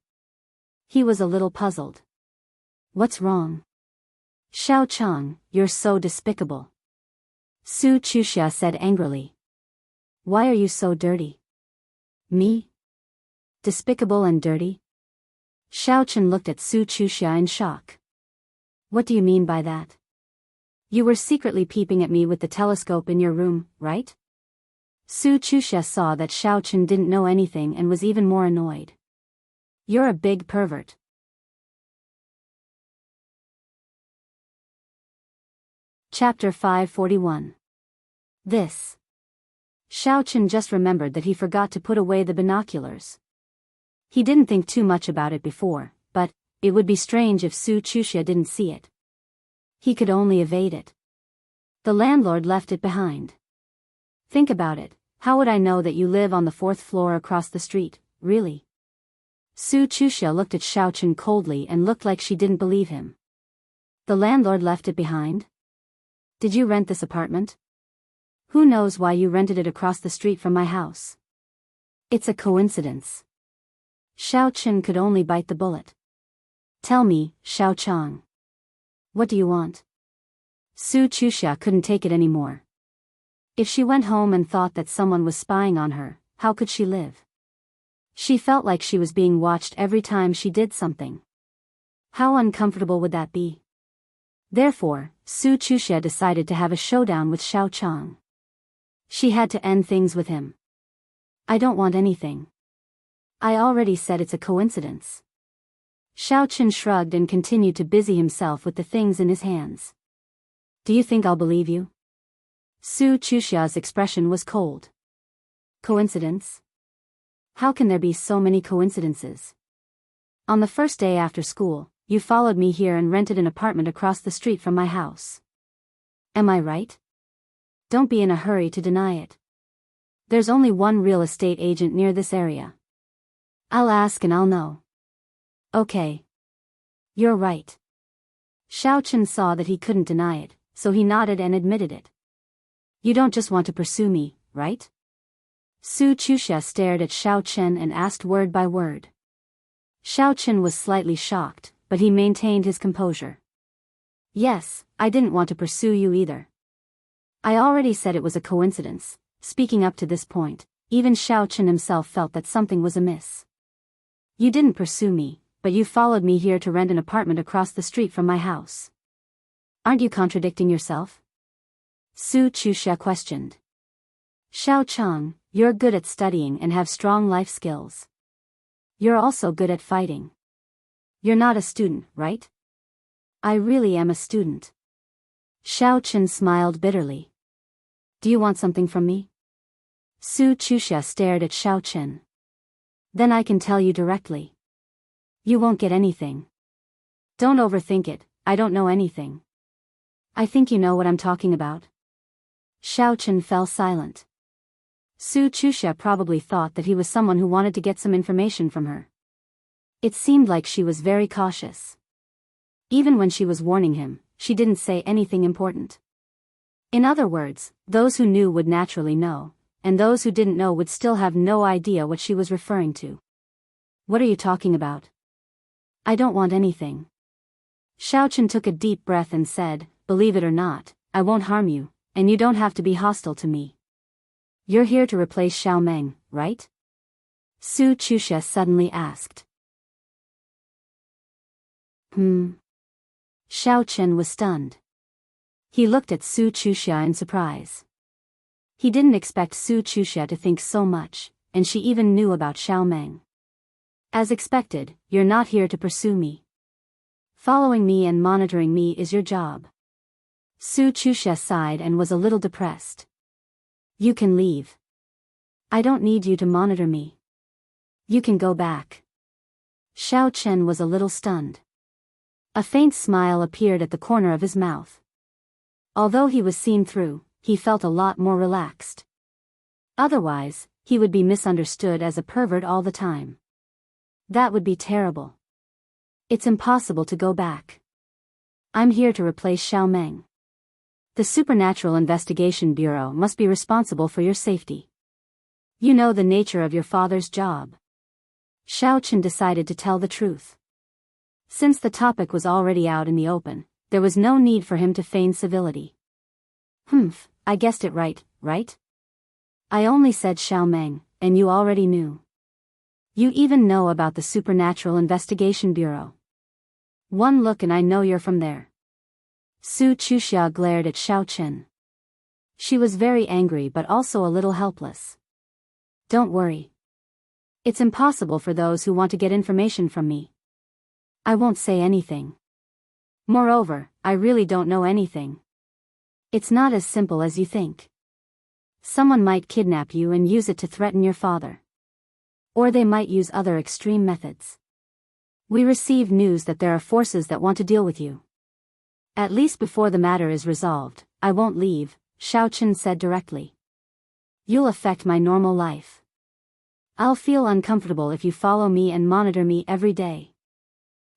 S1: He was a little puzzled. What's wrong? Xiao Chang, you're so despicable. Su Chuxia said angrily. Why are you so dirty? Me? Despicable and dirty? Xiao Chen looked at Su Chuxia in shock. What do you mean by that? You were secretly peeping at me with the telescope in your room, right? Su Chuxia saw that Xiao Chen didn't know anything and was even more annoyed. You're a big pervert. Chapter 541. This. Xiao Chen just remembered that he forgot to put away the binoculars. He didn't think too much about it before, but it would be strange if Su Chuxia didn't see it. He could only evade it. The landlord left it behind. Think about it, how would I know that you live on the 4th floor across the street, really? Su Chuxia looked at Xiao Chen coldly and looked like she didn't believe him. The landlord left it behind? Did you rent this apartment? Who knows why you rented it across the street from my house? It's a coincidence. Xiao Chen could only bite the bullet. Tell me, Xiao Chang. What do you want? Su Chuxia couldn't take it anymore. If she went home and thought that someone was spying on her, how could she live? She felt like she was being watched every time she did something. How uncomfortable would that be? Therefore, Su Chuxia decided to have a showdown with Xiao Chang. She had to end things with him. I don't want anything. I already said it's a coincidence. Xiao Chen shrugged and continued to busy himself with the things in his hands. Do you think I'll believe you? Su Chuxia's expression was cold. Coincidence? How can there be so many coincidences? On the first day after school, you followed me here and rented an apartment across the street from my house. Am I right? Don't be in a hurry to deny it. There's only one real estate agent near this area. I'll ask and I'll know. Okay. You're right. Xiao Chen saw that he couldn't deny it, so he nodded and admitted it. You don't just want to pursue me, right? Su Chuxia stared at Xiao Chen and asked word by word. Xiao Chen was slightly shocked, but he maintained his composure. Yes, I didn't want to pursue you either. I already said it was a coincidence. Speaking up to this point, even Xiao Chen himself felt that something was amiss. You didn't pursue me, but you followed me here to rent an apartment across the street from my house. Aren't you contradicting yourself? Su Chuxia questioned. Xiao Chang, you're good at studying and have strong life skills. You're also good at fighting. You're not a student, right? I really am a student. Xiao Chen smiled bitterly. Do you want something from me? Su Chuxia stared at Xiao Chen. Then I can tell you directly. You won't get anything. Don't overthink it, I don't know anything. I think you know what I'm talking about. Xiao Chen fell silent. Su Chuxia probably thought that he was someone who wanted to get some information from her. It seemed like she was very cautious. Even when she was warning him, she didn't say anything important. In other words, those who knew would naturally know, and those who didn't know would still have no idea what she was referring to. What are you talking about? I don't want anything. Xiao Chen took a deep breath and said, believe it or not, I won't harm you, and you don't have to be hostile to me. You're here to replace Xiao Meng, right? Su Chuxia suddenly asked. Xiao Chen was stunned. He looked at Su Chuxia in surprise. He didn't expect Su Chuxia to think so much, and she even knew about Xiao Meng. As expected, you're not here to pursue me. Following me and monitoring me is your job. Su Chuxia sighed and was a little depressed. You can leave. I don't need you to monitor me. You can go back. Xiao Chen was a little stunned. A faint smile appeared at the corner of his mouth. Although he was seen through, he felt a lot more relaxed. Otherwise, he would be misunderstood as a pervert all the time. That would be terrible. It's impossible to go back. I'm here to replace Xiao Meng. The Supernatural Investigation Bureau must be responsible for your safety. You know the nature of your father's job. Xiao Chen decided to tell the truth. Since the topic was already out in the open, there was no need for him to feign civility. I guessed it right? I only said Xiao Meng, and you already knew. You even know about the Supernatural Investigation Bureau. One look and I know you're from there. Su Chuxia glared at Xiao Chen. She was very angry but also a little helpless. Don't worry. It's impossible for those who want to get information from me. I won't say anything. Moreover, I really don't know anything. It's not as simple as you think. Someone might kidnap you and use it to threaten your father. Or they might use other extreme methods. We received news that there are forces that want to deal with you. At least before the matter is resolved, I won't leave, Xiao Chen said directly. You'll affect my normal life. I'll feel uncomfortable if you follow me and monitor me every day.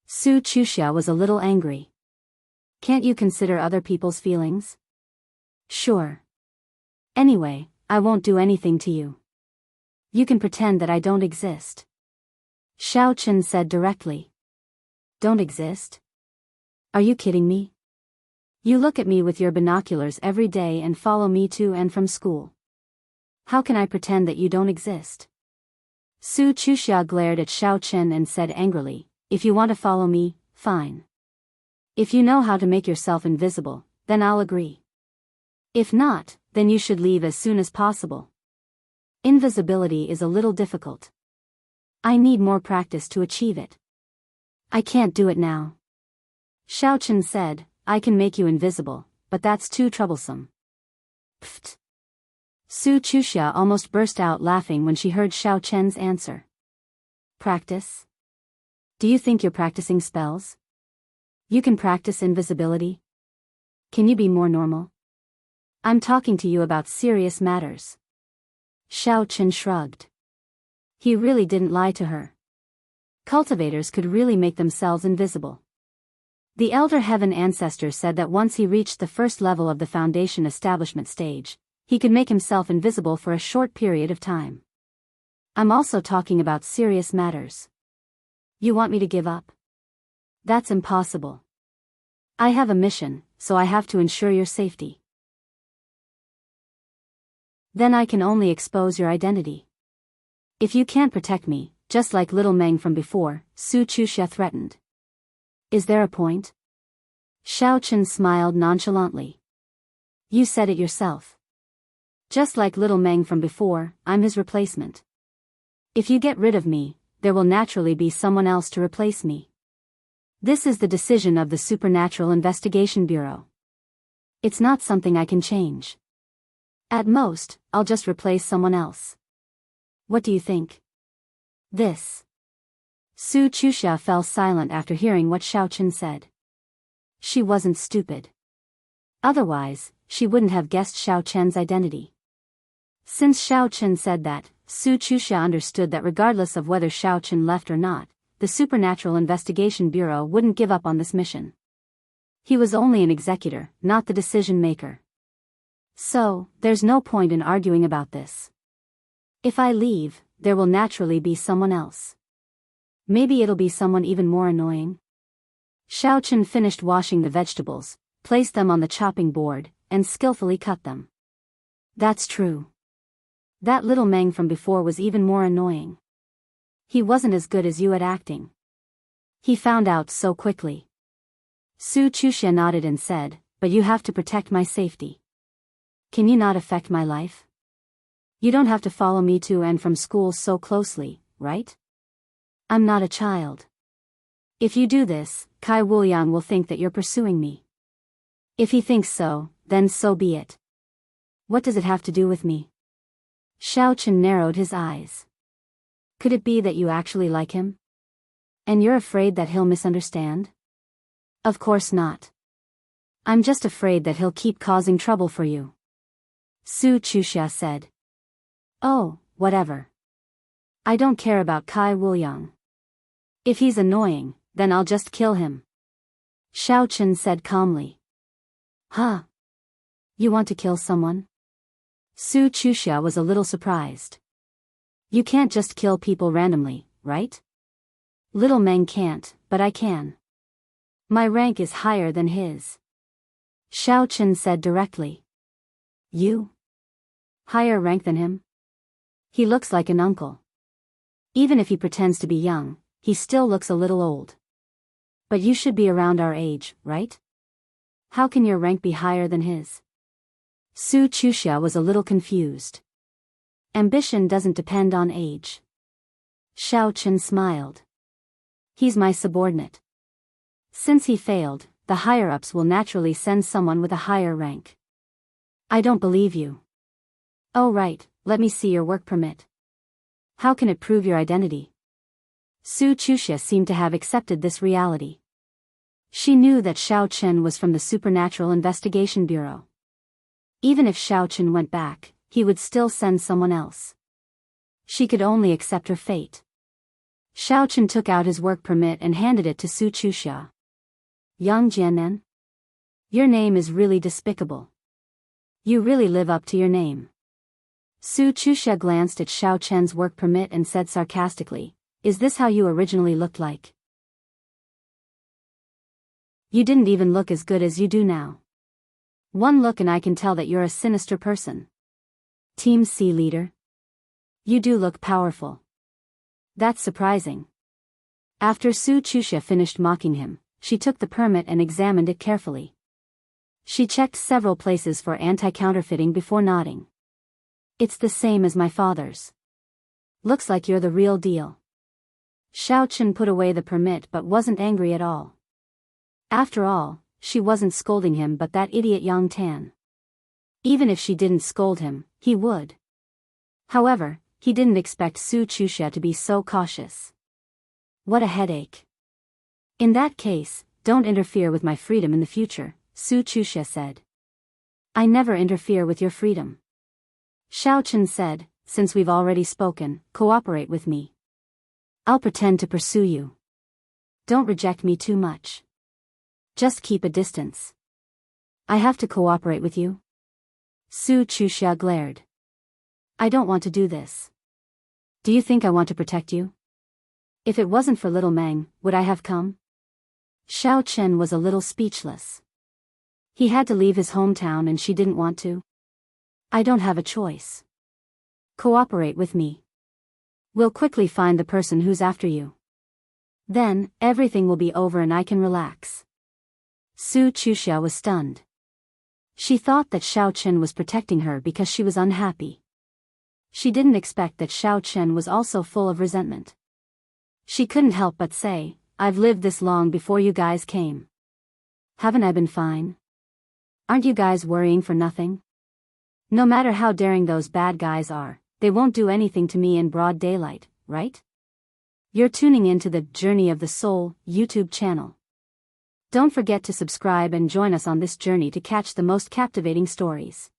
S1: Su Chuxia was a little angry. Can't you consider other people's feelings? Sure. Anyway, I won't do anything to you. You can pretend that I don't exist. Xiao Chen said directly. Don't exist? Are you kidding me? You look at me with your binoculars every day and follow me to and from school. How can I pretend that you don't exist? Su Chuxia glared at Xiao Chen and said angrily, if you want to follow me, fine. If you know how to make yourself invisible, then I'll agree. If not, then you should leave as soon as possible. Invisibility is a little difficult. I need more practice to achieve it. I can't do it now. Xiao Chen said, I can make you invisible, but that's too troublesome. Pfft. Su Chuxia almost burst out laughing when she heard Xiao Chen's answer. Practice? Do you think you're practicing spells? You can practice invisibility? Can you be more normal? I'm talking to you about serious matters. Xiao Chen shrugged. He really didn't lie to her. Cultivators could really make themselves invisible. The Elder Heaven Ancestor said that once he reached the first level of the Foundation establishment stage, he could make himself invisible for a short period of time. I'm also talking about serious matters. You want me to give up? That's impossible. I have a mission, so I have to ensure your safety. Then I can only expose your identity. If you can't protect me, just like little Meng from before, Su Chuxia threatened. Is there a point? Xiao Chen smiled nonchalantly. You said it yourself. Just like little Meng from before, I'm his replacement. If you get rid of me, there will naturally be someone else to replace me. This is the decision of the Supernatural Investigation Bureau. It's not something I can change. At most, I'll just replace someone else. What do you think? This. Su Chuxia fell silent after hearing what Xiao Chen said. She wasn't stupid. Otherwise, she wouldn't have guessed Xiao Chen's identity. Since Xiao Chen said that, Su Chuxia understood that regardless of whether Xiao Chen left or not, the Supernatural Investigation Bureau wouldn't give up on this mission. He was only an executor, not the decision-maker. So, there's no point in arguing about this. If I leave, there will naturally be someone else. Maybe it'll be someone even more annoying. Xiao Chen finished washing the vegetables, placed them on the chopping board, and skillfully cut them. That's true. That little Meng from before was even more annoying. He wasn't as good as you at acting. He found out so quickly. Su Chuxia nodded and said, but you have to protect my safety. Can you not affect my life? You don't have to follow me to and from school so closely, right? I'm not a child. If you do this, Kai Wuliang will think that you're pursuing me. If he thinks so, then so be it. What does it have to do with me? Xiao Chen narrowed his eyes. Could it be that you actually like him? And you're afraid that he'll misunderstand? Of course not. I'm just afraid that he'll keep causing trouble for you. Su Chuxia said. Oh, whatever. I don't care about Kai Wuliang. If he's annoying, then I'll just kill him. Xiao Chen said calmly. Huh? You want to kill someone? Su Chuxia was a little surprised. You can't just kill people randomly, right? Little Meng can't, but I can. My rank is higher than his. Xiao Chen said directly. You? Higher rank than him? He looks like an uncle. Even if he pretends to be young, he still looks a little old. But you should be around our age, right? How can your rank be higher than his? Su Chuxia was a little confused. Ambition doesn't depend on age. Xiao Chen smiled. He's my subordinate. Since he failed, the higher-ups will naturally send someone with a higher rank. I don't believe you. Oh right, let me see your work permit. How can it prove your identity? Su Chuxia seemed to have accepted this reality. She knew that Xiao Chen was from the Supernatural Investigation Bureau. Even if Xiao Chen went back, he would still send someone else. She could only accept her fate. Xiao Chen took out his work permit and handed it to Su Chuxia. Yang Jianmen? Your name is really despicable. You really live up to your name. Su Chuxia glanced at Xiao Chen's work permit and said sarcastically, is this how you originally looked like? You didn't even look as good as you do now. One look and I can tell that you're a sinister person. Team C leader? You do look powerful. That's surprising. After Su Chuxia finished mocking him, she took the permit and examined it carefully. She checked several places for anti-counterfeiting before nodding. It's the same as my father's. Looks like you're the real deal. Xiao Chen put away the permit but wasn't angry at all. After all, she wasn't scolding him but that idiot Yang Tan. Even if she didn't scold him, he would. However, he didn't expect Su Chuxia to be so cautious. What a headache. In that case, don't interfere with my freedom in the future, Su Chuxia said. I never interfere with your freedom. Xiao Chen said, since we've already spoken, cooperate with me. I'll pretend to pursue you. Don't reject me too much. Just keep a distance. I have to cooperate with you? Su Chuxia glared. I don't want to do this. Do you think I want to protect you? If it wasn't for little Meng, would I have come? Xiao Chen was a little speechless. He had to leave his hometown and she didn't want to. I don't have a choice. Cooperate with me. We'll quickly find the person who's after you. Then, everything will be over and I can relax. Su Chuxia was stunned. She thought that Xiao Chen was protecting her because she was unhappy. She didn't expect that Xiao Chen was also full of resentment. She couldn't help but say, I've lived this long before you guys came. Haven't I been fine? Aren't you guys worrying for nothing? No matter how daring those bad guys are, they won't do anything to me in broad daylight, right? You're tuning in to the Journey of the Soul YouTube channel. Don't forget to subscribe and join us on this journey to catch the most captivating stories.